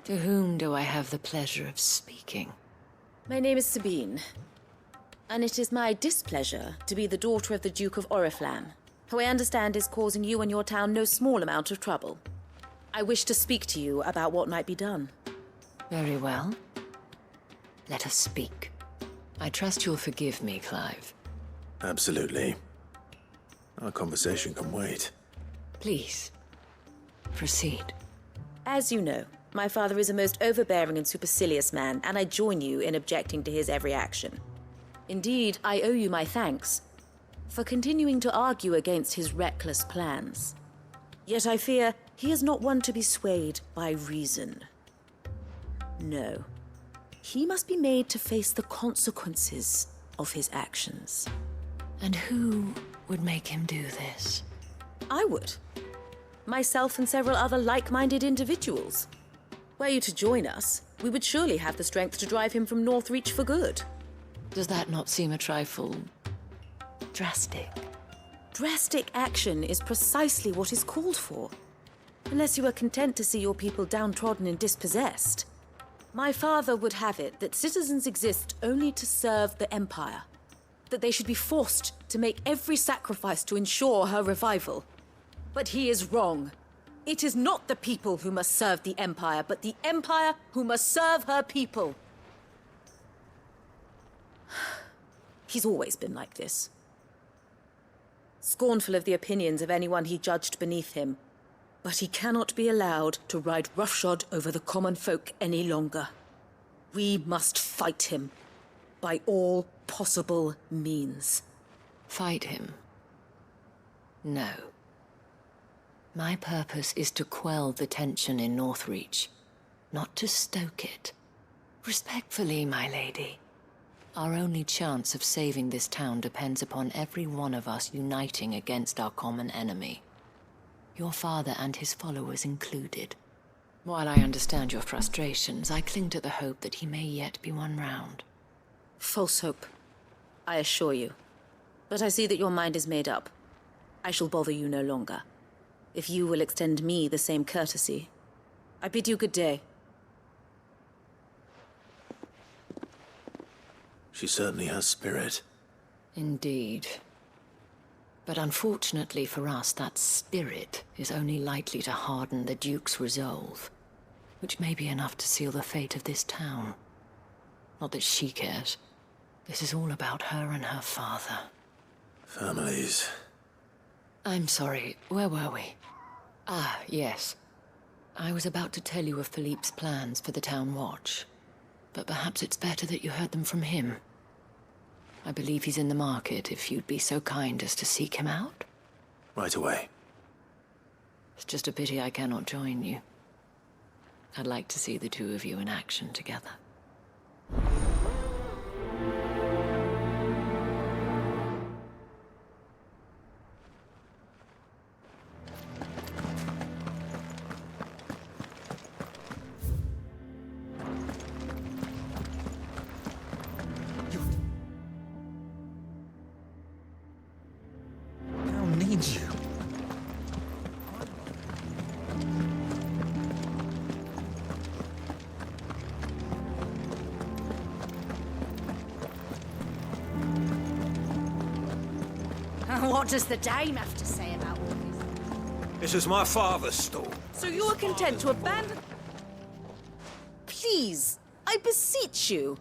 [SPEAKER 14] To whom do I have the pleasure of speaking?
[SPEAKER 9] My name is Sabine, and it is my displeasure to be the daughter of the Duke of Oriflamme, who I understand is causing you and your town no small amount of trouble. I wish to speak to you about what might be done.
[SPEAKER 14] Very well. Let us speak. I trust you'll forgive me, Clive.
[SPEAKER 3] Absolutely. Our conversation can wait.
[SPEAKER 14] Please, proceed.
[SPEAKER 9] As you know, my father is a most overbearing and supercilious man, and I join you in objecting to his every action. Indeed, I owe you my thanks for continuing to argue against his reckless plans. Yet I fear he is not one to be swayed by reason. No. He must be made to face the consequences of his actions.
[SPEAKER 14] And who would make him do this?
[SPEAKER 9] I would. Myself and several other like-minded individuals. Were you to join us, we would surely have the strength to drive him from Northreach for good.
[SPEAKER 14] Does that not seem a trifle... drastic?
[SPEAKER 9] Drastic action is precisely what is called for. Unless you are content to see your people downtrodden and dispossessed. My father would have it that citizens exist only to serve the Empire. That they should be forced to make every sacrifice to ensure her revival. But he is wrong. It is not the people who must serve the Empire, but the Empire who must serve her people. He's always been like this. Scornful of the opinions of anyone he judged beneath him. But he cannot be allowed to ride roughshod over the common folk any longer. We must fight him by all possible means.
[SPEAKER 14] Fight him? No. My purpose is to quell the tension in Northreach, not to stoke it. Respectfully, my lady. Our only chance of saving this town depends upon every one of us uniting against our common enemy. Your father and his followers included. While I understand your frustrations, I cling to the hope that he may yet be won round.
[SPEAKER 9] False hope, I assure you. But I see that your mind is made up. I shall bother you no longer. If you will extend me the same courtesy, I bid you good day.
[SPEAKER 3] She certainly has spirit.
[SPEAKER 14] Indeed. But unfortunately for us, that spirit is only likely to harden the Duke's resolve, which may be enough to seal the fate of this town. Not that she cares. This is all about her and her father.
[SPEAKER 3] Families.
[SPEAKER 14] I'm sorry, where were we? Ah, yes. I was about to tell you of Philippe's plans for the town watch, but perhaps it's better that you heard them from him. I believe he's in the market, if you'd be so kind as to seek him out.
[SPEAKER 3] Right away.
[SPEAKER 14] It's just a pity I cannot join you. I'd like to see the two of you in action together.
[SPEAKER 7] Needs you.
[SPEAKER 25] What does the dame have to say about all this?
[SPEAKER 5] This is my father's store.
[SPEAKER 9] So you are content to abandon... Please, I beseech you.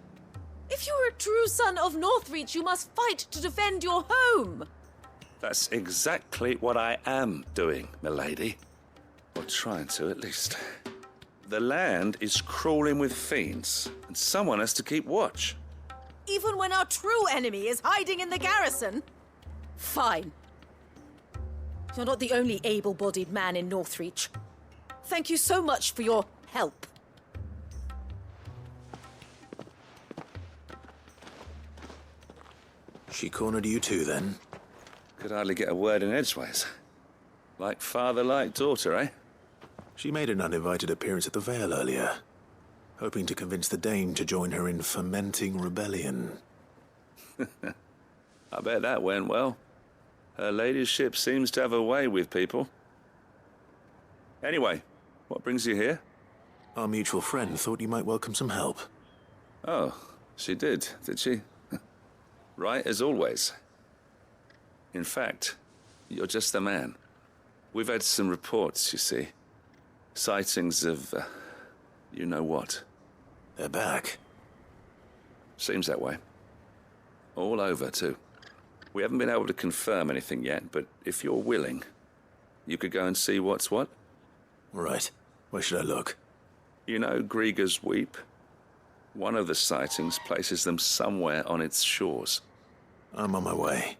[SPEAKER 9] If you are a true son of Northreach, you must fight to defend your home.
[SPEAKER 8] That's exactly what I am doing, milady. Or trying to, at least. The land is crawling with fiends, and someone has to keep watch.
[SPEAKER 9] Even when our true enemy is hiding in the garrison? Fine. You're not the only able-bodied man in Northreach. Thank you so much for your help.
[SPEAKER 3] She cornered you too, then?
[SPEAKER 8] Could hardly get a word in edgeways. Like father, like daughter, eh?
[SPEAKER 3] She made an uninvited appearance at the Vale earlier, hoping to convince the Dame to join her in fomenting rebellion.
[SPEAKER 8] I bet that went well. Her ladyship seems to have a way with people. Anyway, what brings you here?
[SPEAKER 3] Our mutual friend thought you might welcome some help.
[SPEAKER 8] Oh, she did she? Right as always. In fact, you're just the man. We've had some reports, you see. Sightings of, you know what.
[SPEAKER 3] They're back.
[SPEAKER 8] Seems that way. All over, too. We haven't been able to confirm anything yet, but if you're willing, you could go and see what's what.
[SPEAKER 3] Right. Where should I look?
[SPEAKER 8] You know Grieger's Weep? One of the sightings places them somewhere on its shores.
[SPEAKER 3] I'm on my way.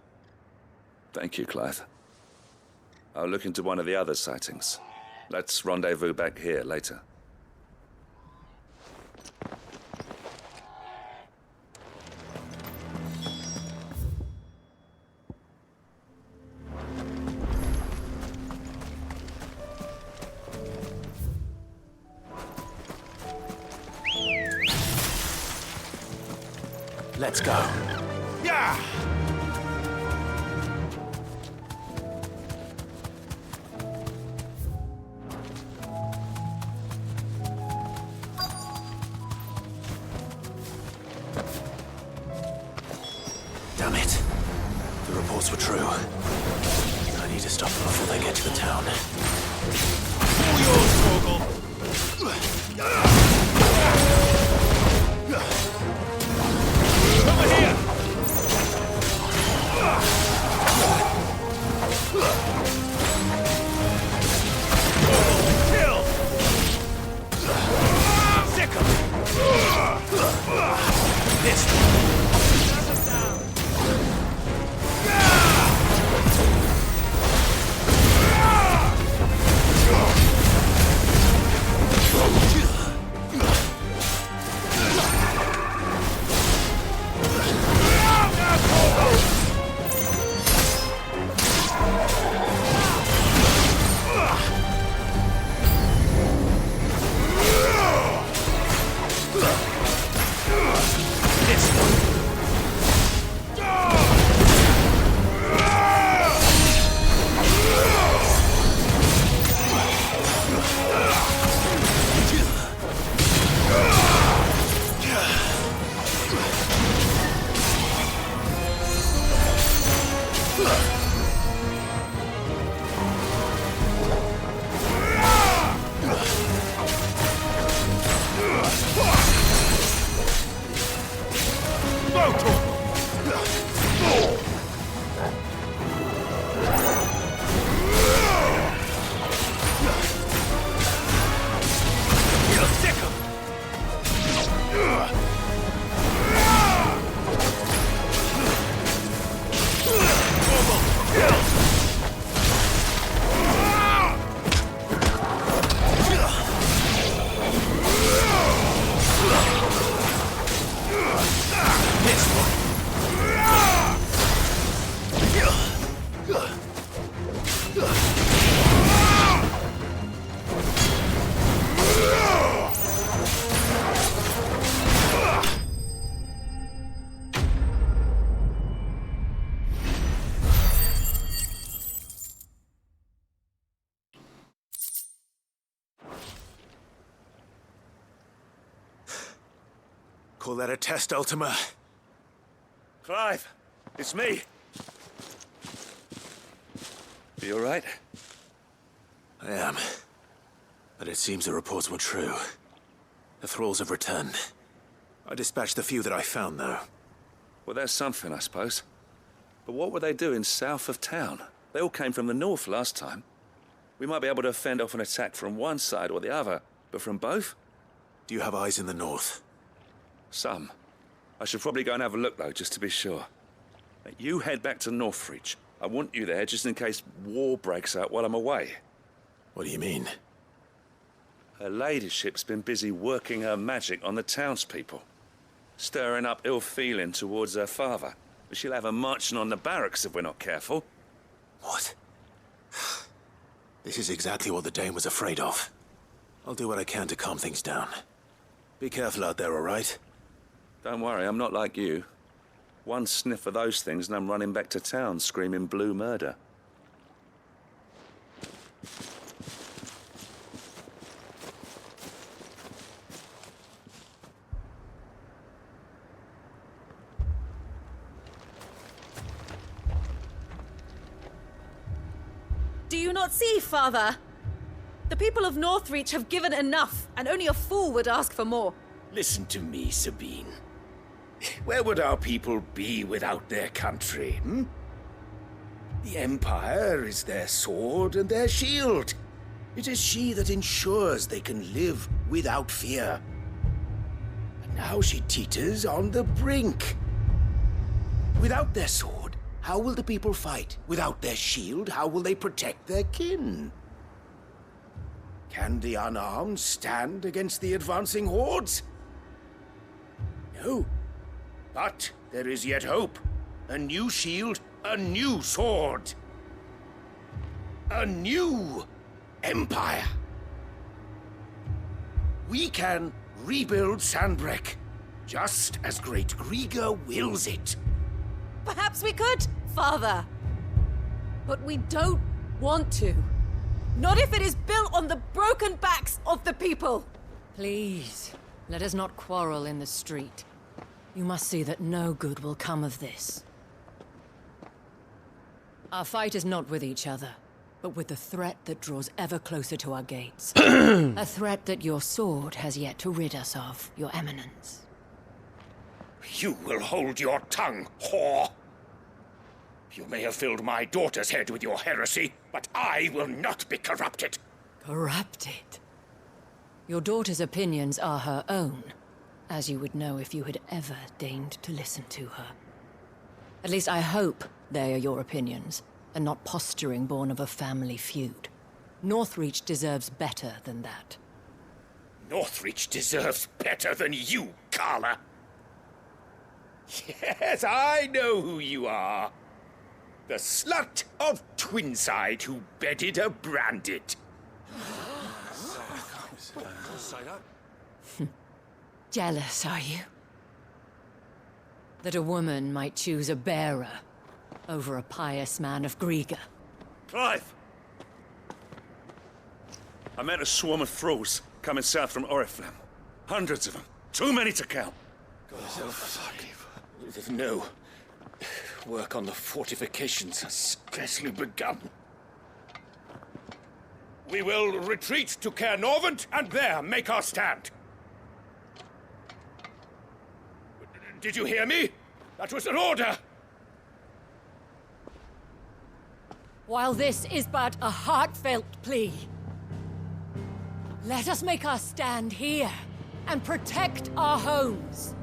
[SPEAKER 8] Thank you, Clive. I'll look into one of the other sightings. Let's rendezvous back here later.
[SPEAKER 3] Let's go.
[SPEAKER 5] Yeah!
[SPEAKER 3] Damn it. The reports were true. I need to stop them before they get to the town.
[SPEAKER 5] All yours, Torgal. Over here! Kill! Sick him! This
[SPEAKER 3] Call that a test, Ultima?
[SPEAKER 8] Clive, it's me. You all right?
[SPEAKER 3] I am. But it seems the reports were true. The thralls have returned. I dispatched the few that I found, though.
[SPEAKER 8] Well, that's something, I suppose. But what were they doing south of town? They all came from the north last time. We might be able to fend off an attack from one side or the other, but from both?
[SPEAKER 3] Do you have eyes in the north?
[SPEAKER 8] Some. I should probably go and have a look, though, just to be sure. You head back to Northreach. I want you there just in case war breaks out while I'm away.
[SPEAKER 3] What do you mean?
[SPEAKER 8] Her ladyship's been busy working her magic on the townspeople, stirring up ill feeling towards her father. But she'll have her marching on the barracks if we're not careful.
[SPEAKER 3] What? This is exactly what the Dane was afraid of. I'll do what I can to calm things down. Be careful out there, all right?
[SPEAKER 8] Don't worry, I'm not like you. One sniff of those things and I'm running back to town screaming blue murder.
[SPEAKER 9] Do you not see, Father? The people of Northreach have given enough, and only a fool would ask for more.
[SPEAKER 2] Listen to me, Sabine. Where would our people be without their country, hmm? The Empire is their sword and their shield. It is she that ensures they can live without fear. But now she teeters on the brink. Without their sword, how will the people fight? Without their shield, how will they protect their kin? Can the unarmed stand against the advancing hordes? No. But there is yet hope. A new shield, a new sword. A new empire. We can rebuild Sandbreck, just as Great Griga wills it.
[SPEAKER 9] Perhaps we could, Father. But we don't want to. Not if it is built on the broken backs of the people.
[SPEAKER 14] Please, let us not quarrel in the street. You must see that no good will come of this. Our fight is not with each other, but with the threat that draws ever closer to our gates. A threat that your sword has yet to rid us of, Your Eminence.
[SPEAKER 2] You will hold your tongue, whore. You may have filled my daughter's head with your heresy, but I will not be corrupted.
[SPEAKER 14] Corrupted? Your daughter's opinions are her own, as you would know if you had ever deigned to listen to her. At least I hope they are your opinions, and not posturing born of a family feud. Northreach deserves better than that.
[SPEAKER 2] Northreach deserves better than you, Carla. Yes, I know who you are. The slut of Twinside who bedded a Branded.
[SPEAKER 14] Jealous, are you? That a woman might choose a bearer over a pious man of Griga.
[SPEAKER 8] Clive! I met a swarm of thralls coming south from Oriflamme. Hundreds of them. Too many to count.
[SPEAKER 2] No. Work on the fortifications has scarcely begun. We will retreat to Caer Norvent and there make our stand. Did you hear me? That was an order!
[SPEAKER 14] While this is but a heartfelt plea, let us make our stand here and protect our homes.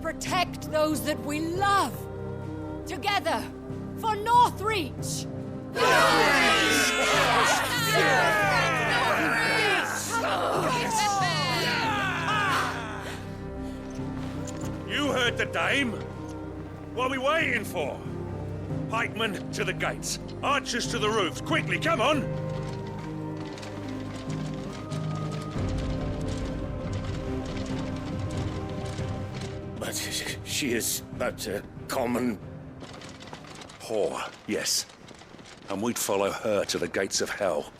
[SPEAKER 14] Protect those that we love. Together, for Northreach!
[SPEAKER 8] You heard the dame. What are we waiting for? Pikemen to the gates. Archers to the roofs. Quickly, come on!
[SPEAKER 2] But she is but a common...
[SPEAKER 8] whore, yes. And we'd follow her to the gates of hell.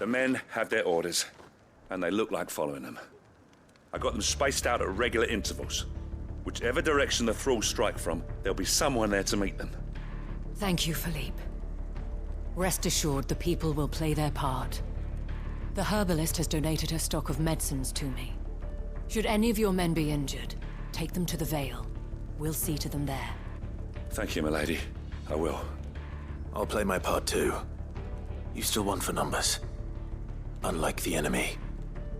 [SPEAKER 8] The men have their orders, and they look like following them. I got them spaced out at regular intervals. Whichever direction the thralls strike from, there'll be someone there to meet them.
[SPEAKER 14] Thank you, Philippe. Rest assured, the people will play their part. The herbalist has donated her stock of medicines to me. Should any of your men be injured, take them to the Vale. We'll see to them there.
[SPEAKER 8] Thank you, milady. I will.
[SPEAKER 3] I'll play my part too. You still won for numbers. Unlike the enemy.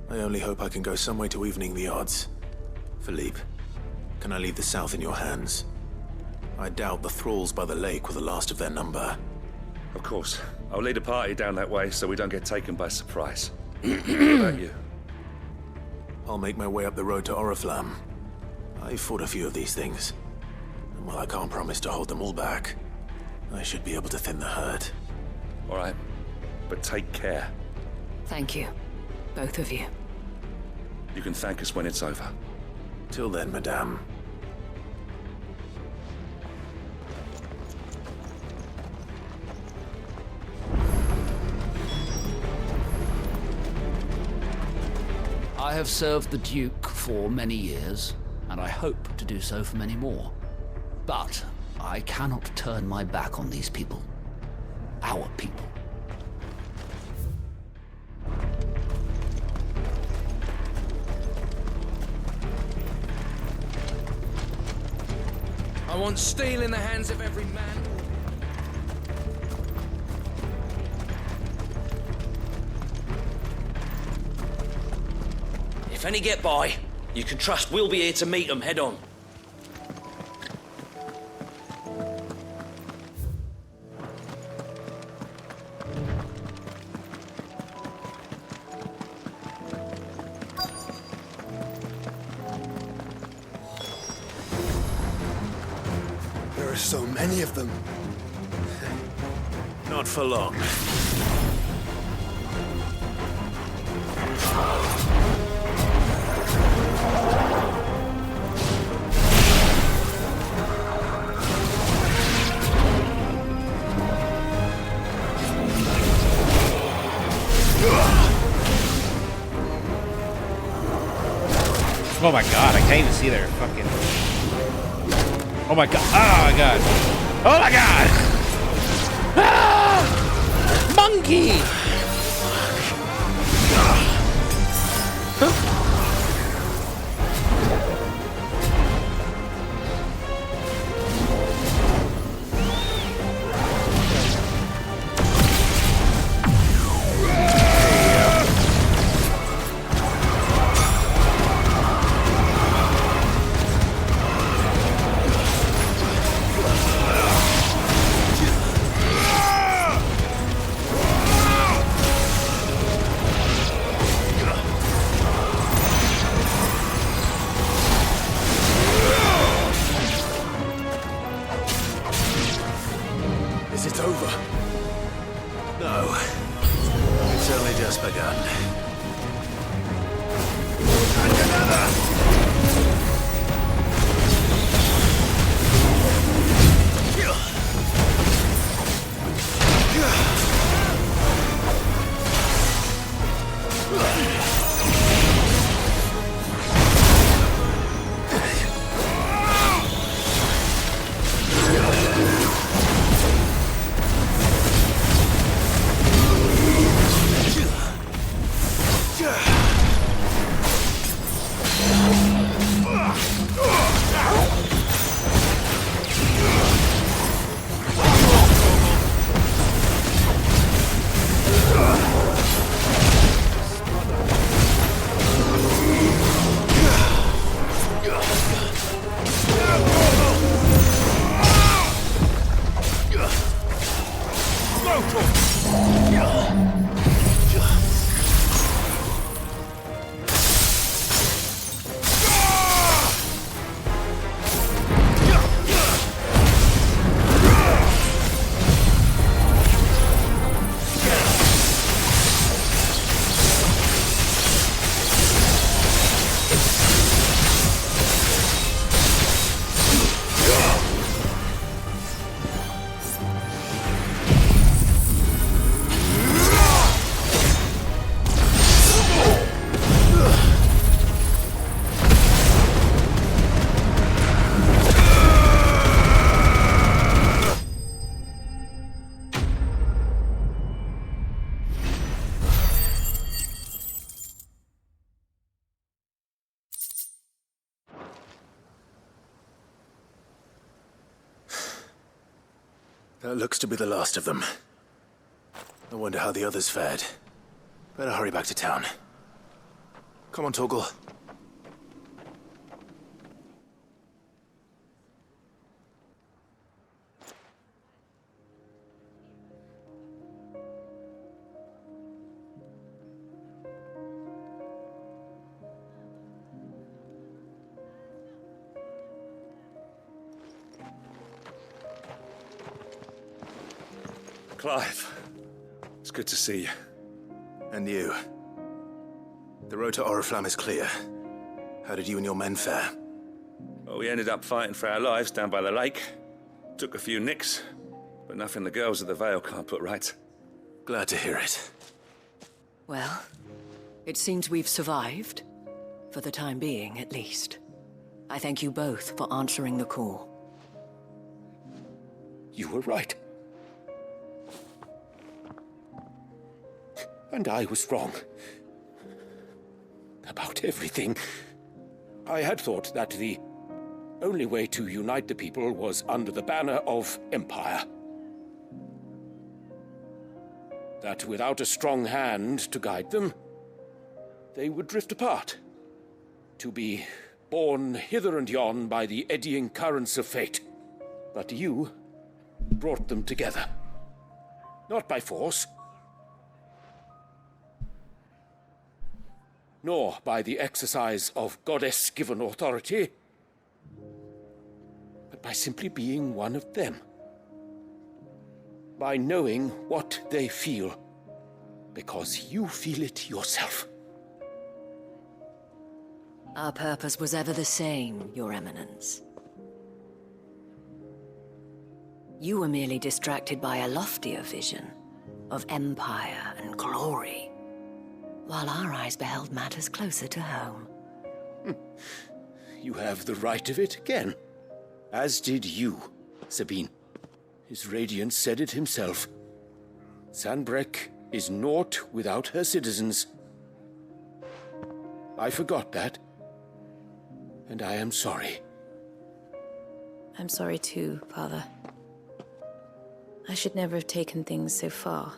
[SPEAKER 3] I only hope I can go some way to evening the odds. Philippe, can I leave the South in your hands? I doubt the thralls by the lake were the last of their number.
[SPEAKER 8] Of course. I'll lead a party down that way so we don't get taken by surprise. What about you?
[SPEAKER 3] I'll make my way up the road to Oriflamme. I've fought a few of these things. And while I can't promise to hold them all back, I should be able to thin the herd.
[SPEAKER 8] All right. But take care.
[SPEAKER 14] Thank you. Both of you.
[SPEAKER 8] You can thank us when it's over.
[SPEAKER 3] Till then, madame.
[SPEAKER 10] I have served the Duke for many years, and I hope to do so for many more. But I cannot turn my back on these people. Our people.
[SPEAKER 17] I want steel in the hands of every man.
[SPEAKER 13] If any get by, you can trust we'll be here to meet them head on.
[SPEAKER 12] There are so many of them.
[SPEAKER 3] Not for long.
[SPEAKER 1] Oh my god, I can't even see their fucking... Oh my god, oh my god. Oh my god! Ah! Monkey!
[SPEAKER 3] That looks to be the last of them. I wonder how the others fared. Better hurry back to town. Come on, Torgal.
[SPEAKER 8] Clive, it's good to see you.
[SPEAKER 3] And you. The road to Oriflamme is clear. How did you and your men fare?
[SPEAKER 8] Well, we ended up fighting for our lives down by the lake. Took a few nicks, but nothing the girls of the Vale can't put right.
[SPEAKER 3] Glad to hear it.
[SPEAKER 11] Well, it seems we've survived. For the time being, at least. I thank you both for answering the call.
[SPEAKER 15] You were right. And I was wrong. About everything. I had thought that the only way to unite the people was under the banner of Empire. That without a strong hand to guide them, they would drift apart. To be borne hither and yon by the eddying currents of fate. But you brought them together. Not by force, nor by the exercise of goddess-given authority, but by simply being one of them. By knowing what they feel, because you feel it yourself.
[SPEAKER 11] Our purpose was ever the same, Your Eminence. You were merely distracted by a loftier vision of empire and glory, while our eyes beheld matters closer to home.
[SPEAKER 15] You have the right of it again. As did you, Sabine. His radiance said it himself. Sanbreque is naught without her citizens. I forgot that, and I am sorry.
[SPEAKER 9] I'm sorry too, Father. I should never have taken things so far.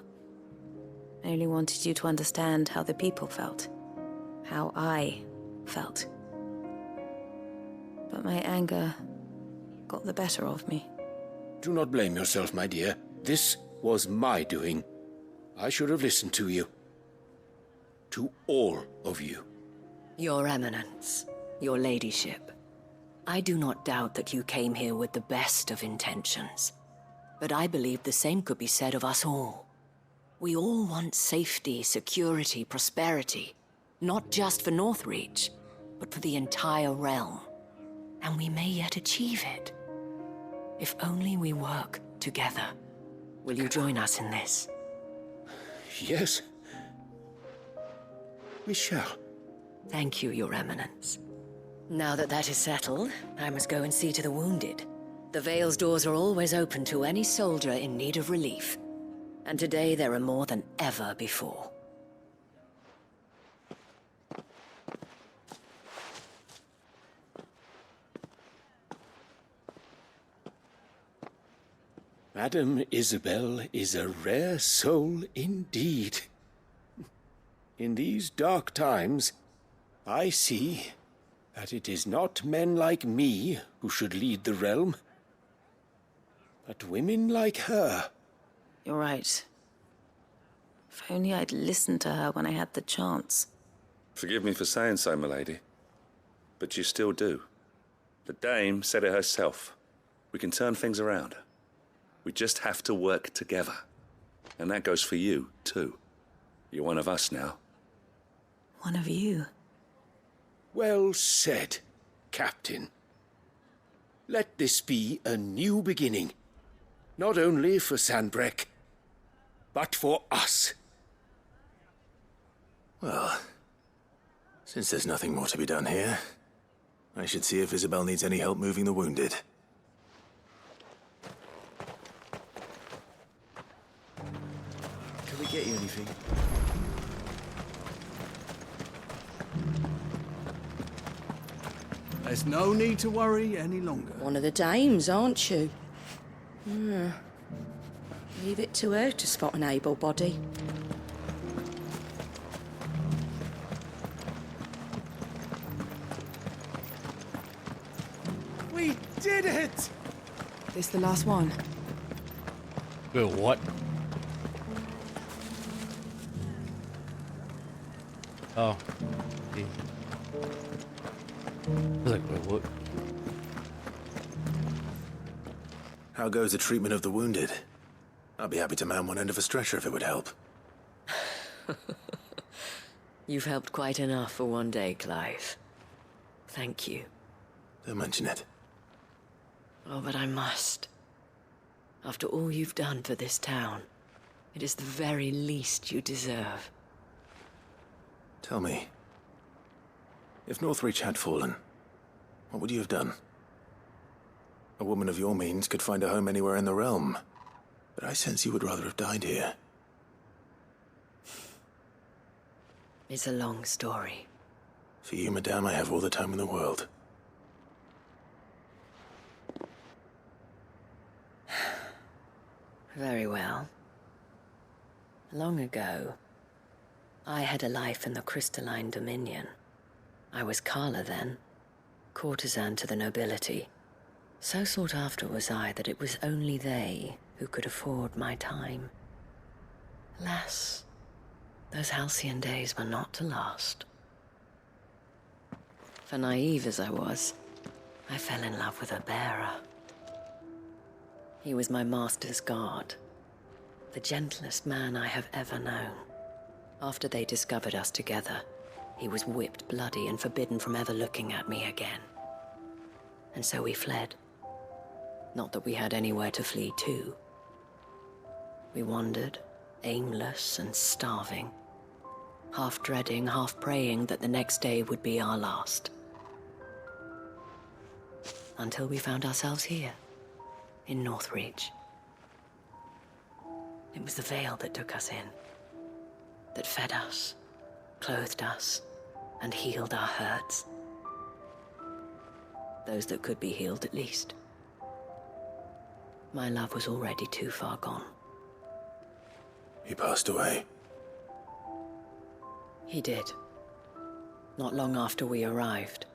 [SPEAKER 9] I only wanted you to understand how the people felt. How I felt. But my anger got the better of me.
[SPEAKER 15] Do not blame yourself, my dear. This was my doing. I should have listened to you. To all of you.
[SPEAKER 11] Your Eminence, your Ladyship, I do not doubt that you came here with the best of intentions. But I believe the same could be said of us all. We all want safety, security, prosperity. Not just for Northreach, but for the entire realm. And we may yet achieve it. If only we work together. Will you join us in this?
[SPEAKER 15] Yes. We shall.
[SPEAKER 11] Thank you, Your Eminence. Now that that is settled, I must go and see to the wounded. The Vale's doors are always open to any soldier in need of relief. And today there are more than ever before.
[SPEAKER 15] Madame Isabel is a rare soul indeed. In these dark times, I see that it is not men like me who should lead the realm, but women like her.
[SPEAKER 9] You're right. If only I'd listened to her when I had the chance.
[SPEAKER 8] Forgive me for saying so, milady, but you still do. The Dame said it herself. We can turn things around. We just have to work together. And that goes for you, too. You're one of us now.
[SPEAKER 9] One of you.
[SPEAKER 15] Well said, Captain. Let this be a new beginning. Not only for Sanbreque, but for us.
[SPEAKER 3] Well, since there's nothing more to be done here, I should see if Isabel needs any help moving the wounded.
[SPEAKER 12] Can we get you anything?
[SPEAKER 18] There's no need to worry any longer.
[SPEAKER 19] One of the dames, aren't you?
[SPEAKER 11] Leave it to her to spot an able body.
[SPEAKER 17] We did it!
[SPEAKER 6] This the last one?
[SPEAKER 1] Wait, what? Oh. I was like, wait, what?
[SPEAKER 3] How goes the treatment of the wounded? I'd be happy to man one end of a stretcher if it would help.
[SPEAKER 11] You've helped quite enough for one day, Clive. Thank you.
[SPEAKER 3] Don't mention it.
[SPEAKER 11] Oh, but I must. After all you've done for this town, it is the very least you deserve.
[SPEAKER 3] Tell me, if Northreach had fallen, what would you have done? A woman of your means could find a home anywhere in the realm, but I sense you would rather have died here.
[SPEAKER 11] It's a long story.
[SPEAKER 3] For you, madame, I have all the time in the world.
[SPEAKER 11] Very well. Long ago, I had a life in the Crystalline Dominion. I was Carla then, courtesan to the nobility. So sought after was I that it was only they who could afford my time. Alas, those halcyon days were not to last. For naive as I was, I fell in love with a bearer. He was my master's guard, the gentlest man I have ever known. After they discovered us together, he was whipped bloody and forbidden from ever looking at me again. And so we fled. Not that we had anywhere to flee to. We wandered, aimless and starving, half dreading, half praying that the next day would be our last. Until we found ourselves here, in Northreach. It was the Veil that took us in, that fed us, clothed us, and healed our hurts. Those that could be healed, at least. My love was already too far gone.
[SPEAKER 3] He passed away.
[SPEAKER 11] He did. Not long after we arrived.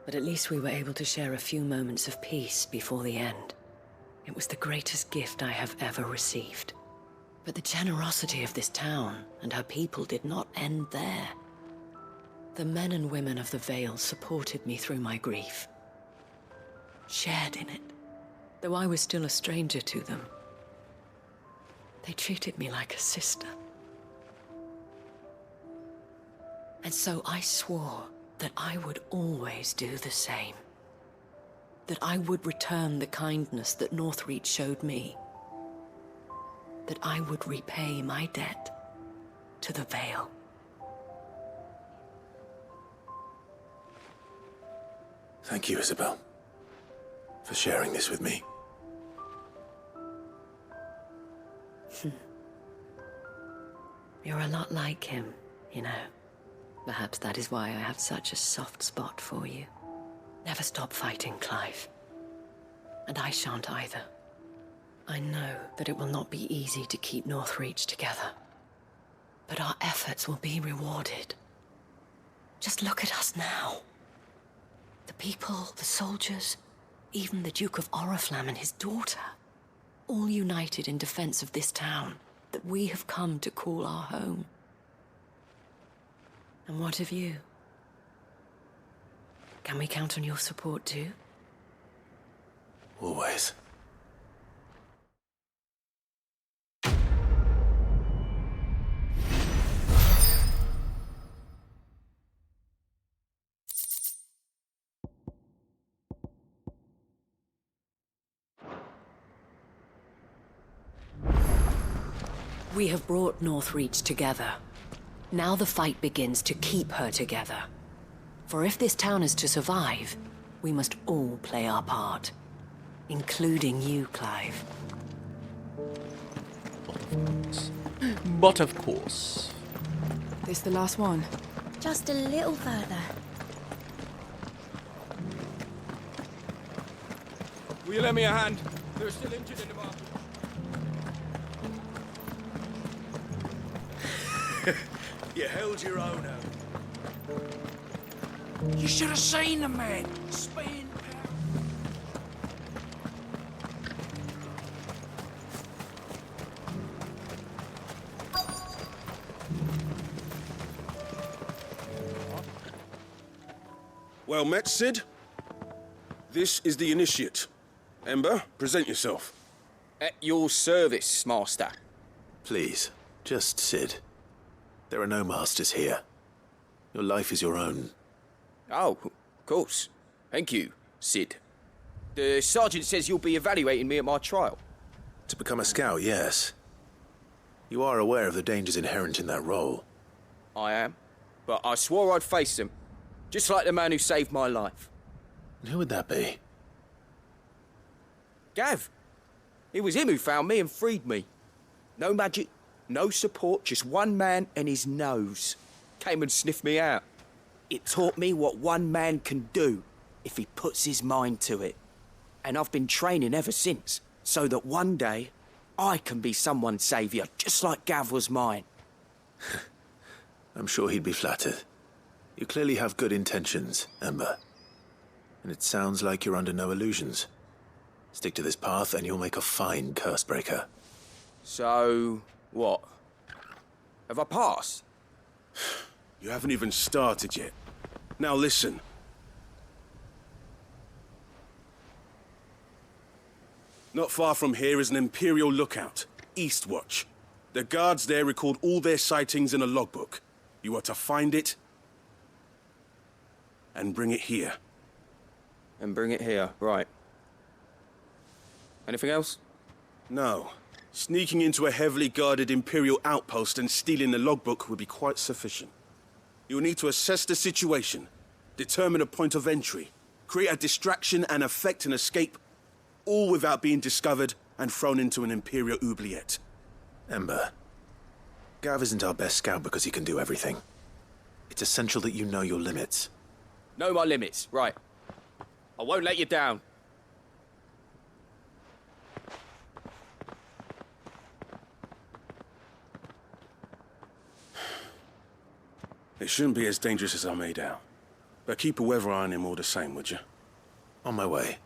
[SPEAKER 11] But at least we were able to share a few moments of peace before the end. It was the greatest gift I have ever received. But the generosity of this town and her people did not end there. The men and women of the Vale supported me through my grief. Shared in it, though I was still a stranger to them. They treated me like a sister. And so I swore that I would always do the same. That I would return the kindness that Northreach showed me. That I would repay my debt to the Vale.
[SPEAKER 3] Thank you, Isabel, for sharing this with me.
[SPEAKER 11] You're a lot like him, you know. Perhaps that is why I have such a soft spot for you. Never stop fighting, Clive. And I shan't either. I know that it will not be easy to keep Northreach together. But our efforts will be rewarded. Just look at us now. The people, the soldiers, even the Duke of Oriflamme and his daughter, all united in defense of this town that we have come to call our home. And what of you? Can we count on your support too?
[SPEAKER 3] Always.
[SPEAKER 11] We have brought Northreach together. Now the fight begins to keep her together. For if this town is to survive, we must all play our part. Including you, Clive.
[SPEAKER 1] But of course.
[SPEAKER 6] This the last one?
[SPEAKER 24] Just a little further.
[SPEAKER 7] Will you lend me a hand?
[SPEAKER 15] They're still injured in the market.
[SPEAKER 5] You held your own out.
[SPEAKER 15] You should have seen the man. Spin.
[SPEAKER 5] Well met, Sid. This is the initiate. Ember, present yourself.
[SPEAKER 15] At your service, Master.
[SPEAKER 3] Please, just Sid. There are no masters here. Your life is your own.
[SPEAKER 15] Oh, of course. Thank you, Sid. The sergeant says you'll be evaluating me at my trial.
[SPEAKER 3] To become a scout, yes. You are aware of the dangers inherent in that role.
[SPEAKER 15] I am. But I swore I'd face them. Just like the man who saved my life.
[SPEAKER 3] And who would that be?
[SPEAKER 15] Gav. It was him who found me and freed me. No magic, no support, just one man and his nose. Came and sniffed me out. It taught me what one man can do if he puts his mind to it. And I've been training ever since, so that one day I can be someone's saviour, just like Gav was mine.
[SPEAKER 3] I'm sure he'd be flattered. You clearly have good intentions, Ember. And it sounds like you're under no illusions. Stick to this path and you'll make a fine cursebreaker.
[SPEAKER 15] So, what? Have I passed?
[SPEAKER 5] You haven't even started yet. Now listen. Not far from here is an Imperial lookout, Eastwatch. The guards there record all their sightings in a logbook. You are to find it and bring it here.
[SPEAKER 15] And bring it here, right. Anything else?
[SPEAKER 5] No. Sneaking into a heavily guarded Imperial outpost and stealing the logbook would be quite sufficient. You'll need to assess the situation, determine a point of entry, create a distraction and effect an escape, all without being discovered and thrown into an Imperial oubliette.
[SPEAKER 3] Ember, Gav isn't our best scout because he can do everything. It's essential that you know your limits.
[SPEAKER 15] Know my limits, right. I won't let you down.
[SPEAKER 5] It shouldn't be as dangerous as I made out. But keep a weather eye on him all the same, would you?
[SPEAKER 3] On my way.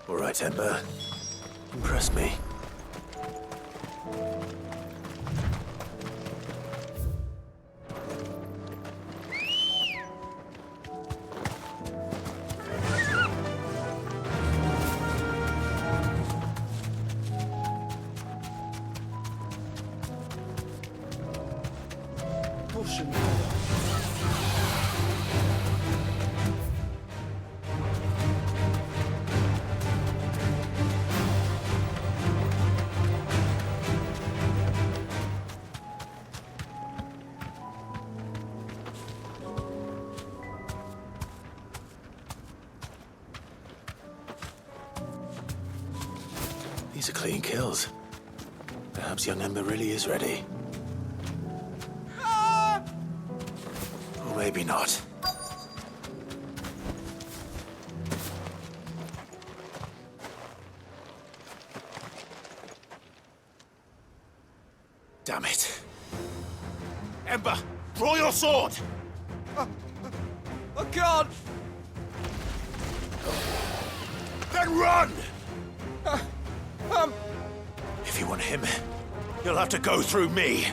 [SPEAKER 3] All right, Ember. Impress me. These are clean kills. Perhaps young Ember really is ready. Or maybe not. Damn it.
[SPEAKER 5] Ember, draw your sword!
[SPEAKER 15] I can't!
[SPEAKER 5] Then run!
[SPEAKER 3] If you want him, you'll have to go through me.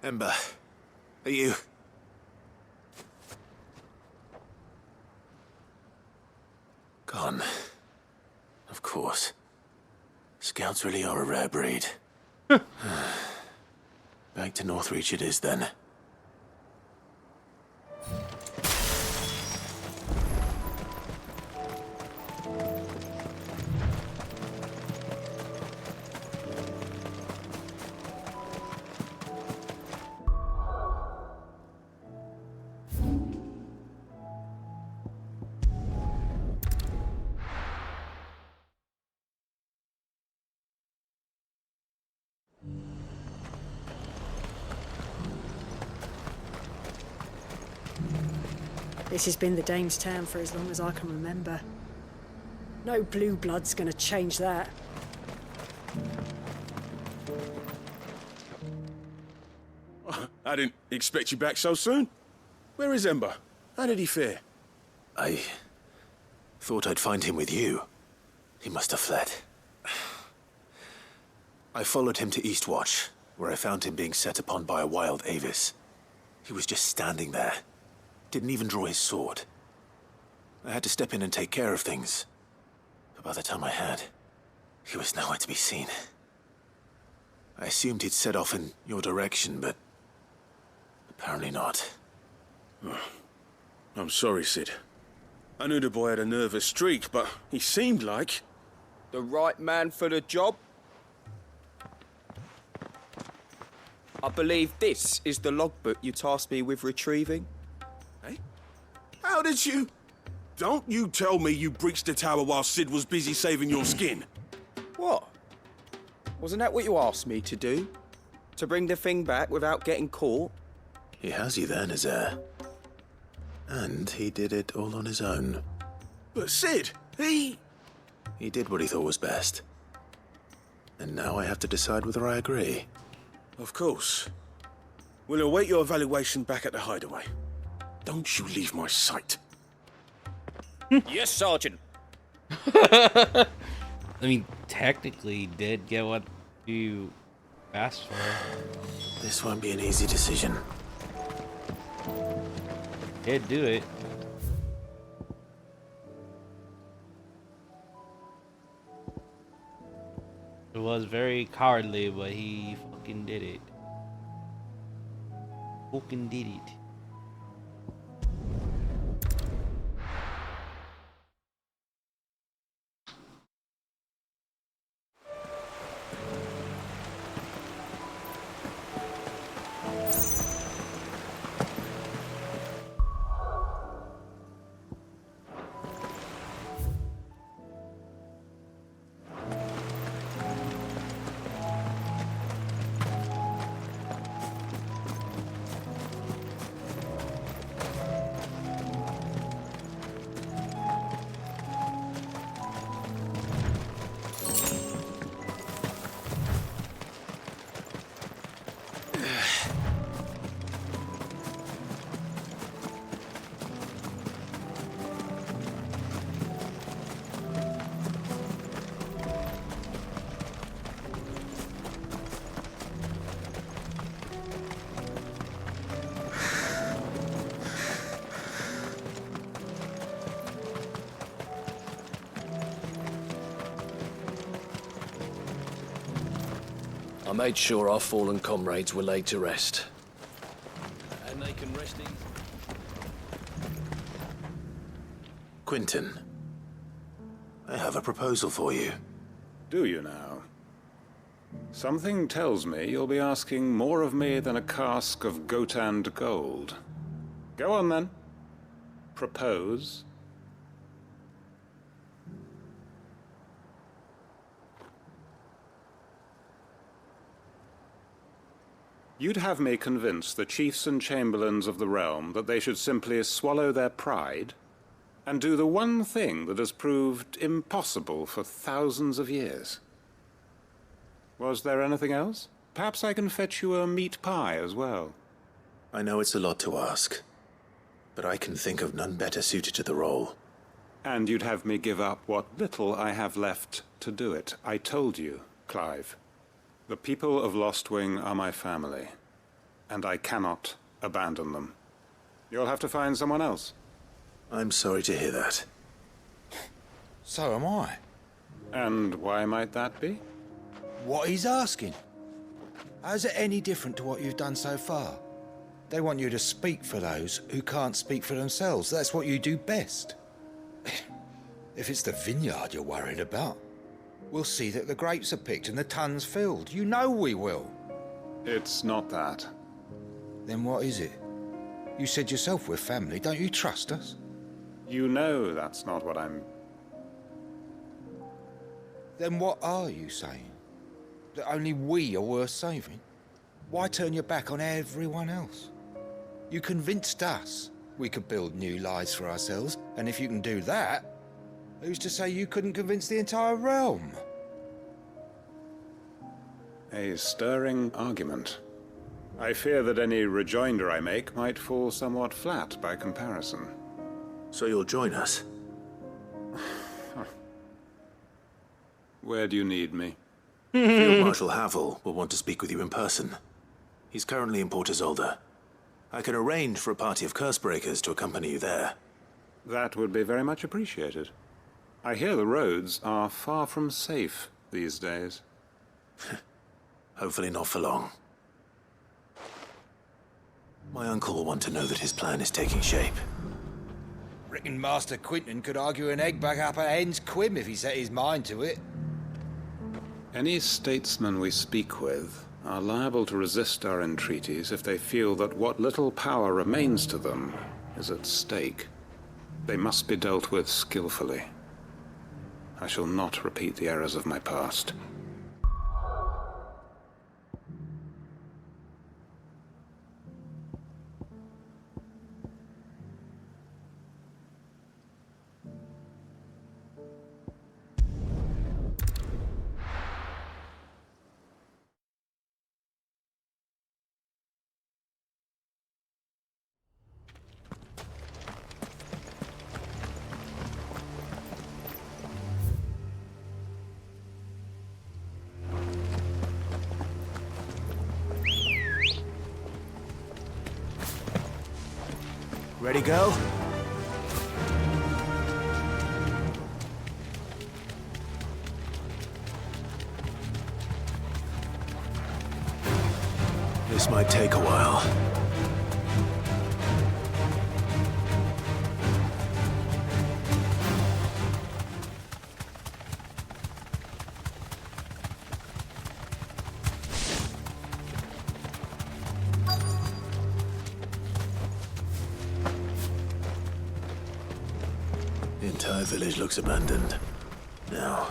[SPEAKER 3] Ember, are you... Gone. Of course. Scouts really are a rare breed. Back to Northreach it is, then.
[SPEAKER 18] This has been the Danes' town for as long as I can remember. No blue blood's gonna change that.
[SPEAKER 5] I didn't expect you back so soon. Where is Ember? How did he fare?
[SPEAKER 3] I thought I'd find him with you. He must have fled. I followed him to Eastwatch, where I found him being set upon by a wild Avis. He was just standing there. Didn't even draw his sword. I had to step in and take care of things. But by the time I had, he was nowhere to be seen. I assumed he'd set off in your direction, but apparently not.
[SPEAKER 5] I'm sorry, Sid. I knew the boy had a nervous streak, but he seemed like...
[SPEAKER 19] The right man for the job? I believe this is the logbook you tasked me with retrieving.
[SPEAKER 5] Hey? How did you... Don't you tell me you breached the tower while Sid was busy saving your skin.
[SPEAKER 19] What? Wasn't that what you asked me to do? To bring the thing back without getting caught?
[SPEAKER 3] He has you there, Nazaire. And he did it all on his own.
[SPEAKER 5] But Sid, he
[SPEAKER 3] did what he thought was best. And now I have to decide whether I agree.
[SPEAKER 5] Of course. We'll await your evaluation back at the hideaway. Don't you leave my sight.
[SPEAKER 19] Yes, Sergeant.
[SPEAKER 1] I mean, technically, you did get what you asked for.
[SPEAKER 3] This won't be an easy decision.
[SPEAKER 1] Did do it. It was very cowardly, but he fucking did it. Fucking did it.
[SPEAKER 13] I made sure our fallen comrades were laid to rest.
[SPEAKER 23] And they can rest easy.
[SPEAKER 3] Quinton, I have a proposal for you.
[SPEAKER 20] Do you now? Something tells me you'll be asking more of me than a cask of Gotand gold. Go on then. Propose. You'd have me convince the chiefs and chamberlains of the realm that they should simply swallow their pride and do the one thing that has proved impossible for thousands of years. Was there anything else? Perhaps I can fetch you a meat pie as well.
[SPEAKER 3] I know it's a lot to ask, but I can think of none better suited to the role.
[SPEAKER 20] And you'd have me give up what little I have left to do it. I told you, Clive. The people of Lostwing are my family. and I cannot abandon them. You'll have to find someone else.
[SPEAKER 3] I'm sorry to hear that.
[SPEAKER 4] So am I.
[SPEAKER 20] And why might that be?
[SPEAKER 4] What he's asking. How's it any different to what you've done so far? They want you to speak for those who can't speak for themselves. That's what you do best. If it's the vineyard you're worried about, we'll see that the grapes are picked and the tons filled. You know we will.
[SPEAKER 20] It's not that.
[SPEAKER 4] Then what is it? You said yourself we're family. Don't you trust us?
[SPEAKER 20] You know that's not what I'm...
[SPEAKER 4] Then what are you saying? That only we are worth saving? Why turn your back on everyone else? You convinced us we could build new lives for ourselves, and if you can do that, who's to say you couldn't convince the entire realm?
[SPEAKER 20] A stirring argument. I fear that any rejoinder I make might fall somewhat flat by comparison.
[SPEAKER 3] So you'll join us?
[SPEAKER 20] Where do you need me?
[SPEAKER 3] Field Marshal Havel will want to speak with you in person. He's currently in Port Isolde. I can arrange for a party of Cursebreakers to accompany you there.
[SPEAKER 20] That would be very much appreciated. I hear the roads are far from safe these days.
[SPEAKER 3] Hopefully not for long. My uncle will want to know that his plan is taking shape.
[SPEAKER 4] Reckon Master Quinton could argue an egg back up a hen's quim if he set his mind to it.
[SPEAKER 20] Any statesmen we speak with are liable to resist our entreaties if they feel that what little power remains to them is at stake. They must be dealt with skillfully. I shall not repeat the errors of my past.
[SPEAKER 3] Ready, go? This might take a while. The entire village looks abandoned. Now,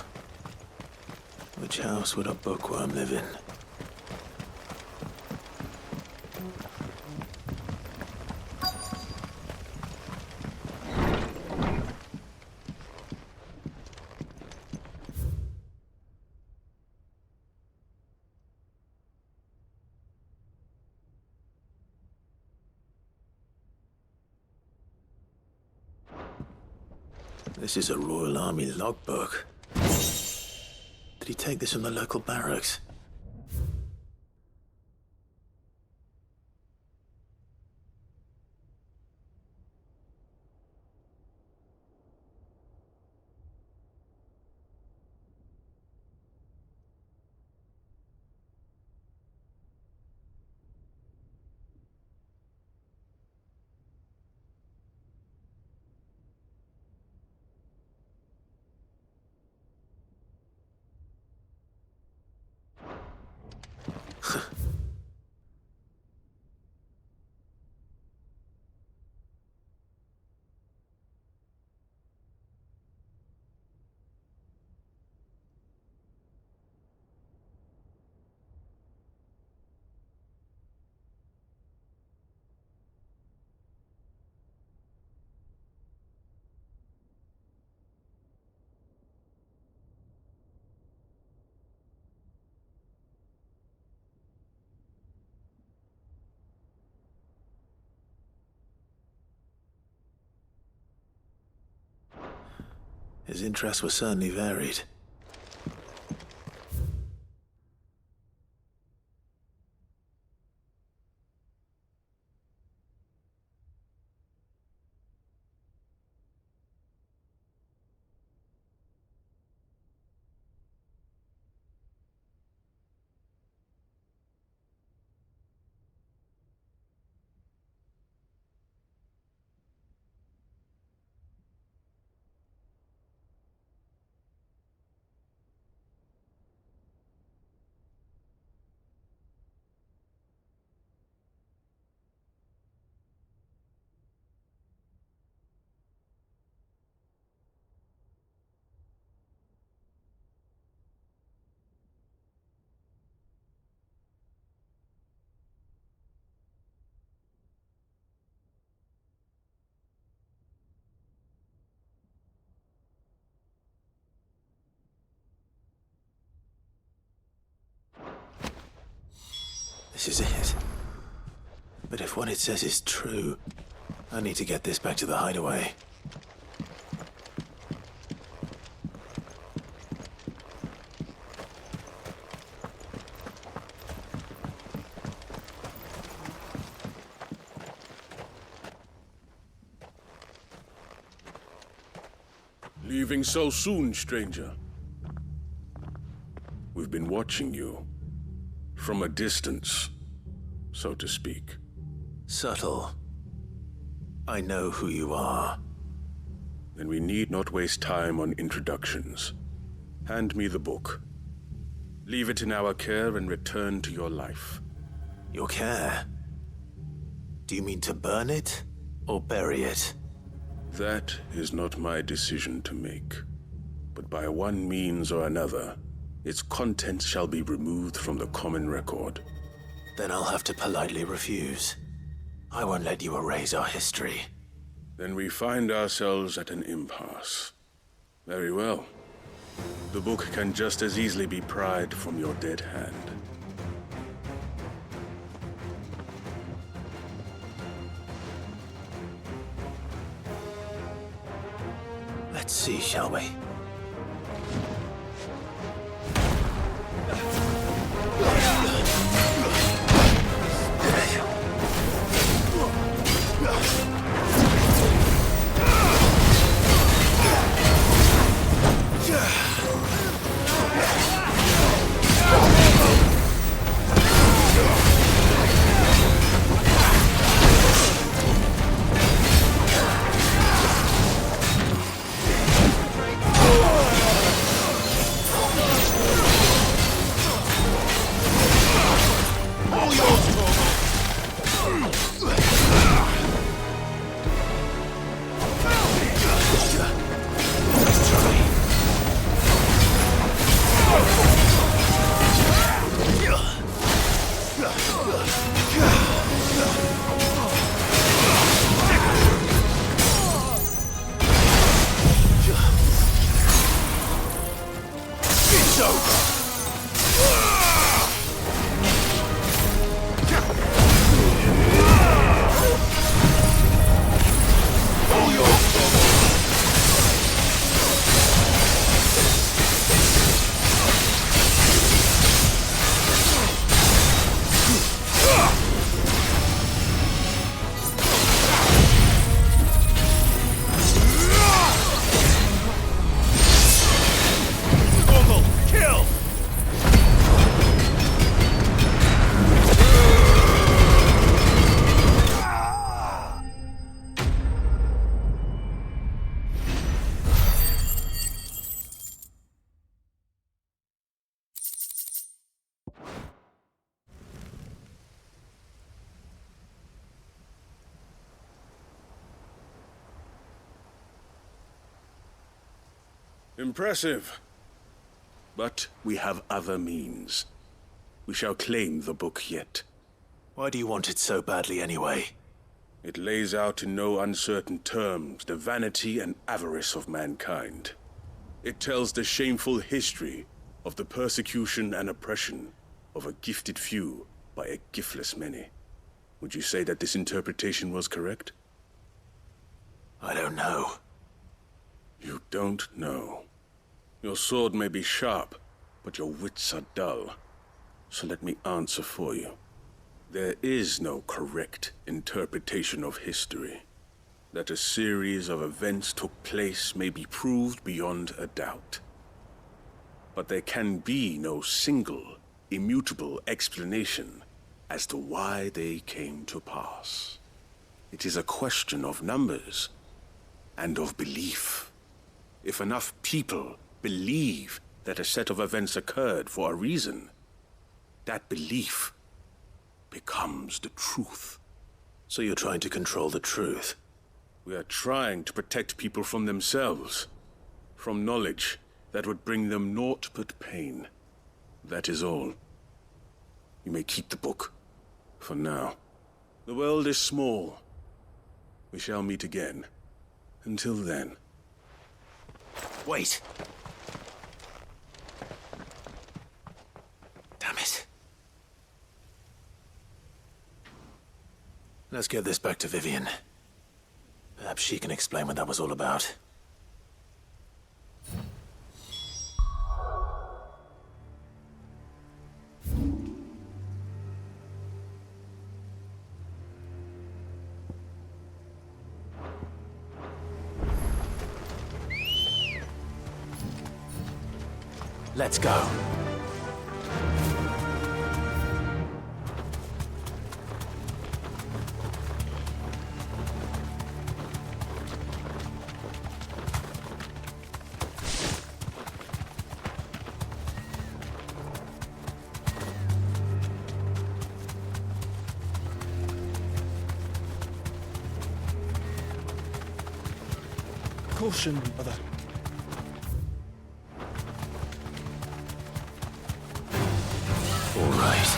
[SPEAKER 3] which house would a bookworm live in? This is a Royal Army logbook. Did he take this from the local barracks? His interests were certainly varied. This is it. But if what it says is true, I need to get this back to the hideaway.
[SPEAKER 5] Leaving so soon, stranger? We've been watching you. From a distance, so to speak.
[SPEAKER 3] Subtle. I know who you are.
[SPEAKER 5] Then we need not waste time on introductions. Hand me the book. Leave it in our care and return to your life.
[SPEAKER 3] Your care? Do you mean to burn it or bury it?
[SPEAKER 5] That is not my decision to make. But by one means or another, its contents shall be removed from the common record.
[SPEAKER 3] Then I'll have to politely refuse. I won't let you erase our history.
[SPEAKER 5] Then we find ourselves at an impasse. Very well. The book can just as easily be pried from your dead hand.
[SPEAKER 3] Let's see, shall we?
[SPEAKER 5] Impressive. But we have other means. We shall claim the book yet.
[SPEAKER 3] Why do you want it so badly anyway?
[SPEAKER 5] It lays out in no uncertain terms the vanity and avarice of mankind. It tells the shameful history of the persecution and oppression of a gifted few by a giftless many. Would you say that this interpretation was correct?
[SPEAKER 3] I don't know.
[SPEAKER 5] You don't know. Your sword may be sharp, but your wits are dull. So let me answer for you. There is no correct interpretation of history. That a series of events took place may be proved beyond a doubt. But there can be no single, immutable explanation as to why they came to pass. It is a question of numbers and of belief. If enough people believe that a set of events occurred for a reason, that belief becomes the truth.
[SPEAKER 3] So you're trying to control the truth?
[SPEAKER 5] We are trying to protect people from themselves, from knowledge that would bring them naught but pain. That is all. You may keep the book, for now. The world is small. We shall meet again. Until then.
[SPEAKER 3] Wait! Damn it. Let's get this back to Vivian. Perhaps she can explain what that was all about. Let's go.
[SPEAKER 17] Caution, brother.
[SPEAKER 3] All right.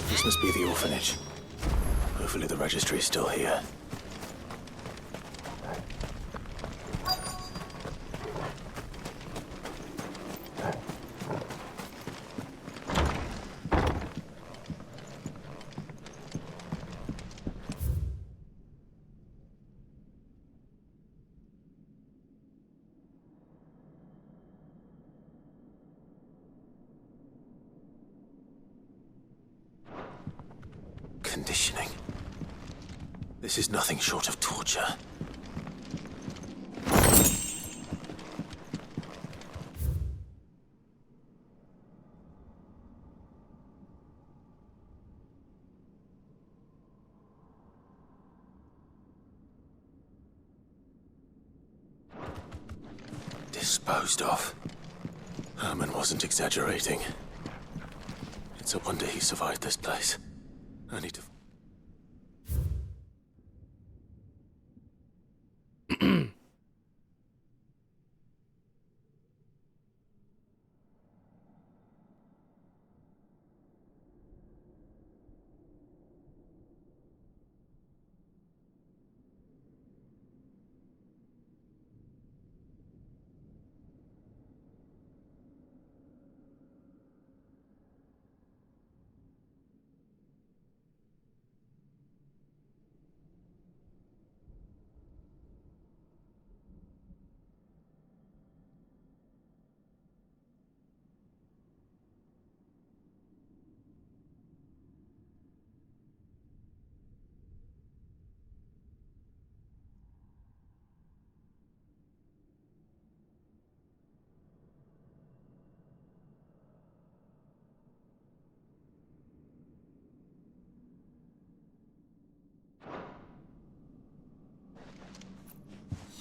[SPEAKER 3] This must be the orphanage. Hopefully the registry's still here. Conditioning. This is nothing short of torture. Disposed of. Herman wasn't exaggerating. It's a wonder he survived this place. I need to...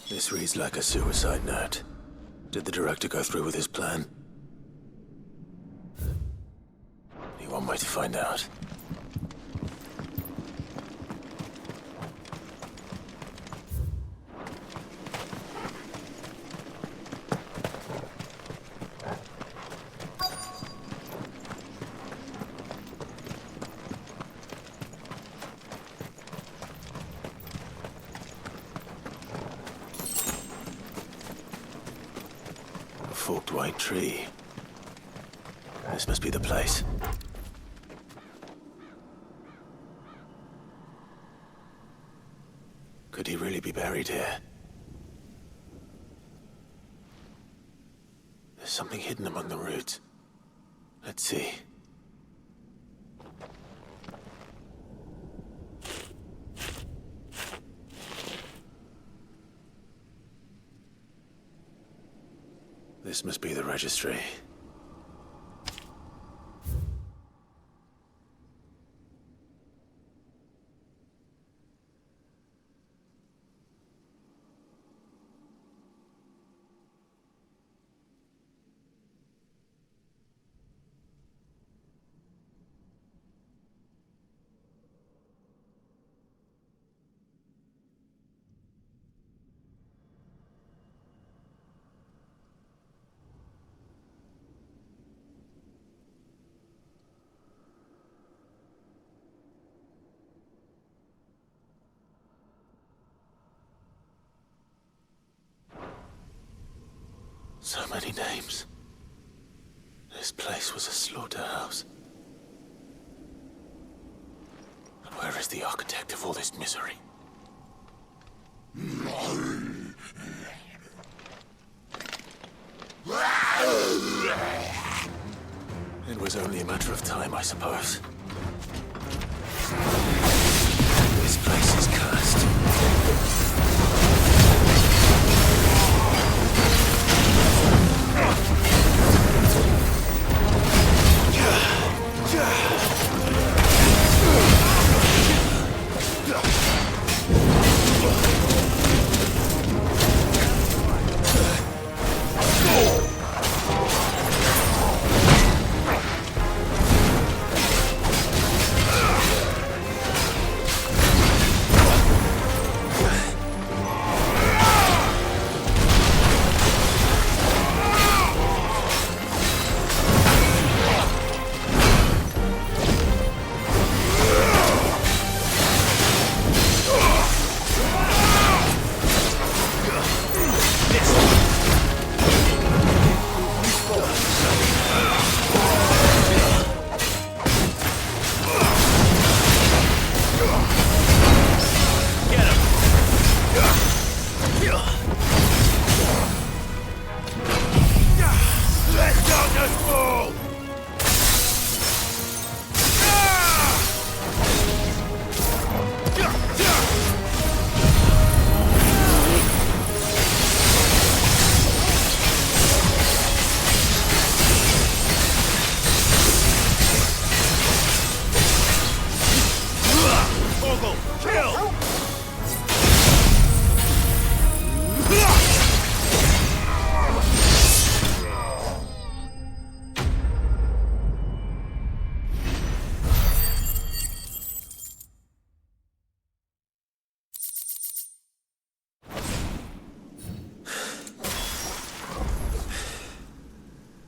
[SPEAKER 3] This reads like a suicide note. Did the director go through with his plan? Only one way to find out. Forked white tree. This must be the place. Could he really be buried here? There's something hidden among the roots. Let's see. This must be the registry. many names. This place was a slaughterhouse. And where is the architect of all this misery? It was only a matter of time, I suppose. This place is cursed.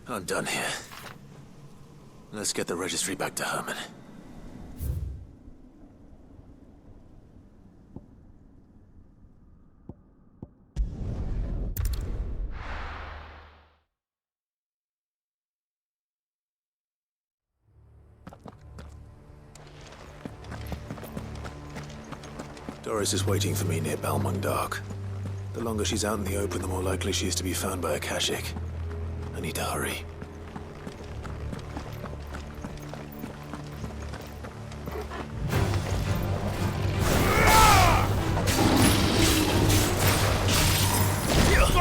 [SPEAKER 3] I'm done here. Let's get the registry back to Herman. Doris is waiting for me near Balmung Dock. The longer she's out in the open, the more likely she is to be found by Akashic. I need to hurry.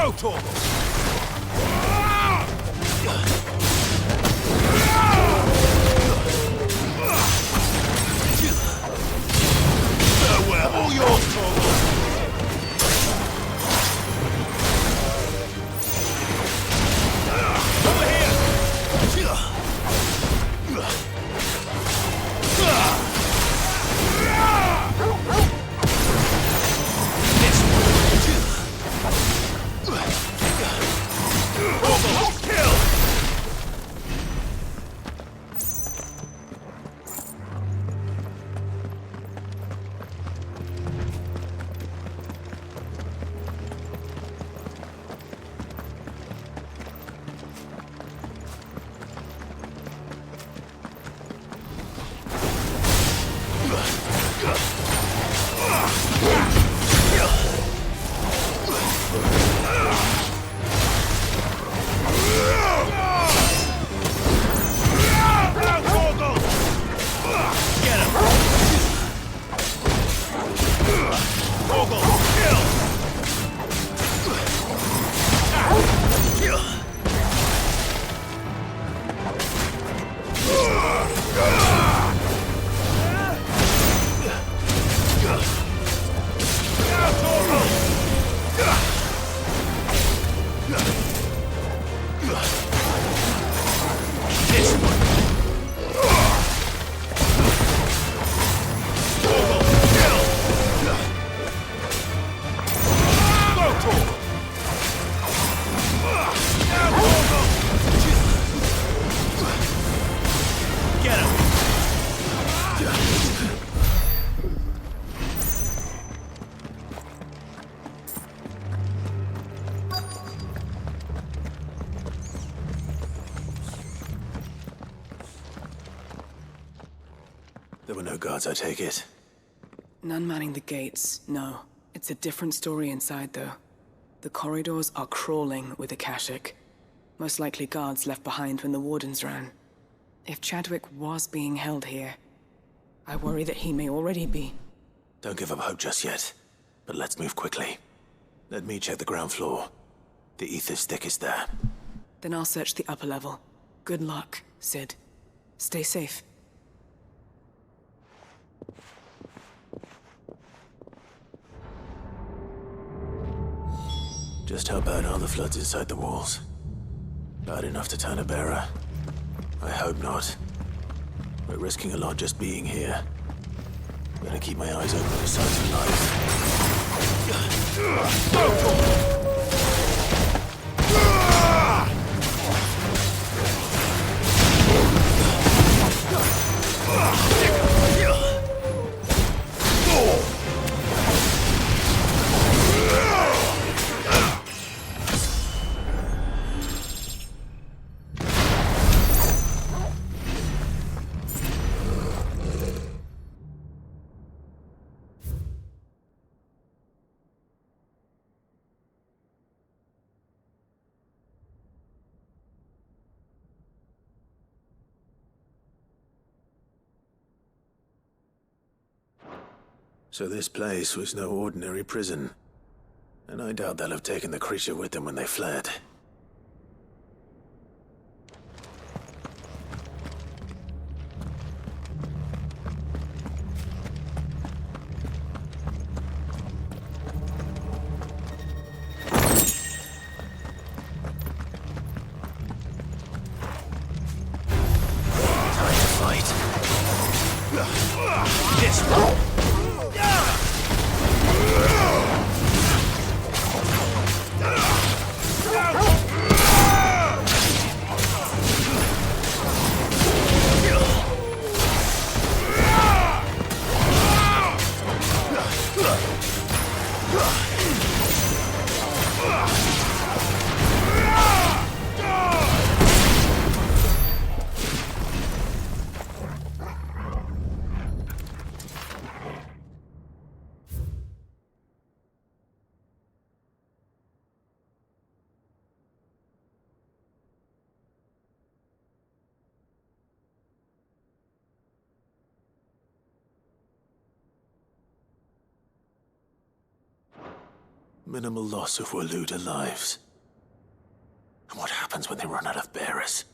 [SPEAKER 17] Go, Torgal! Farewell! All yours, Torgal!
[SPEAKER 3] There were no guards, I take it.
[SPEAKER 2] None manning the gates, no. It's a different story inside, though. The corridors are crawling with Akashic. Most likely guards left behind when the Wardens ran. If Chadwick was being held here, I worry that he may already be.
[SPEAKER 3] Don't give up hope just yet, but let's move quickly. Let me check the ground floor. The ether's thickest there.
[SPEAKER 2] Then I'll search the upper level. Good luck, Sid. Stay safe.
[SPEAKER 3] Just how bad are the floods inside the walls? Bad enough to turn a bearer? I hope not. We're risking a lot just being here. Better keep my eyes open for signs of life. So this place was no ordinary prison. And I doubt they'll have taken the creature with them when they fled. Time to fight. This one. Minimal loss of Waluda lives. And what happens when they run out of bearers?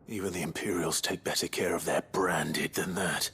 [SPEAKER 3] Even the Imperials take better care of their branded than that.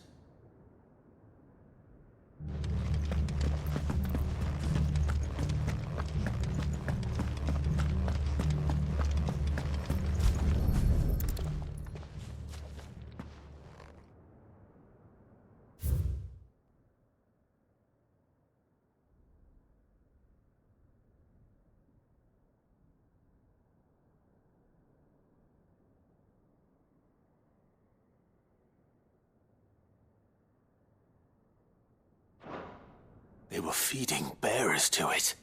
[SPEAKER 3] They were feeding bearers to it.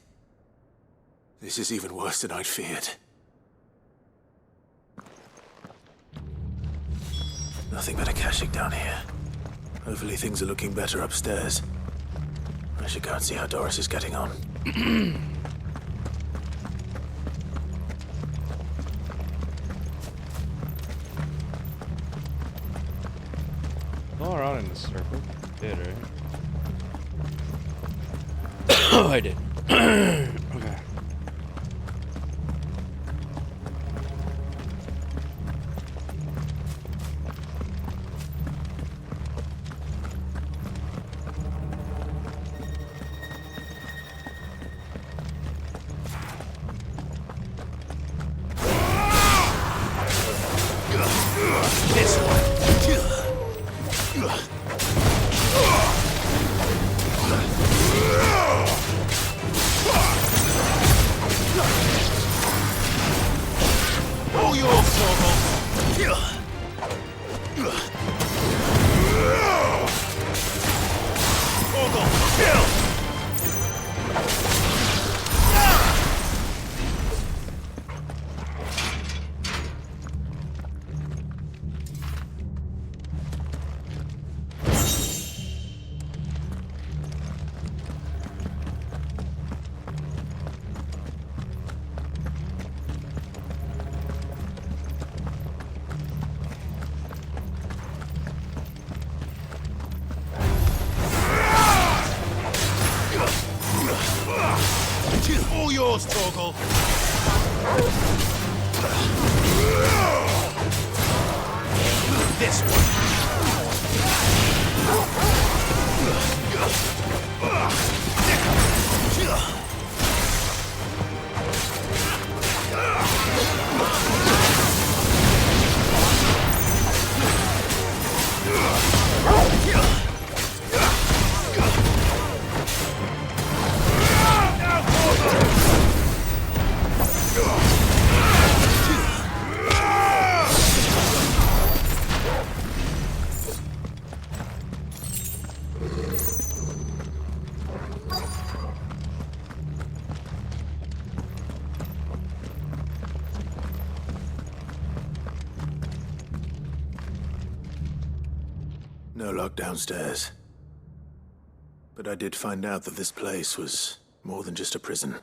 [SPEAKER 3] This is even worse than I'd feared. Nothing but Akashic down here. Hopefully things are looking better upstairs. I should go and see how Doris is getting on.
[SPEAKER 1] All around in the circle. Did right? Oh, I did. Okay.
[SPEAKER 3] This one. All your yours, Torgal. This one. No lock downstairs. But I did find out that this place was more than just a prison.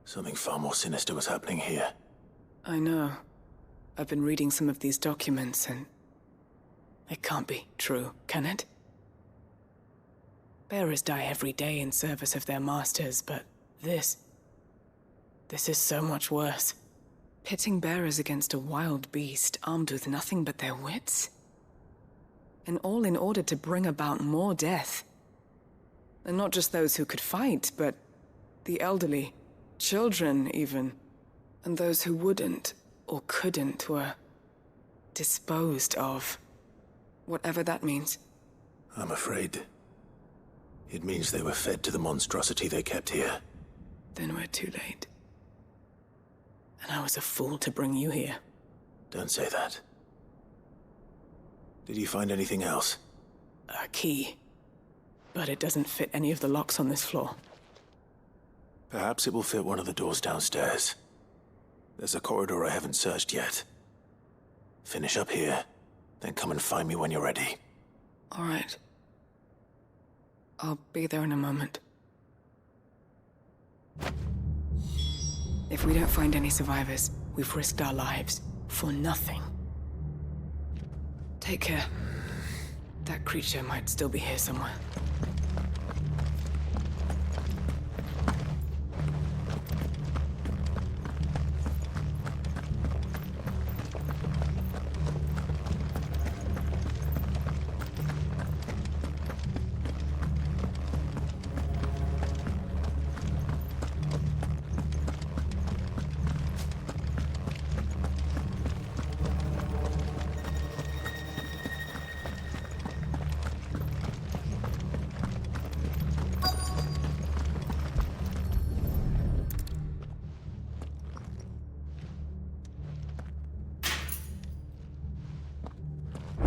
[SPEAKER 3] Something far more sinister was happening here.
[SPEAKER 2] I know. I've been reading some of these documents and... it can't be true, can it? Bearers die every day in service of their masters, but this is so much worse. Pitting bearers against a wild beast armed with nothing but their wits? And all in order to bring about more death. And not just those who could fight, but the elderly, children even, and those who wouldn't or couldn't were disposed of. Whatever that means.
[SPEAKER 3] I'm afraid it means they were fed to the monstrosity they kept here.
[SPEAKER 2] Then we're too late. And I was a fool to bring you here.
[SPEAKER 3] Don't say that. Did you find anything else?
[SPEAKER 2] A key. But it doesn't fit any of the locks on this floor.
[SPEAKER 3] Perhaps it will fit one of the doors downstairs. There's a corridor I haven't searched yet. Finish up here, then come and find me when you're ready.
[SPEAKER 2] All right. I'll be there in a moment. If we don't find any survivors, we've risked our lives for nothing. Take care. That creature might still be here somewhere.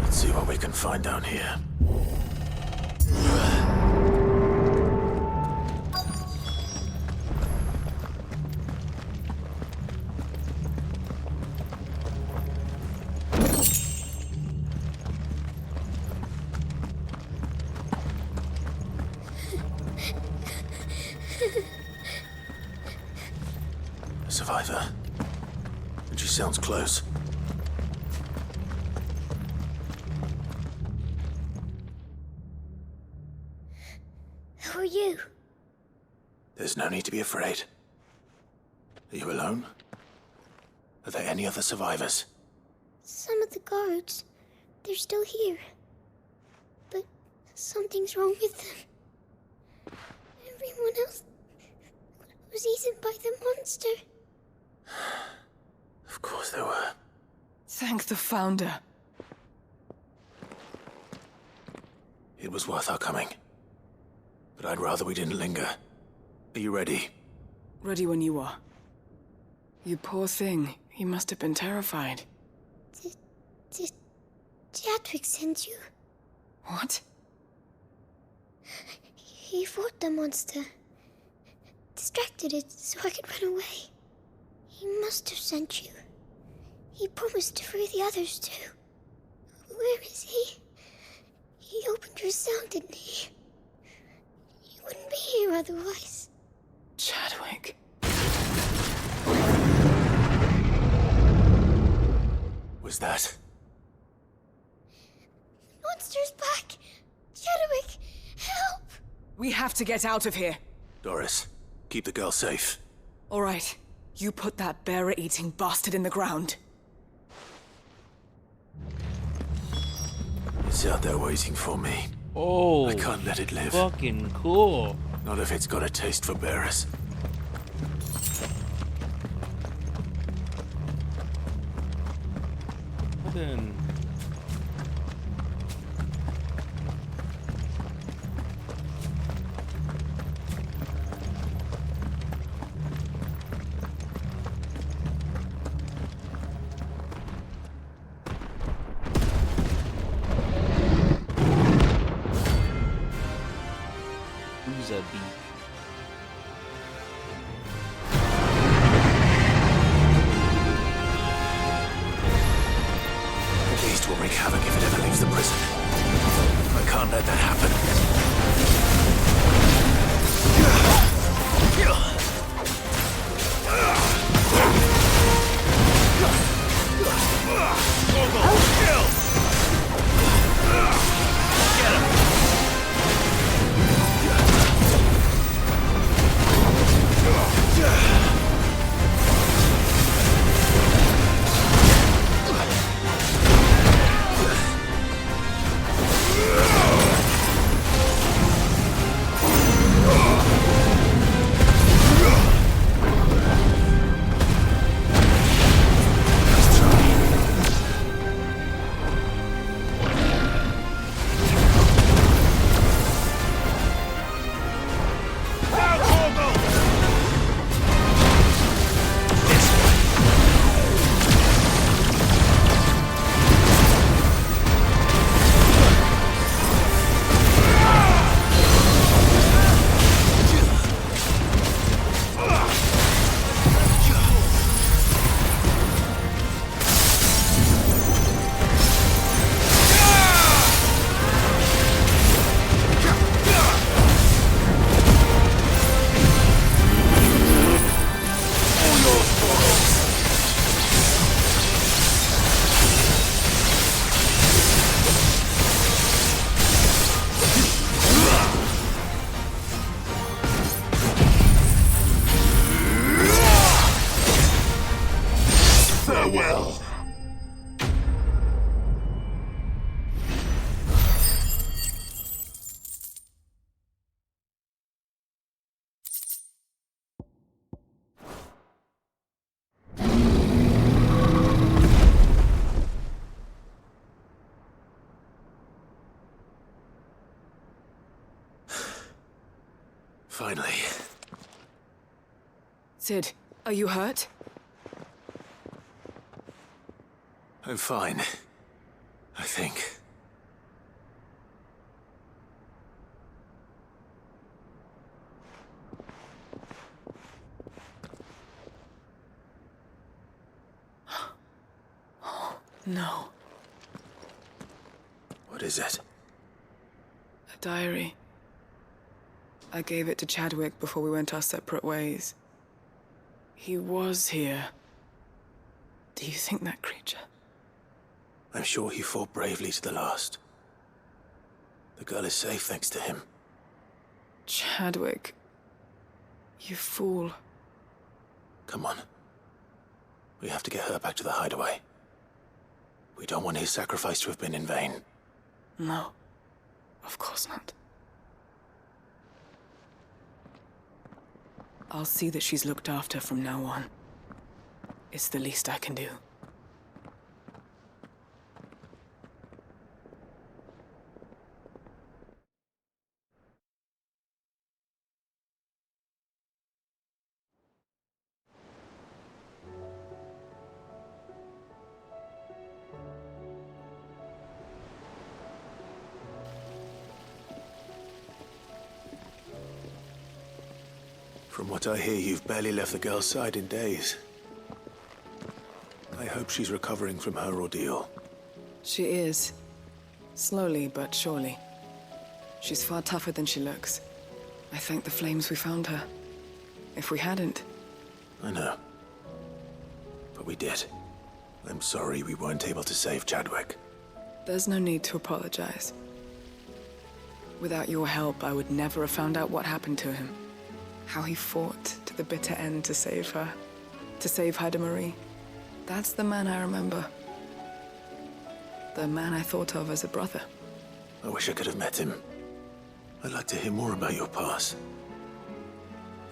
[SPEAKER 3] Let's see what we can find down here. A survivor. And she sounds close.
[SPEAKER 24] Who are you?
[SPEAKER 3] There's no need to be afraid. Are you alone? Are there any other survivors?
[SPEAKER 24] Some of the guards. They're still here. But something's wrong with them. Everyone else was eaten by the monster.
[SPEAKER 3] Of course there were.
[SPEAKER 2] Thank the Founder.
[SPEAKER 3] It was worth our coming. But I'd rather we didn't linger. Are you ready?
[SPEAKER 2] Ready when you are. You poor thing. You must have been terrified.
[SPEAKER 24] Did Chadwick send you?
[SPEAKER 2] What?
[SPEAKER 24] He fought the monster. Distracted it so I could run away. He must have sent you. He promised to free the others too. Where is he? He opened your cell, didn't he? He wouldn't be here otherwise.
[SPEAKER 2] Chadwick.
[SPEAKER 3] Was that?
[SPEAKER 24] Monster's back! Chadwick, help!
[SPEAKER 2] We have to get out of here.
[SPEAKER 3] Doris, keep the girl safe.
[SPEAKER 2] All right. You put that bearer-eating bastard in the ground.
[SPEAKER 3] It's out there waiting for me.
[SPEAKER 1] Oh,
[SPEAKER 3] I can't let it live.
[SPEAKER 1] Fucking cool.
[SPEAKER 3] Not if it's got a taste for bearers.
[SPEAKER 1] Then. Who's a beak?
[SPEAKER 3] The beast will wreak havoc if it ever leaves the prison. I can't let that happen. Farewell. Finally.
[SPEAKER 2] Sid, are you hurt?
[SPEAKER 3] I'm fine. I think.
[SPEAKER 2] No.
[SPEAKER 3] What is it?
[SPEAKER 2] A diary. I gave it to Chadwick before we went our separate ways. He was here. Do you think that creature?
[SPEAKER 3] I'm sure he fought bravely to the last. The girl is safe thanks to him.
[SPEAKER 2] Chadwick. You fool.
[SPEAKER 3] Come on. We have to get her back to the hideaway. We don't want his sacrifice to have been in vain.
[SPEAKER 2] No. Of course not. I'll see that she's looked after from now on. It's the least I can do.
[SPEAKER 3] From what I hear, you've barely left the girl's side in days. I hope she's recovering from her ordeal.
[SPEAKER 2] She is. Slowly but surely. She's far tougher than she looks. I thank the flames we found her. If we hadn't...
[SPEAKER 3] I know. But we did. I'm sorry we weren't able to save Chadwick.
[SPEAKER 2] There's no need to apologize. Without your help, I would never have found out what happened to him. How he fought to the bitter end to save her. To save Haida Marie. That's the man I remember. The man I thought of as a brother.
[SPEAKER 3] I wish I could have met him. I'd like to hear more about your past.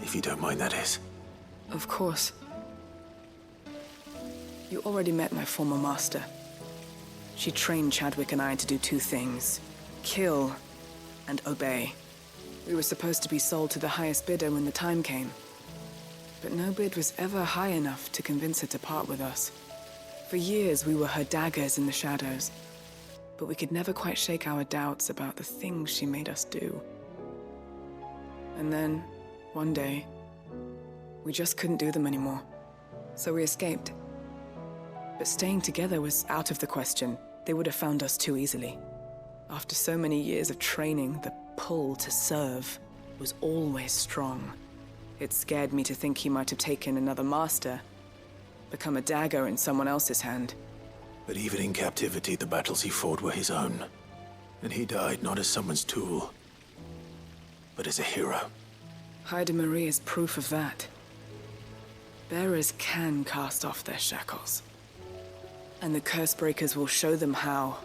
[SPEAKER 3] If you don't mind, that is.
[SPEAKER 2] Of course. You already met my former master. She trained Chadwick and I to do two things. Kill and obey. We were supposed to be sold to the highest bidder when the time came. But no bid was ever high enough to convince her to part with us. For years, we were her daggers in the shadows. But we could never quite shake our doubts about the things she made us do. And then, one day, we just couldn't do them anymore. So we escaped. But staying together was out of the question. They would have found us too easily. After so many years of training, the pull to serve was always strong. It scared me to think he might have taken another master, become a dagger in someone else's hand.
[SPEAKER 3] But even in captivity, the battles he fought were his own. And he died not as someone's tool, but as a hero.
[SPEAKER 2] Haida Marie is proof of that. Bearers can cast off their shackles. And the Cursebreakers will show them how.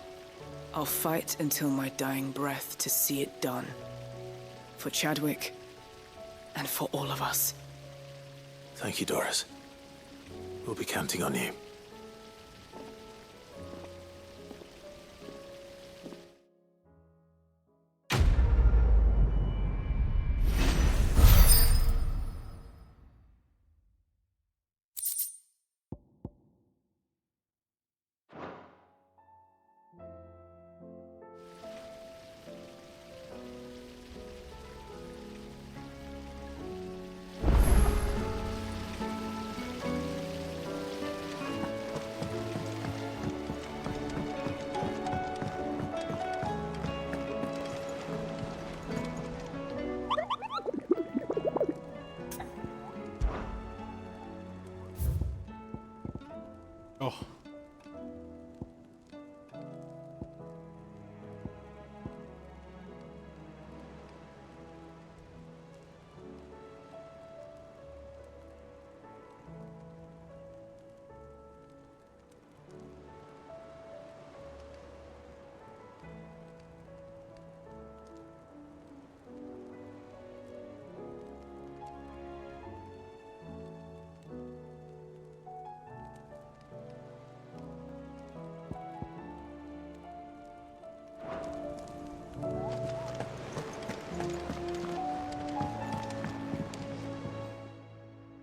[SPEAKER 2] I'll fight until my dying breath to see it done. For Chadwick, and for all of us.
[SPEAKER 3] Thank you, Doris. We'll be counting on you.
[SPEAKER 1] Oh.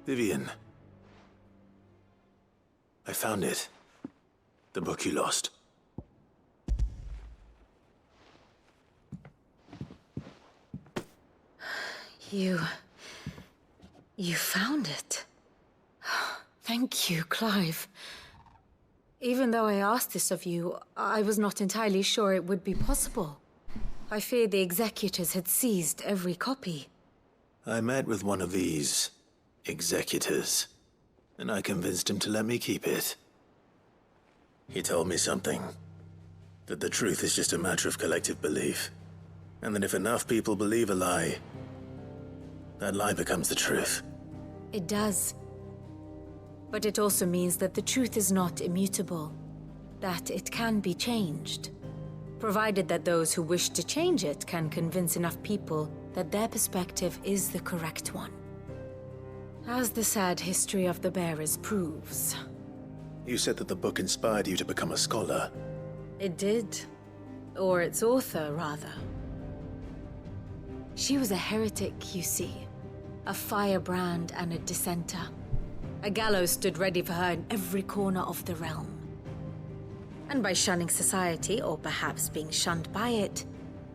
[SPEAKER 3] Vivian. I found it. The book you lost.
[SPEAKER 9] You found it. Thank you, Clive. Even though I asked this of you, I was not entirely sure it would be possible. I feared the executors had seized every copy.
[SPEAKER 3] I met with one of these executors, and I convinced him to let me keep it. He told me something. That the truth is just a matter of collective belief. And that if enough people believe a lie, that lie becomes the truth.
[SPEAKER 9] It does. But it also means that the truth is not immutable. That it can be changed. Provided that those who wish to change it can convince enough people that their perspective is the correct one. As the sad history of the Bearers proves.
[SPEAKER 3] You said that the book inspired you to become a scholar.
[SPEAKER 9] It did. Or its author, rather. She was a heretic, you see. A firebrand and a dissenter. A gallows stood ready for her in every corner of the realm. And by shunning society, or perhaps being shunned by it,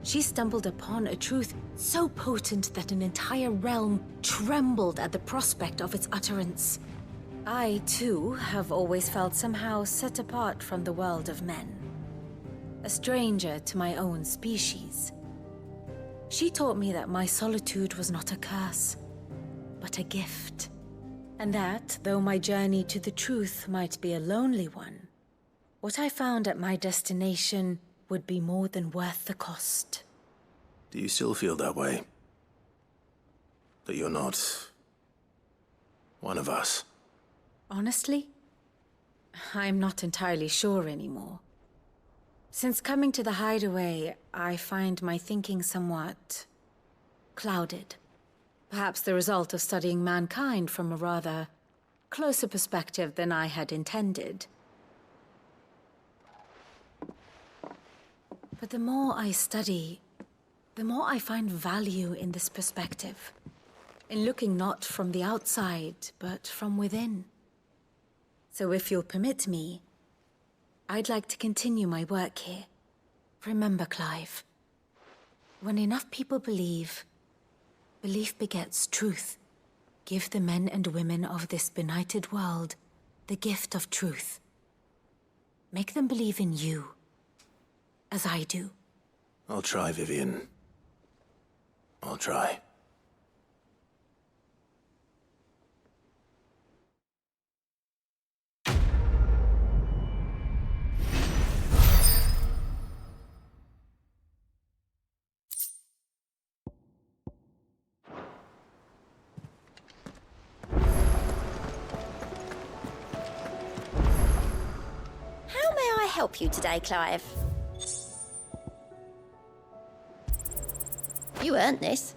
[SPEAKER 9] she stumbled upon a truth so potent that an entire realm trembled at the prospect of its utterance. I, too, have always felt somehow set apart from the world of men. A stranger to my own species. She taught me that my solitude was not a curse, but a gift. And that, though my journey to the truth might be a lonely one, what I found at my destination would be more than worth the cost.
[SPEAKER 3] Do you still feel that way? that you're not one of us.
[SPEAKER 9] Honestly, I'm not entirely sure anymore. Since coming to the hideaway, I find my thinking somewhat clouded. Perhaps the result of studying mankind from a rather closer perspective than I had intended. But the more I study, the more I find value in this perspective. In looking not from the outside, but from within. So if you'll permit me, I'd like to continue my work here. Remember, Clive, when enough people believe, belief begets truth. Give the men and women of this benighted world the gift of truth. Make them believe in you, as I do.
[SPEAKER 3] I'll try, Vivian. I'll try.
[SPEAKER 14] How may I help you today, Clive? You earned this.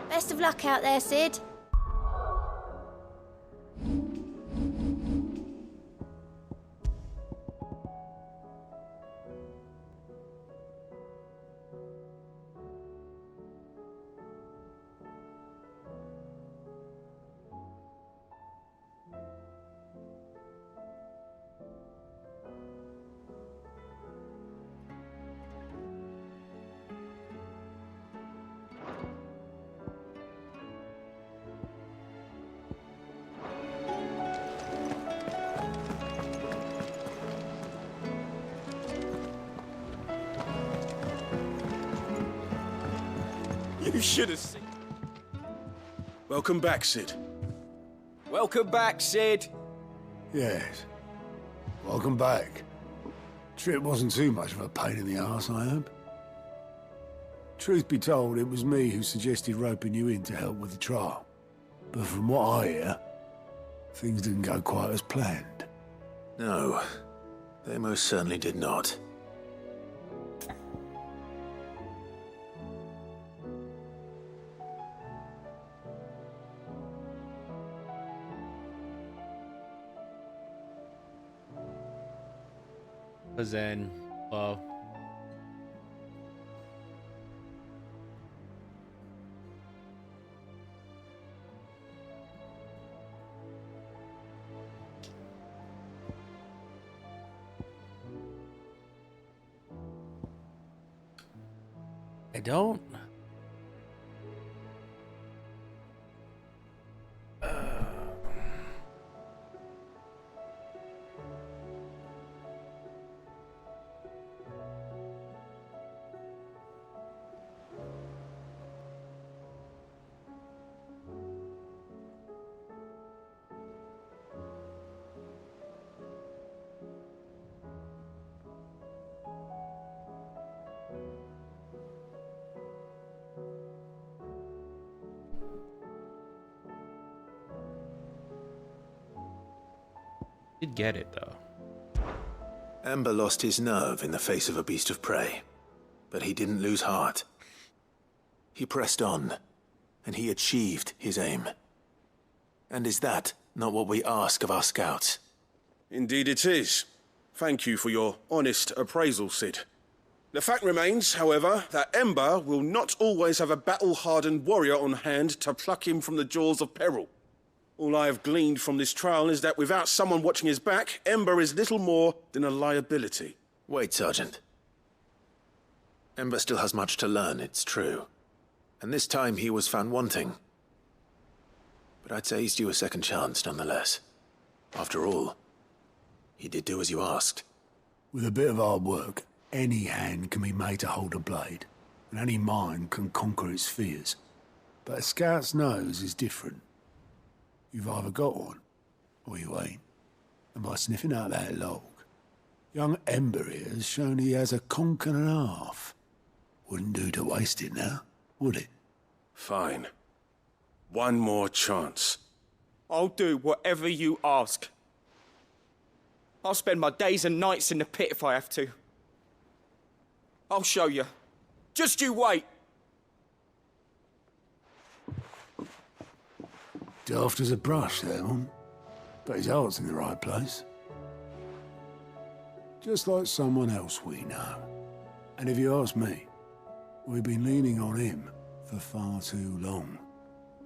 [SPEAKER 14] Best of luck out there, Sid.
[SPEAKER 5] You should have seen. Welcome back, Sid.
[SPEAKER 19] Welcome back, Sid.
[SPEAKER 16] Yes. Welcome back. Trip wasn't too much of a pain in the arse, I hope. Truth be told, it was me who suggested roping you in to help with the trial. But from what I hear, things didn't go quite as planned.
[SPEAKER 3] No, they most certainly did not.
[SPEAKER 1] But then, well, I don't. Did get it though.
[SPEAKER 3] Ember lost his nerve in the face of a beast of prey, but he didn't lose heart. He pressed on, and he achieved his aim. And is that not what we ask of our scouts?
[SPEAKER 5] Indeed it is. Thank you for your honest appraisal, Sid. The fact remains, however, that Ember will not always have a battle-hardened warrior on hand to pluck him from the jaws of peril. All I have gleaned from this trial is that without someone watching his back, Ember is little more than a liability.
[SPEAKER 3] Wait, Sergeant. Ember still has much to learn, it's true. And this time he was found wanting. But I'd say he's due a second chance, nonetheless. After all, he did do as you asked.
[SPEAKER 16] With a bit of hard work, any hand can be made to hold a blade, and any mind can conquer its fears. But a scout's nose is different. You've either got one, or you ain't. And by sniffing out that log, young Ember here has shown he has a conk and a half. Wouldn't do to waste it now, would it?
[SPEAKER 5] Fine. One more chance.
[SPEAKER 19] I'll do whatever you ask. I'll spend my days and nights in the pit if I have to. I'll show you. Just you wait.
[SPEAKER 16] Daft as a brush, that one. But his heart's in the right place. Just like someone else we know. And if you ask me, we've been leaning on him for far too long.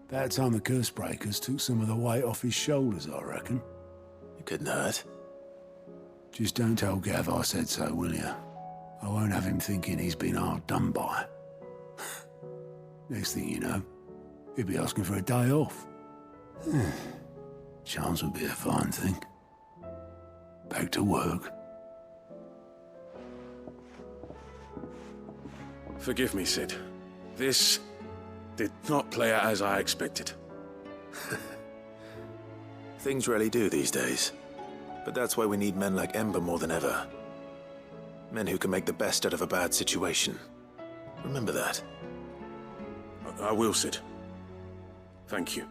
[SPEAKER 16] About time the Cursebreakers took some of the weight off his shoulders, I reckon.
[SPEAKER 3] It couldn't hurt.
[SPEAKER 16] Just don't tell Gav I said so, will you? I won't have him thinking he's been hard done by. Next thing you know, he'll be asking for a day off. Chance would be a fine thing. Back to work.
[SPEAKER 5] Forgive me, Sid. This did not play out as I expected.
[SPEAKER 3] Things really do these days. But that's why we need men like Ember more than ever. Men who can make the best out of a bad situation. Remember that.
[SPEAKER 5] I will, Sid. Thank you.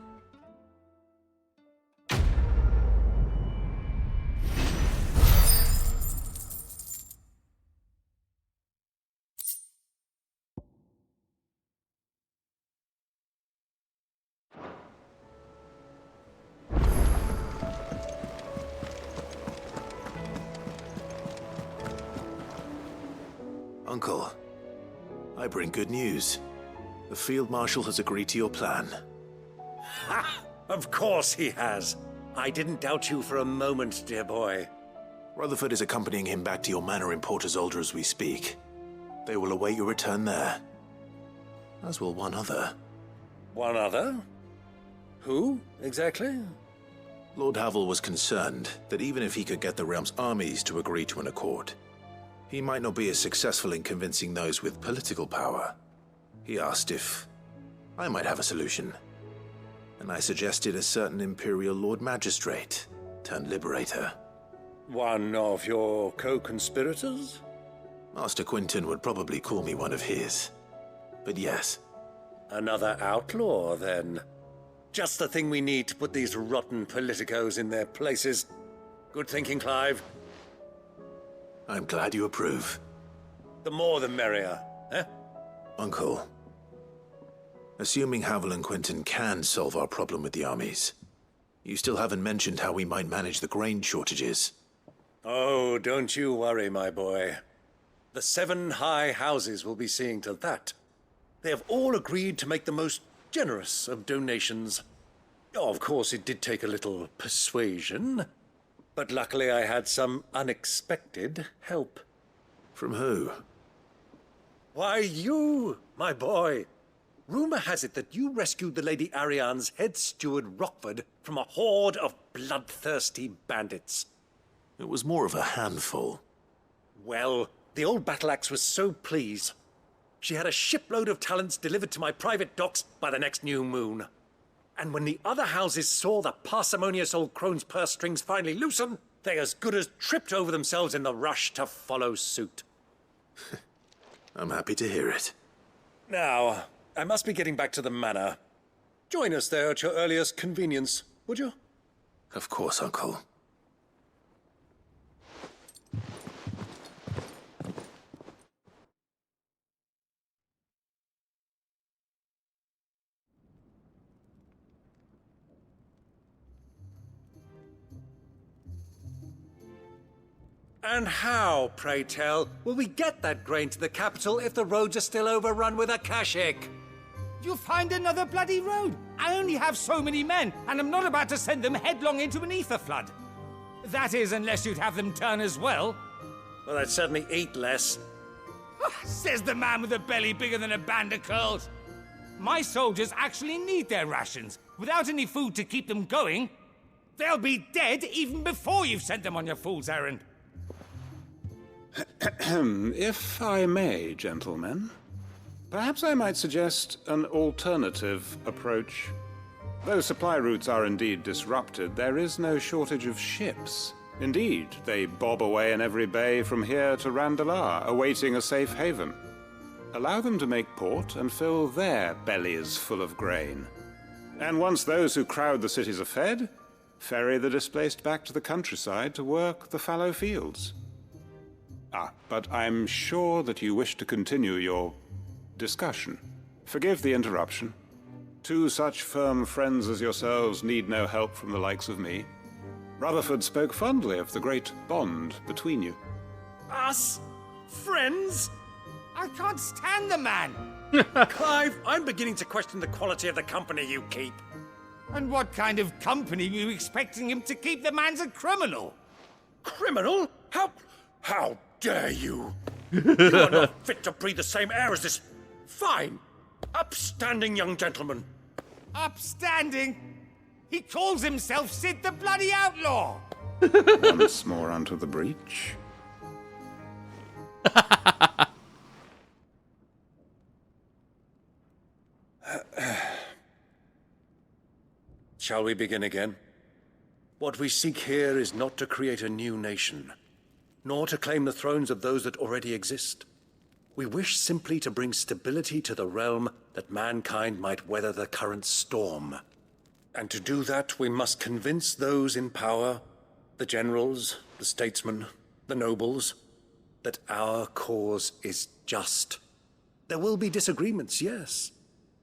[SPEAKER 3] Uncle, I bring good news. The Field Marshal has agreed to your plan.
[SPEAKER 15] Ha! Of course he has. I didn't doubt you for a moment, dear boy.
[SPEAKER 3] Rutherford is accompanying him back to your manor in Port Isolde as we speak. They will await your return there. As will one other.
[SPEAKER 15] One other? Who, exactly?
[SPEAKER 3] Lord Havel was concerned that even if he could get the realm's armies to agree to an accord, he might not be as successful in convincing those with political power. He asked if I might have a solution, and I suggested a certain Imperial Lord Magistrate turned Liberator.
[SPEAKER 15] One of your co-conspirators?
[SPEAKER 3] Master Quinton would probably call me one of his, but yes.
[SPEAKER 15] Another outlaw, then. Just the thing we need to put these rotten politicos in their places. Good thinking, Clive.
[SPEAKER 3] I'm glad you approve.
[SPEAKER 15] The more the merrier, eh?
[SPEAKER 3] Uncle, assuming Havel and Quinton can solve our problem with the armies, you still haven't mentioned how we might manage the grain shortages.
[SPEAKER 15] Oh, don't you worry, my boy. The 7 high houses will be seeing to that. They have all agreed to make the most generous of donations. Oh, of course, it did take a little persuasion. But luckily I had some unexpected help.
[SPEAKER 3] From who?
[SPEAKER 15] Why, you, my boy. Rumor has it that you rescued the Lady Ariane's head steward Rockford from a horde of bloodthirsty bandits.
[SPEAKER 3] It was more of a handful.
[SPEAKER 15] Well, the old battle axe was so pleased. She had a shipload of talents delivered to my private docks by the next new moon. And when the other houses saw the parsimonious old crone's purse strings finally loosen, they as good as tripped over themselves in the rush to follow suit.
[SPEAKER 3] I'm happy to hear it.
[SPEAKER 15] Now, I must be getting back to the manor. Join us there at your earliest convenience, would you?
[SPEAKER 3] Of course, Uncle.
[SPEAKER 15] And how, pray tell, will we get that grain to the capital if the roads are still overrun with Akashic?
[SPEAKER 7] You'll find another bloody road. I only have so many men, and I'm not about to send them headlong into an ether flood. That is, unless you'd have them turn as well.
[SPEAKER 15] Well, I'd certainly eat less.
[SPEAKER 7] Says the man with a belly bigger than a band of curls. My soldiers actually need their rations. Without any food to keep them going, they'll be dead even before you've sent them on your fool's errand.
[SPEAKER 20] If I may, gentlemen, perhaps I might suggest an alternative approach. Though supply routes are indeed disrupted, there is no shortage of ships. Indeed, they bob away in every bay from here to Randalar, awaiting a safe haven. Allow them to make port and fill their bellies full of grain. And once those who crowd the cities are fed, ferry the displaced back to the countryside to work the fallow fields. But I'm sure that you wish to continue your discussion. Forgive the interruption. Two such firm friends as yourselves need no help from the likes of me. Rutherford spoke fondly of the great bond between you.
[SPEAKER 7] Us? Friends? I can't stand the man!
[SPEAKER 8] Clive, I'm beginning to question the quality of the company you keep.
[SPEAKER 7] And what kind of company are you expecting him to keep? The man's a criminal!
[SPEAKER 8] Criminal? How dare you? You are not fit to breathe the same air as this fine, upstanding young gentleman.
[SPEAKER 7] Upstanding? He calls himself Sid the Bloody Outlaw!
[SPEAKER 20] Once more onto the breach.
[SPEAKER 15] Shall we begin again? What we seek here is not to create a new nation, nor to claim the thrones of those that already exist. We wish simply to bring stability to the realm that mankind might weather the current storm. And to do that, we must convince those in power, the generals, the statesmen, the nobles, that our cause is just. There will be disagreements, yes,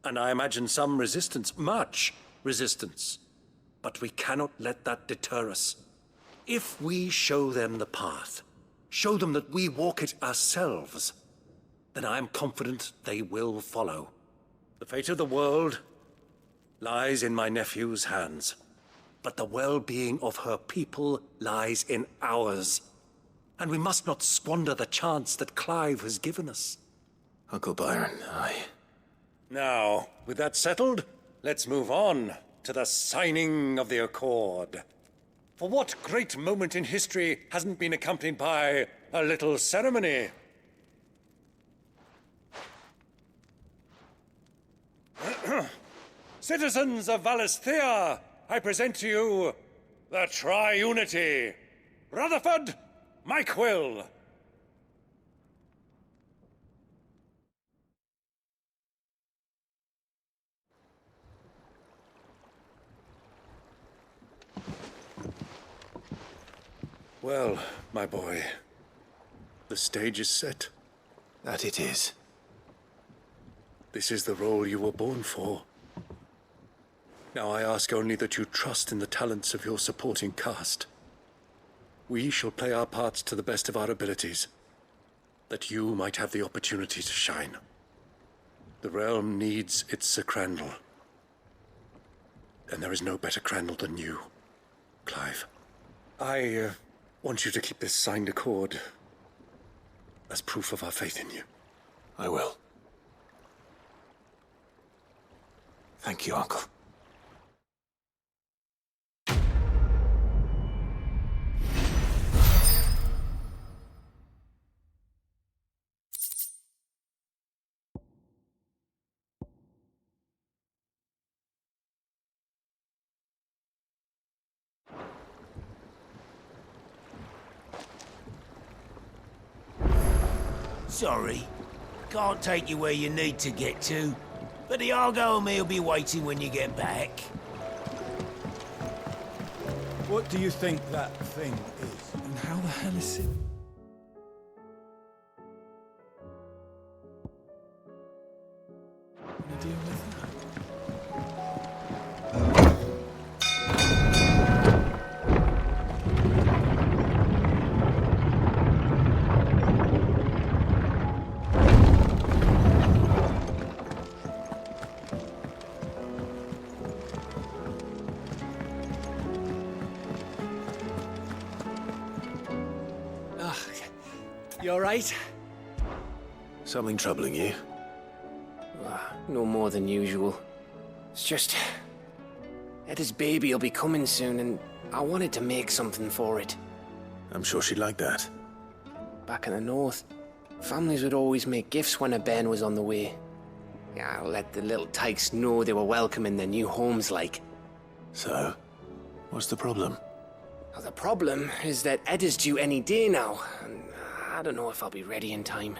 [SPEAKER 15] and I imagine some resistance, much resistance. But we cannot let that deter us. If we show them the path, show them that we walk it ourselves, then I am confident they will follow. The fate of the world lies in my nephew's hands, but the well-being of her people lies in ours. And we must not squander the chance that Clive has given us.
[SPEAKER 3] Uncle Byron,
[SPEAKER 15] Now, with that settled, let's move on to the signing of the Accord. For what great moment in history hasn't been accompanied by a little ceremony? Citizens of Valisthea, I present to you the Triunity. Rutherford, Mike Will. Well, my boy, the stage is set.
[SPEAKER 3] That it is.
[SPEAKER 15] This is the role you were born for. Now I ask only that you trust in the talents of your supporting cast. We shall play our parts to the best of our abilities, that you might have the opportunity to shine. The realm needs its Sir Crandall, and there is no better Crandall than you, Clive. I want you to keep this signed accord as proof of our faith in you.
[SPEAKER 3] I will. Thank you, Uncle.
[SPEAKER 10] Sorry, can't take you where you need to get to, but the Argo and me will be waiting when you get back.
[SPEAKER 17] What do you think that thing is? And how the hell is it? Gonna deal with that?
[SPEAKER 10] You alright?
[SPEAKER 3] Something troubling you?
[SPEAKER 21] No more than usual. It's just... Etta's baby will be coming soon, and I wanted to make something for it.
[SPEAKER 3] I'm sure she'd like that.
[SPEAKER 21] Back in the north, families would always make gifts when a bairn was on the way. Yeah, I'll let the little tykes know they were welcome in their new homes, like.
[SPEAKER 3] So, what's the problem?
[SPEAKER 21] Well, the problem is that Etta's due any day now, and I don't know if I'll be ready in time.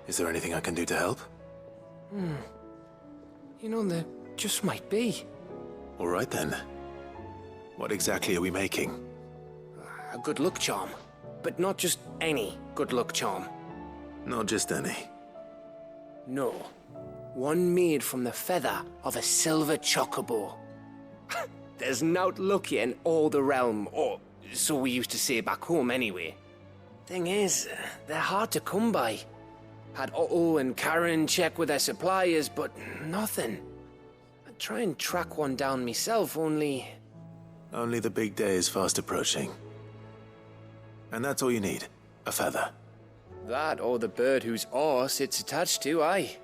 [SPEAKER 3] Is there anything I can do to help?
[SPEAKER 21] You know, there just might be.
[SPEAKER 3] All right then. What exactly are we making?
[SPEAKER 21] A good luck charm. But not just any good luck charm.
[SPEAKER 3] Not just any.
[SPEAKER 21] No. One made from the feather of a silver chocobo. There's naught lucky in all the realm, or so we used to say back home anyway. Thing is, they're hard to come by. Had Otto and Karen check with their suppliers, but nothing. I'd try and track one down myself, only...
[SPEAKER 3] Only the big day is fast approaching. And that's all you need, a feather.
[SPEAKER 21] That or the bird whose horse it's attached to, aye.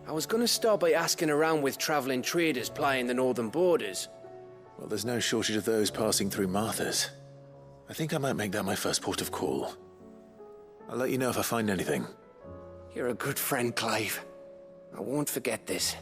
[SPEAKER 21] I was gonna start by asking around with traveling traders plying the northern borders.
[SPEAKER 3] Well, there's no shortage of those passing through Martha's. I think I might make that my first port of call. I'll let you know if I find anything.
[SPEAKER 21] You're a good friend, Clive. I won't forget this.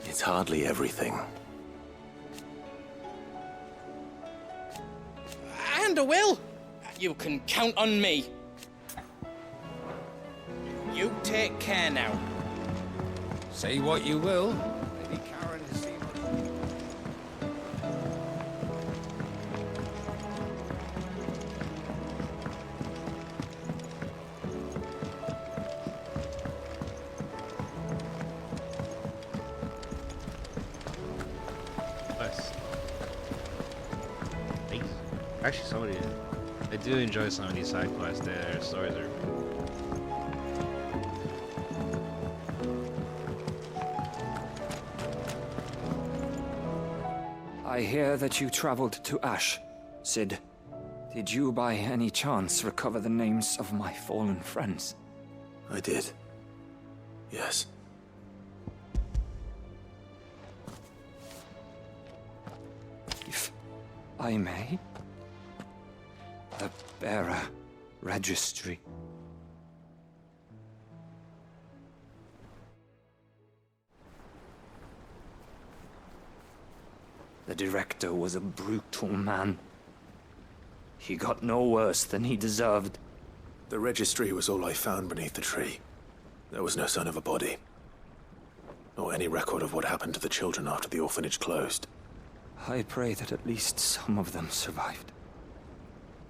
[SPEAKER 3] It's hardly everything.
[SPEAKER 19] And a will. You can count on me. You take care now.
[SPEAKER 7] Say what you will. Maybe Karen has seen
[SPEAKER 1] Nice. Thanks. Actually, somebody did. I do enjoy some of these side quests. Their stories are.
[SPEAKER 6] I hear that you traveled to Ash, Sid. Did you by any chance recover the names of my fallen friends?
[SPEAKER 3] I did. Yes.
[SPEAKER 6] If I may? The bearer registry. The director was a brutal man. He got no worse than he deserved.
[SPEAKER 3] The registry was all I found beneath the tree. There was no sign of a body. Nor any record of what happened to the children after the orphanage closed.
[SPEAKER 6] I pray that at least some of them survived.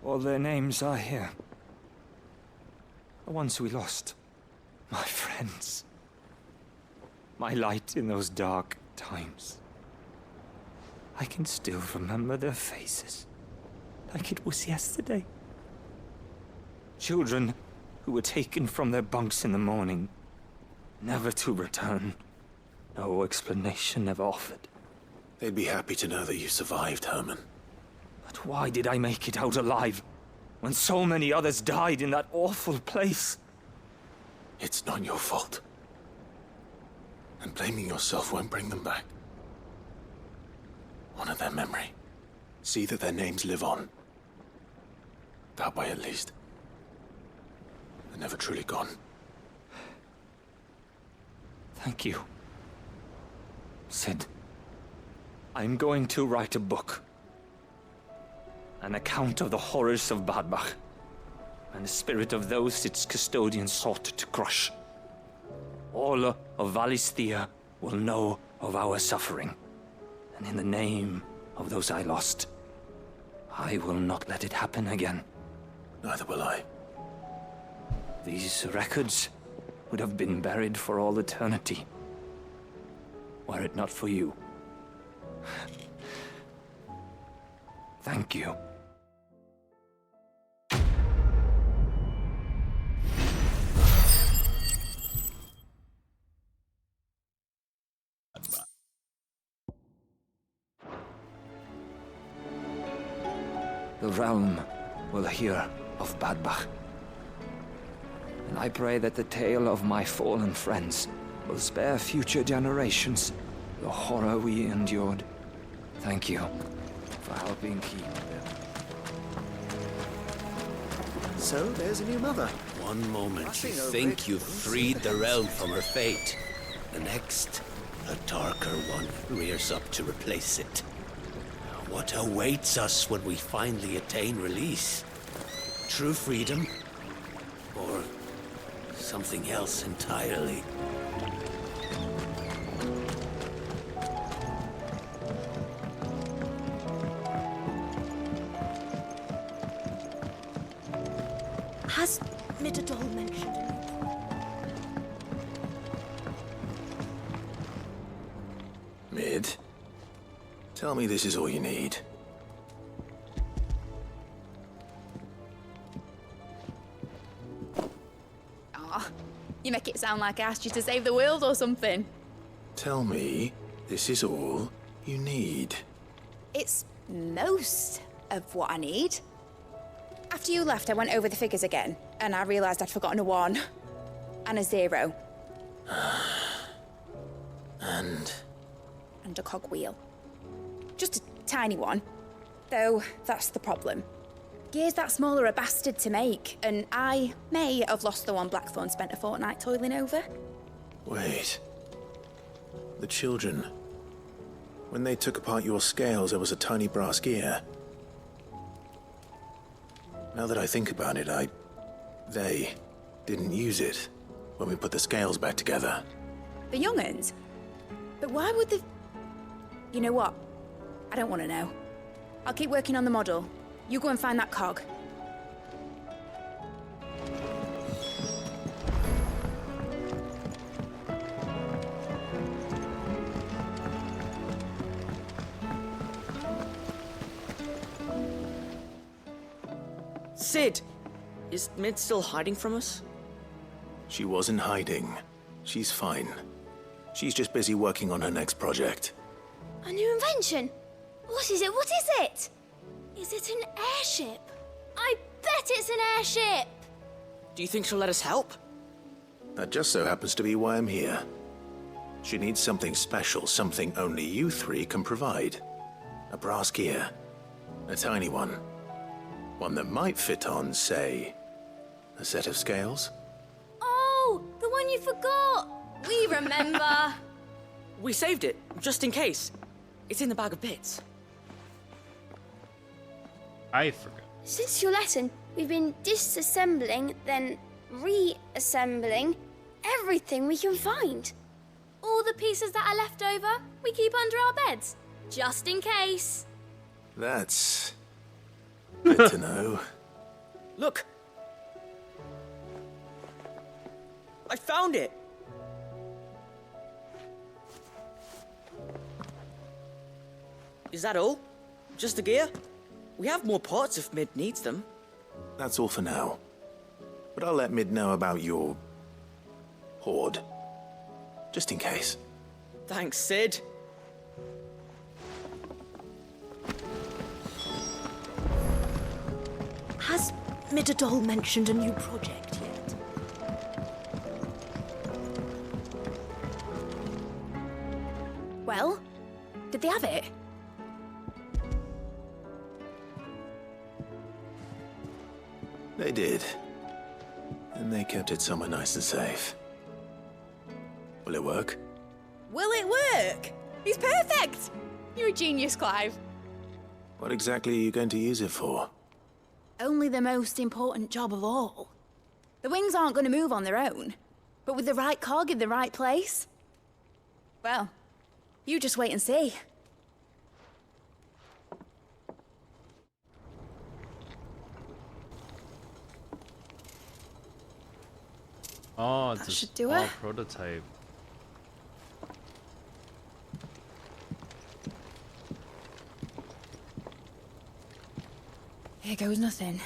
[SPEAKER 6] All their names are here. The ones we lost. My friends. My light in those dark times. I can still remember their faces, like it was yesterday. Children who were taken from their bunks in the morning, never to return. No explanation ever offered.
[SPEAKER 3] They'd be happy to know that you survived, Herman.
[SPEAKER 6] But why did I make it out alive, when so many others died in that awful place?
[SPEAKER 3] It's not your fault. And blaming yourself won't bring them back. Honor their memory. See that their names live on. That way, at least. They're never truly gone.
[SPEAKER 6] Thank you. Sid, I'm going to write a book. An account of the horrors of Badbach, and the spirit of those its custodians sought to crush. All of Valisthea will know of our suffering. And in the name of those I lost, I will not let it happen again.
[SPEAKER 3] Neither will I.
[SPEAKER 6] These records would have been buried for all eternity, were it not for you. Thank you. The realm will hear of Badbach. And I pray that the tale of my fallen friends will spare future generations the horror we endured. Thank you for helping keep them.
[SPEAKER 17] So, there's a new mother.
[SPEAKER 11] One moment you
[SPEAKER 17] Passing over
[SPEAKER 11] think
[SPEAKER 17] it.
[SPEAKER 11] you've freed the realm from her fate. The next, a darker one rears up to replace it. What awaits us when we finally attain release? True freedom? Or something else entirely?
[SPEAKER 9] Has Midadol mentioned anything?
[SPEAKER 3] Mid, tell me this is all you need.
[SPEAKER 12] Aw, you make it sound like I asked you to save the world or something.
[SPEAKER 3] Tell me this is all you need.
[SPEAKER 12] It's most of what I need. After you left, I went over the figures again, and I realised I'd forgotten a 1 and a 0.
[SPEAKER 3] And
[SPEAKER 12] a cogwheel. Just a tiny one. Though, that's the problem. Gears that small are a bastard to make, and I may have lost the one Blackthorn spent a fortnight toiling over.
[SPEAKER 3] wait. The children. When they took apart your scales, there was a tiny brass gear. Now that I think about it, they didn't use it when we put the scales back together.
[SPEAKER 12] The young'uns? But why would the... You know what? I don't want to know. I'll keep working on the model. You go and find that cog.
[SPEAKER 18] Sid! Is Mid still hiding from us?
[SPEAKER 3] She wasn't hiding. She's fine. She's just busy working on her next project.
[SPEAKER 24] A new invention? What is it? What is it? Is it an airship? I bet it's an airship!
[SPEAKER 18] Do you think she'll let us help?
[SPEAKER 3] That just so happens to be why I'm here. She needs something special, something only you three can provide. A brass gear. A tiny one. One that might fit on, say, a set of scales?
[SPEAKER 24] Oh, the one you forgot! We remember!
[SPEAKER 18] We saved it, just in case. It's in the bag of bits.
[SPEAKER 1] I forgot.
[SPEAKER 24] Since your lesson, we've been disassembling, then reassembling everything we can find. All the pieces that are left over, we keep under our beds, just in case.
[SPEAKER 3] That's good to know.
[SPEAKER 18] Look! I found it! Is that all? Just the gear? We have more parts if Mid needs them.
[SPEAKER 3] That's all for now. But I'll let Mid know about your hoard. Just in case.
[SPEAKER 18] Thanks, Sid.
[SPEAKER 9] Has Midadol mentioned a new project yet?
[SPEAKER 12] Well, did they have it?
[SPEAKER 3] They did. And they kept it somewhere nice and safe. Will it work?
[SPEAKER 12] Will it work? He's perfect! You're a genius, Clive.
[SPEAKER 3] What exactly are you going to use it for?
[SPEAKER 12] Only the most important job of all. The wings aren't going to move on their own, but with the right cog in the right place. Well, you just wait and see.
[SPEAKER 1] Oh, it's
[SPEAKER 12] That
[SPEAKER 1] a
[SPEAKER 12] should do
[SPEAKER 1] small
[SPEAKER 12] it.
[SPEAKER 1] prototype.
[SPEAKER 12] Here goes nothing.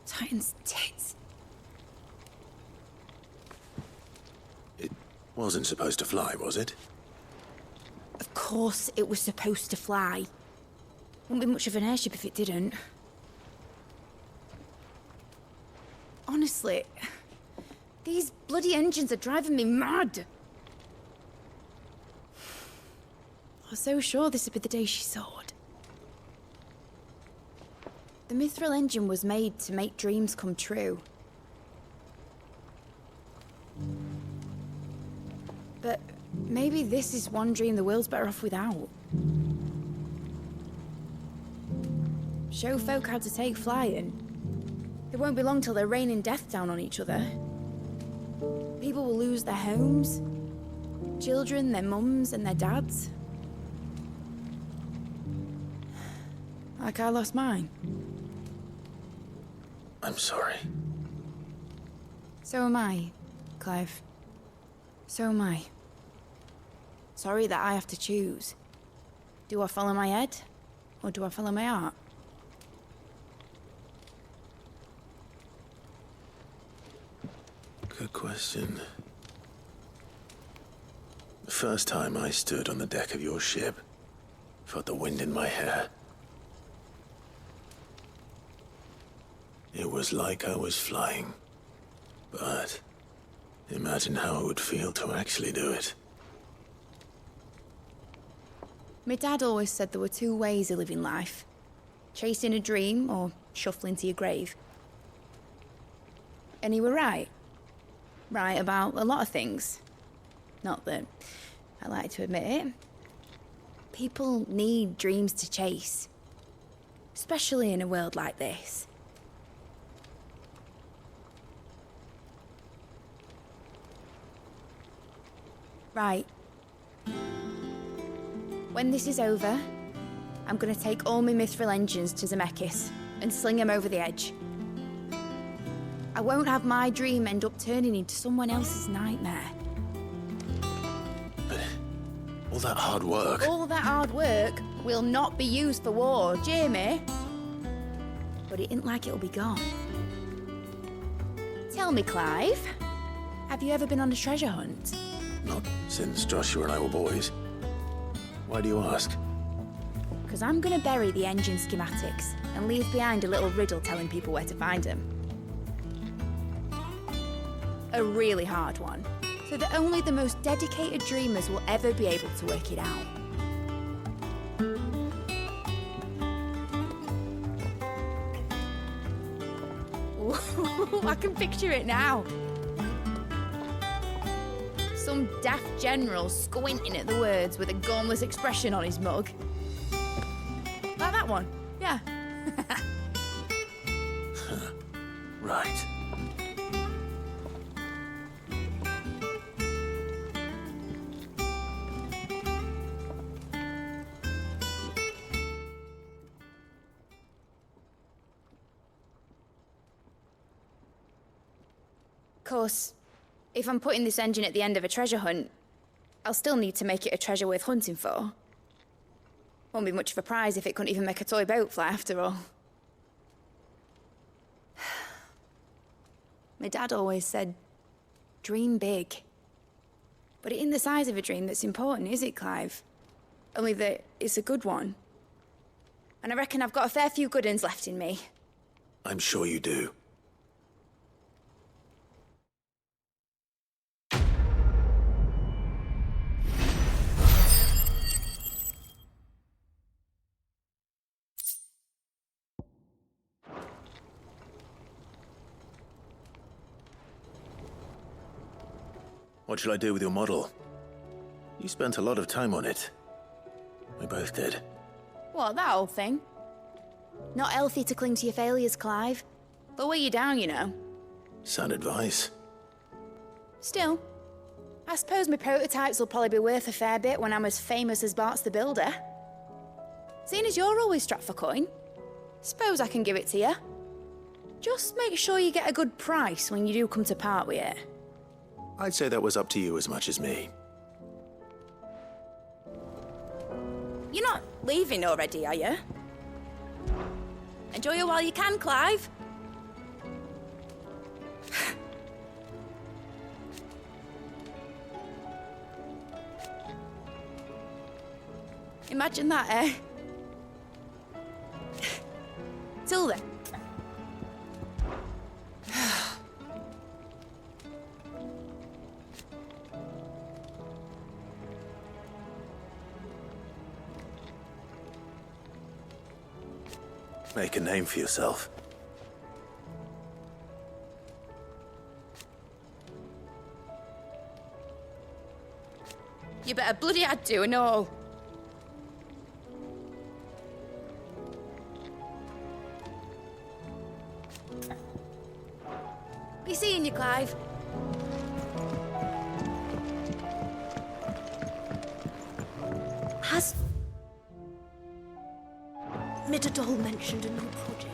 [SPEAKER 12] Titan's tits.
[SPEAKER 3] It wasn't supposed to fly, was it?
[SPEAKER 12] Of course it was supposed to fly. Wouldn't be much of an airship if it didn't. Honestly, these bloody engines are driving me mad. I was so sure this would be the day she soared. The Mithril engine was made to make dreams come true. But maybe this is one dream the world's better off without. Show folk how to take flying. It won't be long till they're raining death down on each other. People will lose their homes, children, their mums and their dads. Like I lost mine.
[SPEAKER 3] I'm sorry.
[SPEAKER 12] So am I, Clive. So am I. Sorry that I have to choose. Do I follow my head, or do I follow my heart?
[SPEAKER 3] Good question. The first time I stood on the deck of your ship, felt the wind in my hair. It was like I was flying. But imagine how it would feel to actually do it.
[SPEAKER 12] My dad always said there were two ways of living life. Chasing a dream or shuffling to your grave. And he were right. Right about a lot of things. Not that I like to admit it. People need dreams to chase. Especially in a world like this. Right. When this is over, I'm gonna take all my Mithril engines to Zemeckis and sling them over the edge. I won't have my dream end up turning into someone else's nightmare.
[SPEAKER 3] But all that hard work...
[SPEAKER 12] All that hard work will not be used for war, Jamie. But it ain't like it'll be gone. Tell me, Clive, have you ever been on a treasure hunt?
[SPEAKER 3] Not since Joshua and I were boys. Why do you ask?
[SPEAKER 12] Because I'm gonna bury the engine schematics and leave behind a little riddle telling people where to find them. A really hard one, so that only the most dedicated dreamers will ever be able to work it out. Ooh, I can picture it now. Some daft general squinting at the words with a gormless expression on his mug. Like that one, yeah.
[SPEAKER 3] Right.
[SPEAKER 12] Of course, if I'm putting this engine at the end of a treasure hunt, I'll still need to make it a treasure worth hunting for. Won't be much of a prize if it couldn't even make a toy boat fly after all. My dad always said, dream big. But it ain't the size of a dream that's important, is it, Clive? Only that it's a good one. And I reckon I've got a fair few good uns left in me.
[SPEAKER 3] I'm sure you do. What shall I do with your model? You spent a lot of time on it. We both did.
[SPEAKER 12] What, that old thing? Not healthy to cling to your failures, Clive. They'll weigh you down, you know.
[SPEAKER 3] Sound advice.
[SPEAKER 12] Still, I suppose my prototypes will probably be worth a fair bit when I'm as famous as Bart's the Builder. Seeing as you're always strapped for coin, suppose I can give it to you. Just make sure you get a good price when you do come to part with it.
[SPEAKER 3] I'd say that was up to you as much as me.
[SPEAKER 12] You're not leaving already, are you? Enjoy it while you can, Clive. Imagine that, eh? Till then.
[SPEAKER 3] Make a name for yourself.
[SPEAKER 12] You better bloody had to and all. Be seeing you, Clive.
[SPEAKER 9] Has Midadol mentioned a new project?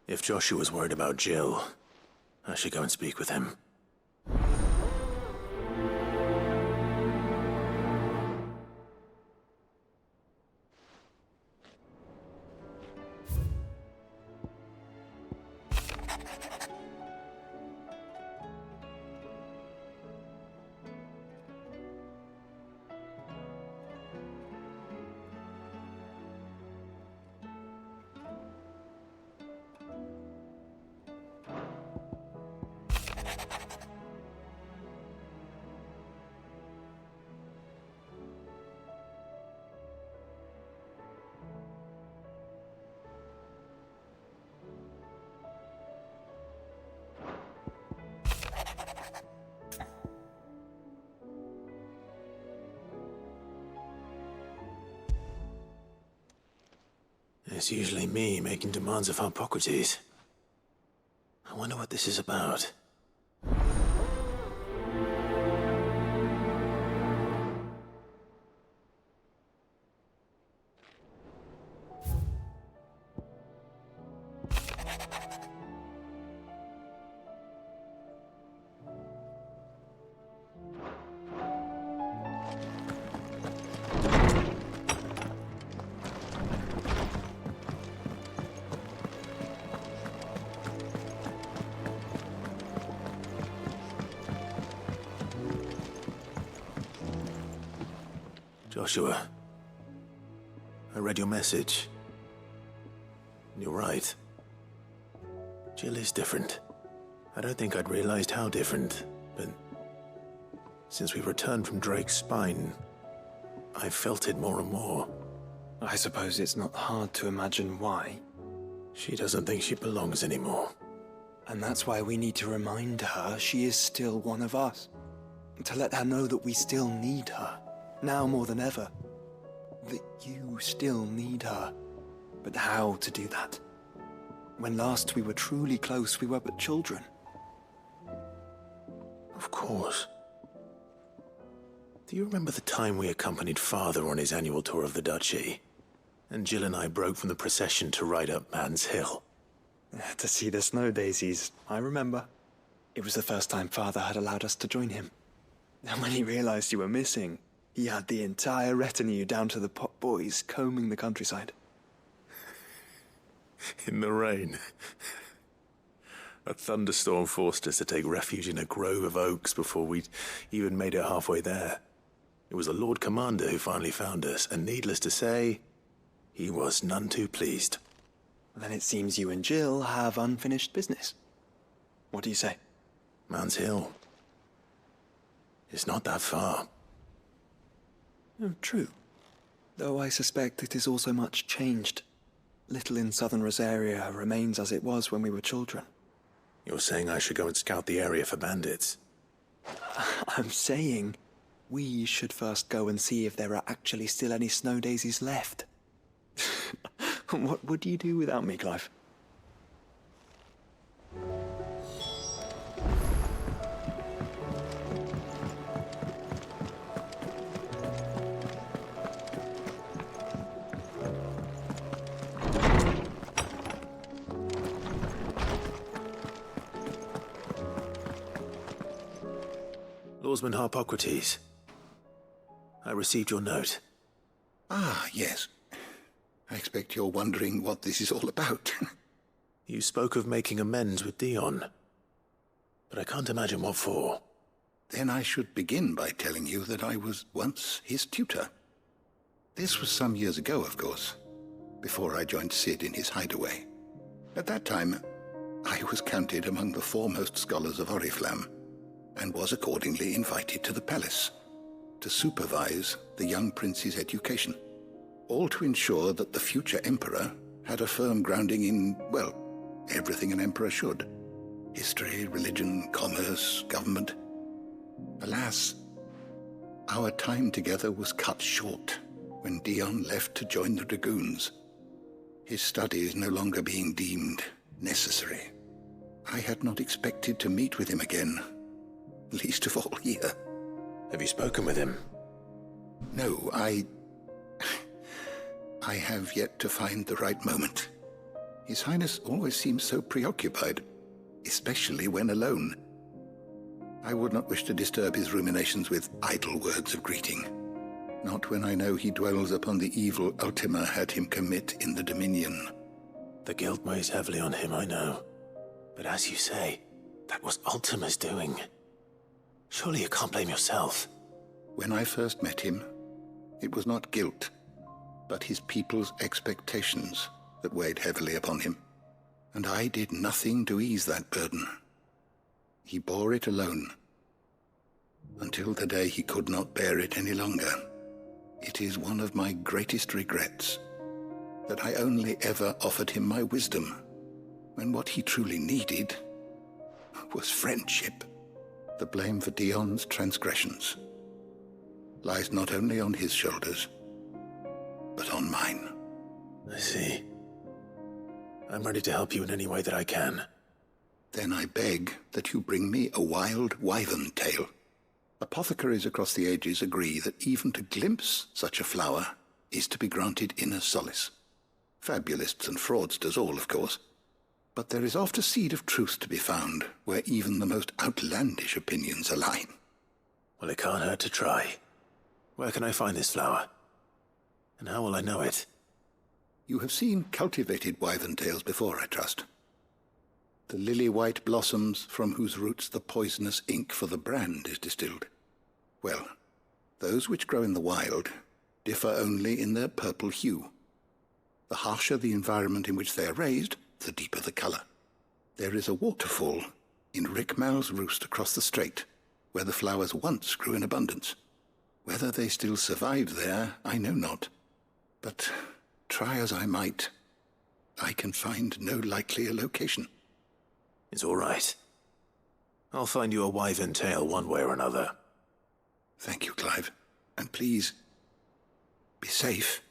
[SPEAKER 3] If Joshua's worried about Jill, I should go and speak with him. It's usually me making demands of Harpocrates. I wonder what this is about. Joshua, I read your message. You're right. Jill is different. I don't think I'd realized how different, but since we returned from Drake's spine, I've felt it more and more.
[SPEAKER 4] I suppose it's not hard to imagine why.
[SPEAKER 3] She doesn't think she belongs anymore.
[SPEAKER 4] And that's why we need to remind her she is still one of us. To let her know that we still need her, now more than ever. That you still need her. But how to do that? When last we were truly close, we were but children.
[SPEAKER 3] Of course. Do you remember the time we accompanied Father on his annual tour of the Duchy? And Jill and I broke from the procession to ride up Man's Hill.
[SPEAKER 4] To see the snow daisies, I remember. It was the first time Father had allowed us to join him. And when he realized you were missing, he had the entire retinue down to the pot boys combing the countryside.
[SPEAKER 3] In the rain. A thunderstorm forced us to take refuge in a grove of oaks before we'd even made it halfway there. It was the Lord Commander who finally found us, and needless to say, he was none too pleased.
[SPEAKER 4] Then it seems you and Jill have unfinished business. What do you say?
[SPEAKER 3] Man's Hill. It's not that far.
[SPEAKER 4] Oh, true. Though I suspect it is also much changed. Little in southern Rosaria remains as it was when we were children.
[SPEAKER 3] You're saying I should go and scout the area for bandits?
[SPEAKER 4] I'm saying we should first go and see if there are actually still any snow daisies left. What would you do without me, Clive?
[SPEAKER 3] Lawsman Harpocrates. I received your note.
[SPEAKER 13] Ah, yes. I expect you're wondering what this is all about.
[SPEAKER 3] You spoke of making amends with Dion, but I can't imagine what for.
[SPEAKER 13] Then I should begin by telling you that I was once his tutor. This was some years ago, of course, before I joined Sid in his hideaway. At that time, I was counted among the foremost scholars of Oriflamme, and was accordingly invited to the palace to supervise the young prince's education, all to ensure that the future emperor had a firm grounding in, well, everything an emperor should. History, religion, commerce, government. Alas, our time together was cut short when Dion left to join the Dragoons, his studies no longer being deemed necessary. I had not expected to meet with him again, least of all here.
[SPEAKER 3] Have you spoken with him?
[SPEAKER 13] No, I have yet to find the right moment. His Highness always seems so preoccupied, especially when alone. I would not wish to disturb his ruminations with idle words of greeting. Not when I know he dwells upon the evil Ultima had him commit in the Dominion.
[SPEAKER 3] The guilt weighs heavily on him, I know. But as you say, that was Ultima's doing. Surely you can't blame yourself.
[SPEAKER 13] When I first met him, it was not guilt, but his people's expectations that weighed heavily upon him. And I did nothing to ease that burden. He bore it alone, until the day he could not bear it any longer. It is one of my greatest regrets that I only ever offered him my wisdom, when what he truly needed was friendship. The blame for Dion's transgressions lies not only on his shoulders, but on mine.
[SPEAKER 3] I see. I'm ready to help you in any way that I can.
[SPEAKER 13] Then I beg that you bring me a wild wyvern tail. Apothecaries across the ages agree that even to glimpse such a flower is to be granted inner solace. Fabulists and fraudsters all, of course. But there is oft a seed of truth to be found where even the most outlandish opinions align.
[SPEAKER 3] Well, it can't hurt to try. Where can I find this flower? And how will I know it?
[SPEAKER 13] You have seen cultivated wyvern tails before, I trust. The lily-white blossoms from whose roots the poisonous ink for the brand is distilled. Well, those which grow in the wild differ only in their purple hue. The harsher the environment in which they are raised, the deeper the color. There is a waterfall in Rick Mal's roost across the strait, where the flowers once grew in abundance. Whether they still survive there, I know not. But try as I might, I can find no likelier location.
[SPEAKER 3] It's all right. I'll find you a wyvern tail one way or another.
[SPEAKER 13] Thank you, Clive. And please, be safe.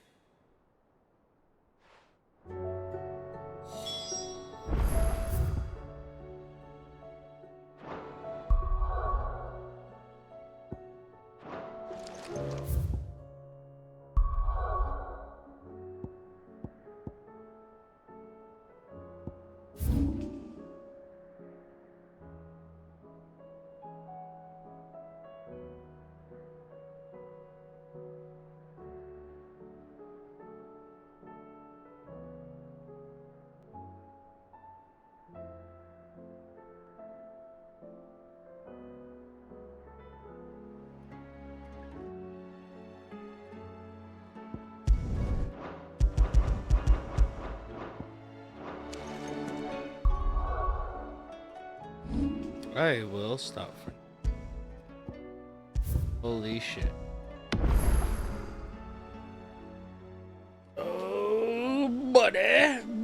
[SPEAKER 1] I will stop for. Holy shit. Oh, buddy.